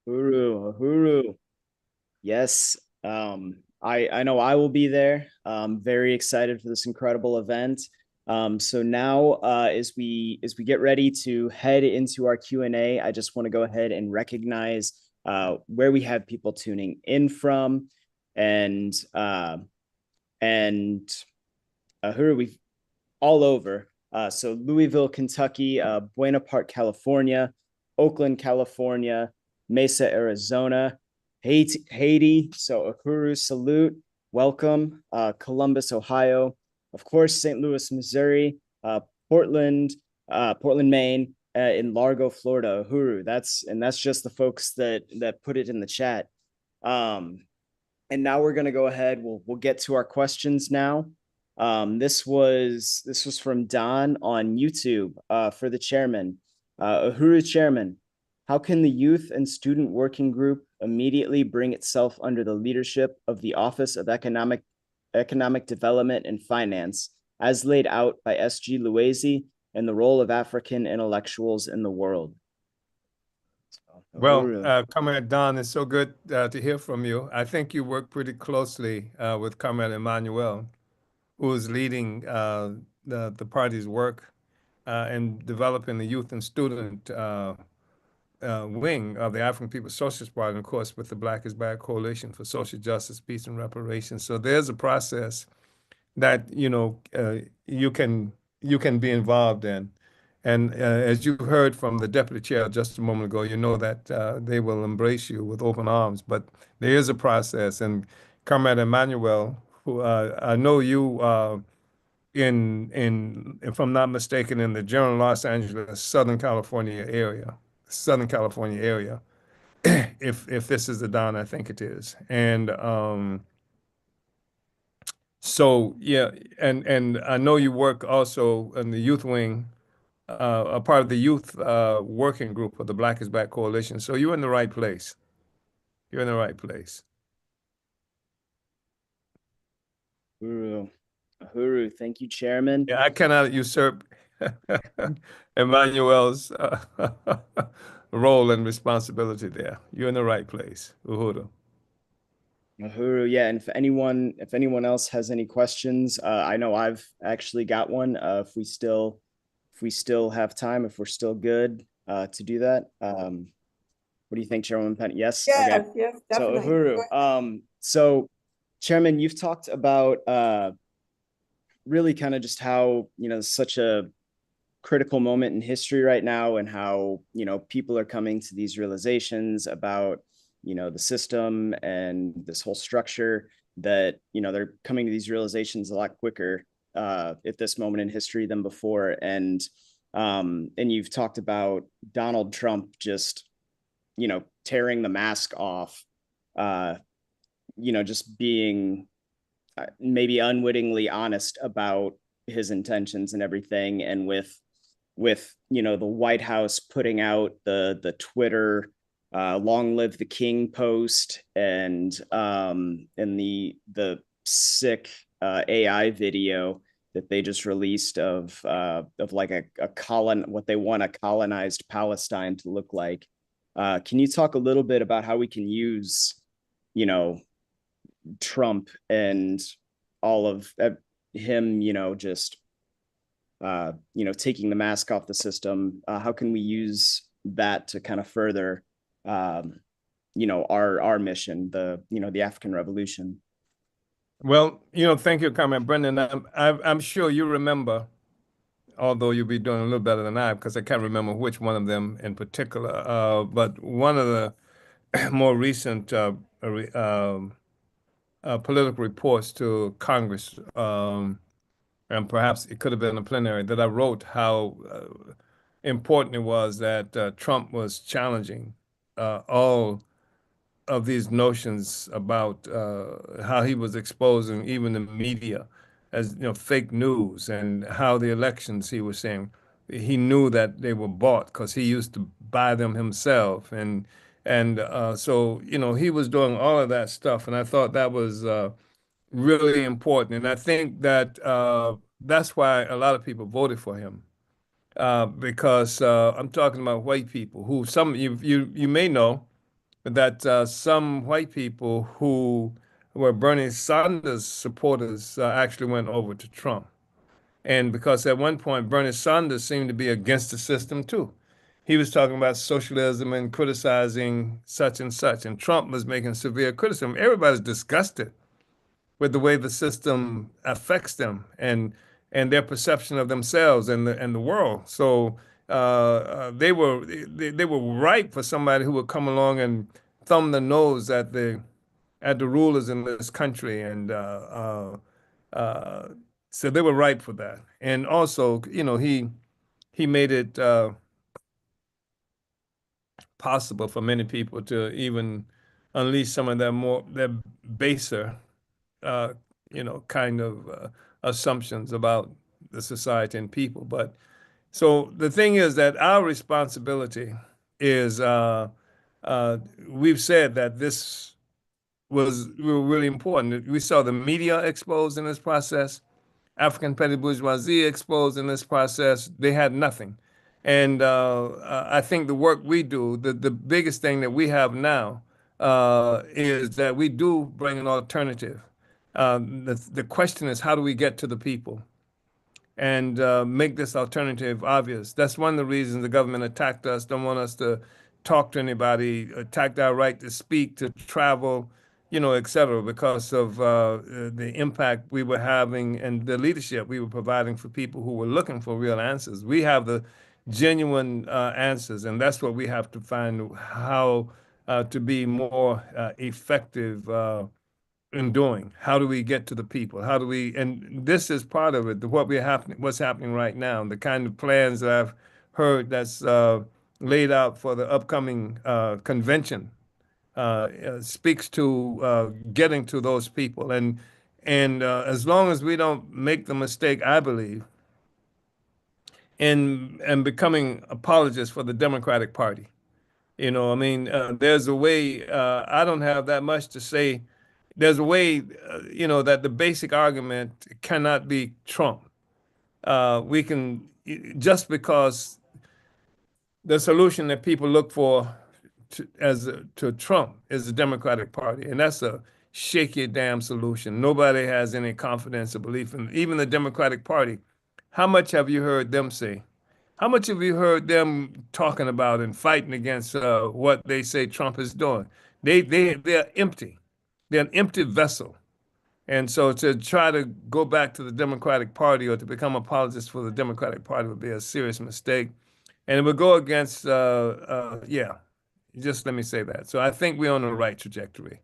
Uhuru, Uhuru. Yes, I know I will be there. Very excited for this incredible event. So now, as we get ready to head into our Q&A, I just want to go ahead and recognize where we have people tuning in from, and who are we all over. So Louisville, Kentucky, Buena Park, California, Oakland, California, Mesa, Arizona, Haiti. So Uhuru, salute, welcome. Columbus, Ohio, of course, St. Louis, Missouri, Portland, Portland, Maine, in Largo, Florida. Uhuru. That's just the folks that put it in the chat. And now we're going to go ahead. We'll get to our questions now. This was from Don on YouTube for the chairman. Uhuru chairman, how can the Youth and Student Working Group immediately bring itself under the leadership of the Office of Economic Development and Finance, as laid out by S.G. Loezi, and the role of African intellectuals in the world? Well, Comrade Don, it's so good to hear from you. I think you work pretty closely with Comrade Emmanuel, who is leading the party's work in developing the youth and student wing of the African People's Socialist Party, and of course, with the Black is Back Coalition for Social Justice, Peace, and Reparations. So there's a process that you can be involved in. And as you heard from the deputy chair just a moment ago, you know that they will embrace you with open arms. But there is a process. And Comrade Emmanuel, who I know you if I'm not mistaken, in the general Los Angeles, Southern California area, if this is the Don, I think it is. And so yeah, and I know you work also in the youth wing, a part of the youth working group of the Black is Back Coalition. So you're in the right place. You're in the right place. Uhuru, Uhuru, thank you, chairman. Yeah, I cannot usurp Emmanuel's role and responsibility there. You're in the right place, Uhuru. Uhuru, yeah. And if anyone else has any questions, I know I've actually got one. If we still have time, if we're still good to do that. What do you think, Chairwoman Penny? Yes. Yes, Okay. yes, So definitely. Uhuru, so Chairman, you've talked about really kind of just how, such a critical moment in history right now, and how, people are coming to these realizations about, the system and this whole structure, that, they're coming to these realizations a lot quicker at this moment in history than before. And you've talked about Donald Trump just, tearing the mask off, just being maybe unwittingly honest about his intentions and everything. And with the White House putting out the Twitter "Long Live the King" post, and the sick AI video that they just released of like a what they want a colonized Palestine to look like. Can you talk a little bit about how we can use, Trump and all of him, just taking the mask off the system? How can we use that to kind of further, our mission, the African Revolution? Well, thank you, Comrade Brendan. I'm sure you remember, although you'll be doing a little better than I, because I can't remember which one of them in particular. But one of the more recent political reports to Congress, and perhaps it could have been a plenary, that I wrote how important it was that Trump was challenging all of these notions about how he was exposing even the media as fake news, and how the elections, he was saying, he knew that they were bought because he used to buy them himself, and so he was doing all of that stuff, and I thought that was really important, and I think that that's why a lot of people voted for him because I'm talking about white people who some you may know that some white people who were Bernie Sanders supporters actually went over to Trump. And because at one point, Bernie Sanders seemed to be against the system too. He was talking about socialism and criticizing such and such. And Trump was making severe criticism. Everybody's disgusted with the way the system affects them and their perception of themselves and the world. So they were ripe for somebody who would come along and thumb the nose at the rulers in this country, and so they were ripe for that. And also, he made it possible for many people to even unleash some of their baser, uh, kind of assumptions about the society and people. But so the thing is that our responsibility is we've said that this was really important. We saw the media exposed in this process, African petty bourgeoisie exposed in this process. They had nothing. And I think the work we do, the biggest thing that we have now is that we do bring an alternative. The question is, how do we get to the people and make this alternative obvious? That's one of the reasons the government attacked us, don't want us to talk to anybody, attacked our right to speak, to travel, et cetera, because of the impact we were having and the leadership we were providing for people who were looking for real answers. We have the genuine answers, and that's what we have to find how to be more effective in doing. How do we get to the people? How do we, and this is part of it, what's happening right now, the kind of plans that I've heard that's laid out for the upcoming convention speaks to getting to those people. And as long as we don't make the mistake, I believe, in becoming apologists for the Democratic Party. I mean, there's a way, I don't have that much to say. There's a way, that the basic argument cannot be Trump. We can, just because the solution that people look for to Trump is the Democratic Party, and that's a shaky damn solution. Nobody has any confidence or belief in even the Democratic Party. How much have you heard them say? How much have you heard them talking about and fighting against what they say Trump is doing? They're empty. They're an empty vessel. And so to try to go back to the Democratic Party or to become apologists for the Democratic Party would be a serious mistake. And it would go against, yeah, just let me say that. So I think we're on the right trajectory.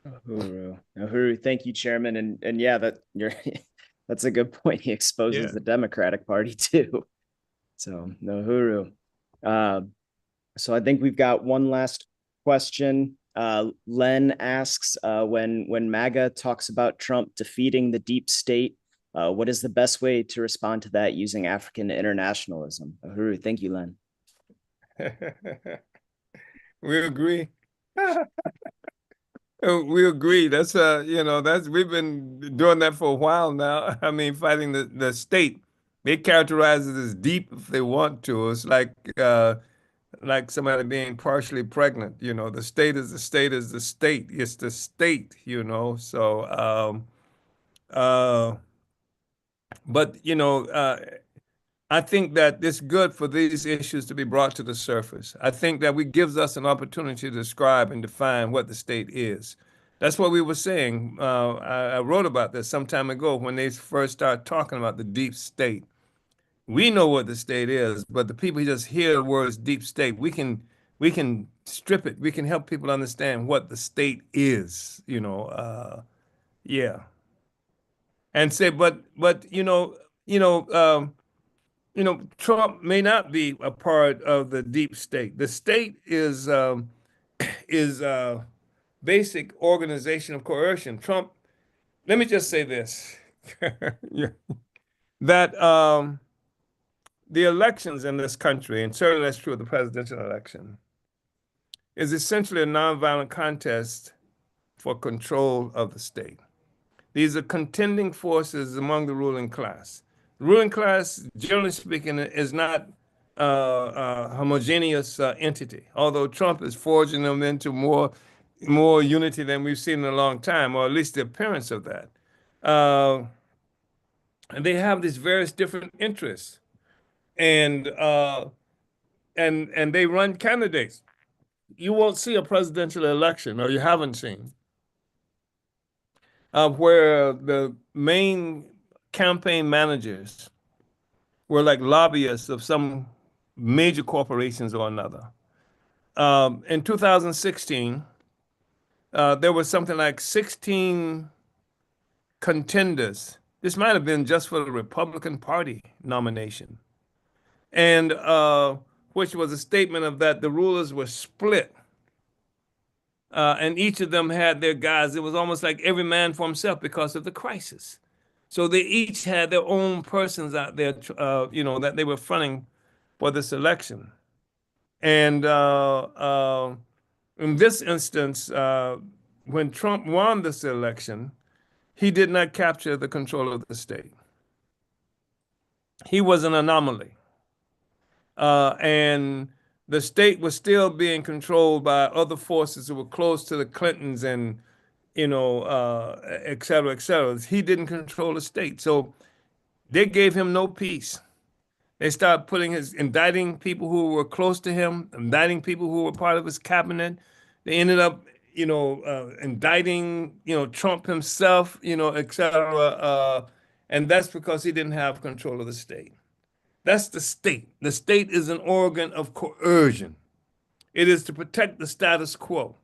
Uhuru. Uhuru, thank you, Chairman. And yeah, that's a good point. He exposes the Democratic Party too. So no Uhuru. So I think we've got one last question. Len asks, when MAGA talks about Trump defeating the deep state, what is the best way to respond to that using African internationalism? Uhuru, thank you, Len. We agree. We agree. That's we've been doing that for a while now. I mean, fighting the state. They characterize it as deep if they want to. It's like somebody being partially pregnant. The state is the state is the state. It's the state. So but I think that it's good for these issues to be brought to the surface. I think that it gives us an opportunity to describe and define what the state is. That's what we were saying. I wrote about this some time ago when they first started talking about the deep state. We know what the state is, but the people who just hear the words deep state, we can strip it. We can help people understand what the state is. Yeah, and say, but Trump may not be a part of the deep state. The state is basic organization of coercion. Trump, let me just say this, yeah, that the elections in this country, and certainly that's true of the presidential election, is essentially a nonviolent contest for control of the state. These are contending forces among the ruling class. The ruling class, generally speaking, is not a homogeneous entity, although Trump is forging them into more unity than we've seen in a long time, or at least the appearance of that. And they have these various different interests, and they run candidates. You won't see a presidential election, or you haven't seen, where the main campaign managers were like lobbyists of some major corporations or another. In 2016, there was something like 16 contenders. This might have been just for the Republican Party nomination, and which was a statement of that the rulers were split, and each of them had their guys. It was almost like every man for himself because of the crisis. So they each had their own persons out there, that they were fronting for this election. And in this instance, when Trump won this election, he did not capture the control of the state. He was an anomaly. And the state was still being controlled by other forces who were close to the Clintons and, et cetera, et cetera. He didn't control the state. So they gave him no peace. They started indicting people who were close to him, indicting people who were part of his cabinet. They ended up, indicting, Trump himself, et cetera. And that's because he didn't have control of the state. That's the state. The state is an organ of coercion. It is to protect the status quo.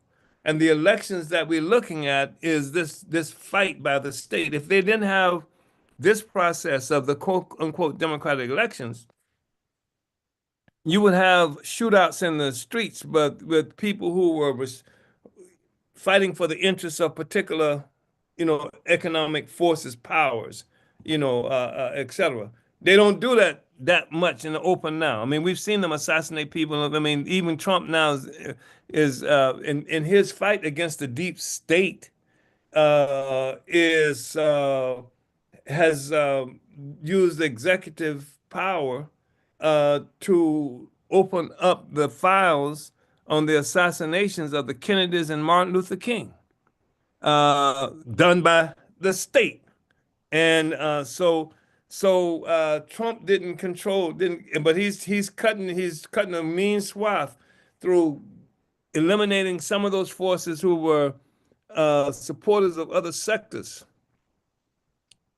And the elections that we're looking at is this fight by the state. If they didn't have this process of the quote unquote democratic elections, you would have shootouts in the streets, but with people who were fighting for the interests of particular, economic forces, powers, et cetera. They don't do that much in the open now. I mean, we've seen them assassinate people. I mean, even Trump now is in his fight against the deep state has used executive power to open up the files on the assassinations of the Kennedys and Martin Luther King, done by the state. And so Trump didn't control, but he's cutting a mean swath through eliminating some of those forces who were supporters of other sectors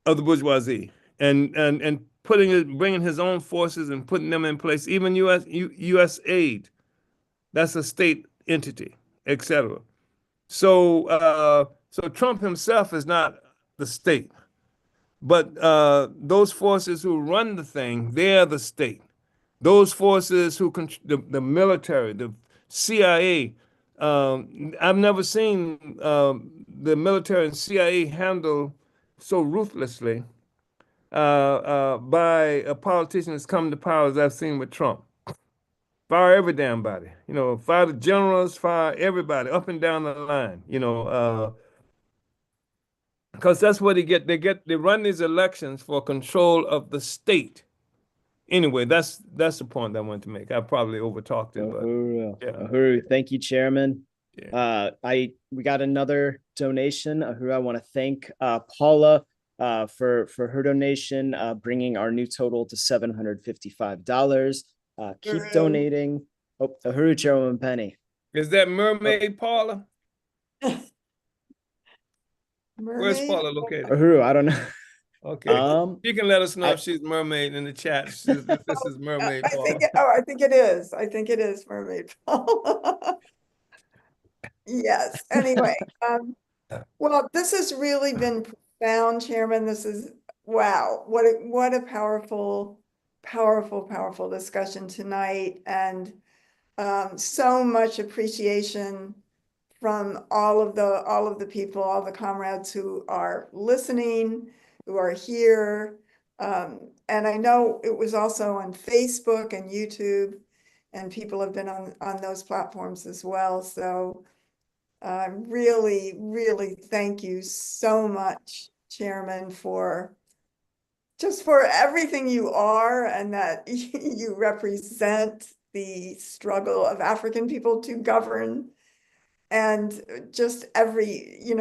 of the bourgeoisie, and bringing his own forces and putting them in place. Even U.S. aid, that's a state entity, etc. So Trump himself is not the state, but those forces who run the thing, they're the state. Those forces who the military, the CIA. I've never seen the military and CIA handle so ruthlessly by a politician that's come to power as I've seen with Trump. Fire every damn body, fire the generals, fire everybody up and down the line, because that's what they run these elections for control of the state. Anyway, that's the point I wanted to make. I probably overtalked it, but yeah. Uhuru, thank you, Chairman. Yeah. We got another donation. Uhuru, I want to thank Paula for her donation, bringing our new total to $755. Keep donating. Oh, Uhuru, Chairwoman Penny. Is that Mermaid Paula? Where's Paula located? Uhuru, I don't know. Okay. You can let us know if she's Mermaid in the chat. If this is Mermaid Paula. I think it is. I think it is Mermaid Paula. Yes. Anyway, well, this has really been profound, Chairman. This is, wow, what a powerful discussion tonight, and so much appreciation from all of the people, all the comrades who are listening, who are here. And I know it was also on Facebook and YouTube, and people have been on those platforms as well. So really, really thank you so much, Chairman, for just for everything you are and that you represent the struggle of African people to govern, and just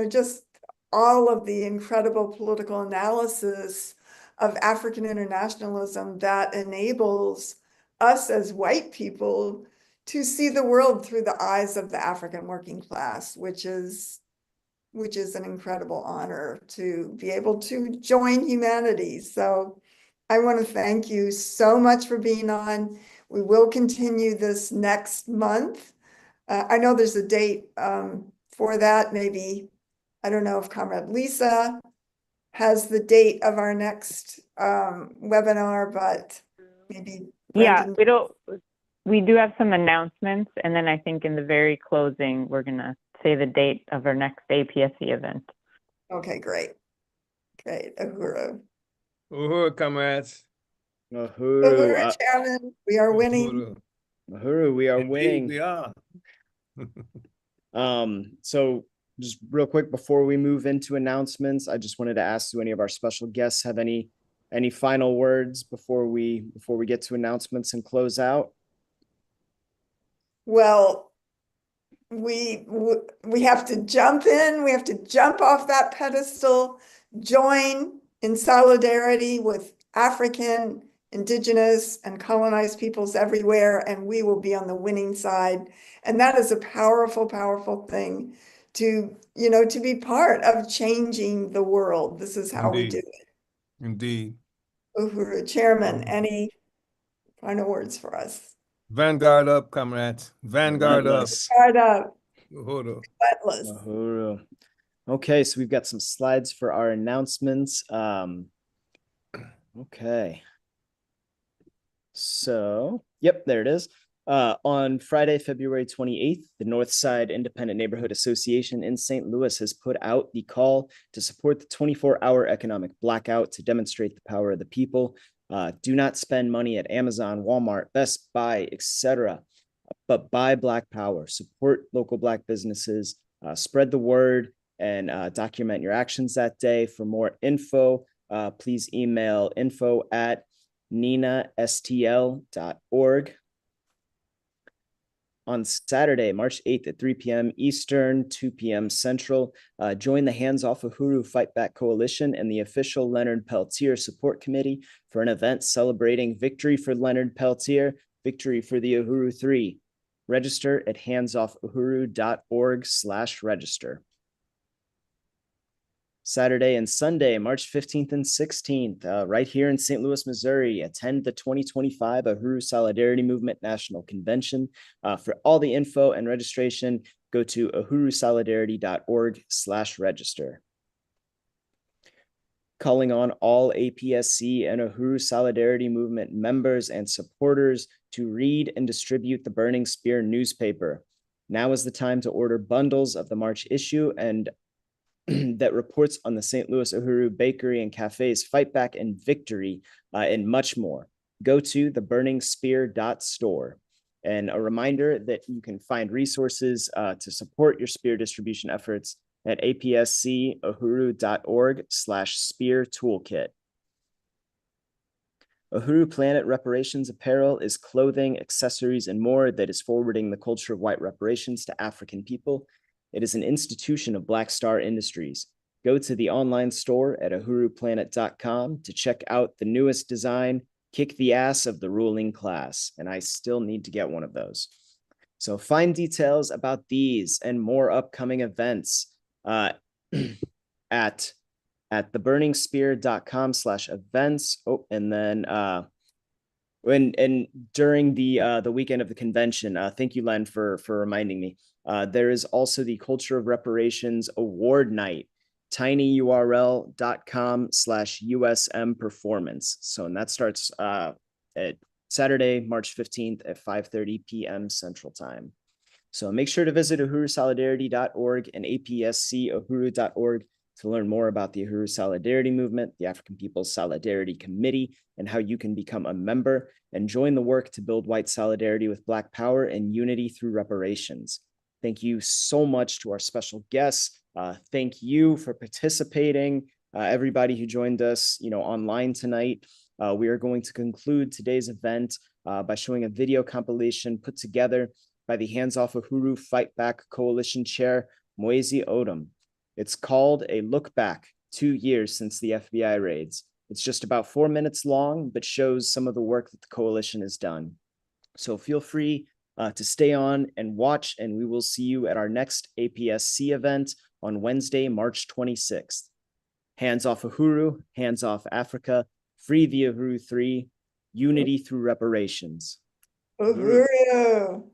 just all of the incredible political analysis of African internationalism that enables us as white people to see the world through the eyes of the African working class, which is an incredible honor to be able to join humanity. So I want to thank you so much for being on. We will continue this next month. I know there's a date for that. Maybe, I don't know if Comrade Lisa has the date of our next webinar, but maybe Yeah, Brendan. we do have some announcements, and then I think in the very closing, we're gonna say the date of our next APSC event. Okay, great. Great. Uhuru. Uhuru, comrades. Uhuru, Uhuru, Chairman, we are winning. Uhuru. Uhuru, we are Indeed, winning. we are. So just real quick before we move into announcements, I just wanted to ask, do any of our special guests have any final words before we get to announcements and close out? Well, we have to jump in, we have to jump off that pedestal, join in solidarity with African, indigenous, and colonized peoples everywhere, and we will be on the winning side. And that is a powerful, powerful thing to, to be part of changing the world. This is how we do Indeed. it. Indeed. Uhuru, Chairman, any final words for us? Vanguard up, comrades. Vanguard up. Relentless. Start up, Uhuru. relentless. Uhuru. Okay, so we've got some slides for our announcements. Okay. So, yep, there it is. On Friday, February 28th, the Northside Independent Neighborhood Association in St. Louis has put out the call to support the 24-hour economic blackout to demonstrate the power of the people. Do not spend money at Amazon, Walmart, Best Buy, etc., but buy Black power. Support local Black businesses, spread the word, and document your actions that day. For more info, please email info@ninastl.org. On Saturday, March 8th at 3 p.m. Eastern, 2 p.m. Central, join the Hands Off Uhuru Fight Back Coalition and the official Leonard Peltier Support Committee for an event celebrating victory for Leonard Peltier, victory for the Uhuru 3. Register at handsoffuhuru.org/register. Saturday and Sunday, March 15th and 16th, right here in St. Louis, Missouri. Attend the 2025 Uhuru Solidarity Movement National Convention. For all the info and registration, go to uhurusolidarity.org/register. Calling on all APSC and Uhuru Solidarity Movement members and supporters to read and distribute the Burning Spear newspaper. Now is the time to order bundles of the March issue and that reports on the St. Louis Uhuru Bakery and Cafe's fight back and victory, and much more. Go to theburningspear.store. And a reminder that you can find resources to support your spear distribution efforts at apscuhuru.org/spear toolkit. Uhuru Planet Reparations Apparel is clothing, accessories, and more that is forwarding the culture of white reparations to African people. It is an institution of Black Star Industries. Go to the online store at uhuruplanet.com to check out the newest design, Kick the Ass of the Ruling Class. And I still need to get one of those. So find details about these and more upcoming events at theburningspear.com/events. Oh, and then and during the weekend of the convention, thank you, Len, for reminding me. There is also the Culture of Reparations Award Night, tinyurl.com/USM Performance. So, and that starts at Saturday, March 15th at 5:30 p.m. Central Time. So make sure to visit uhurusolidarity.org and apscuhuru.org To learn more about the Uhuru Solidarity Movement, the African People's Solidarity Committee, and how you can become a member and join the work to build white solidarity with Black power and unity through reparations. Thank you so much to our special guests. Thank you for participating. Everybody who joined us, online tonight. We are going to conclude today's event by showing a video compilation put together by the Hands Off Uhuru Fight Back Coalition Chair, Moise Odom. It's called A Look Back, 2 years since the FBI raids. It's just about 4 minutes long, but shows some of the work that the coalition has done. So feel free to stay on and watch, and we will see you at our next APSC event on Wednesday, March 26th. Hands Off Uhuru, Hands Off Africa, Free the Uhuru 3, Unity through Reparations. Uhuru.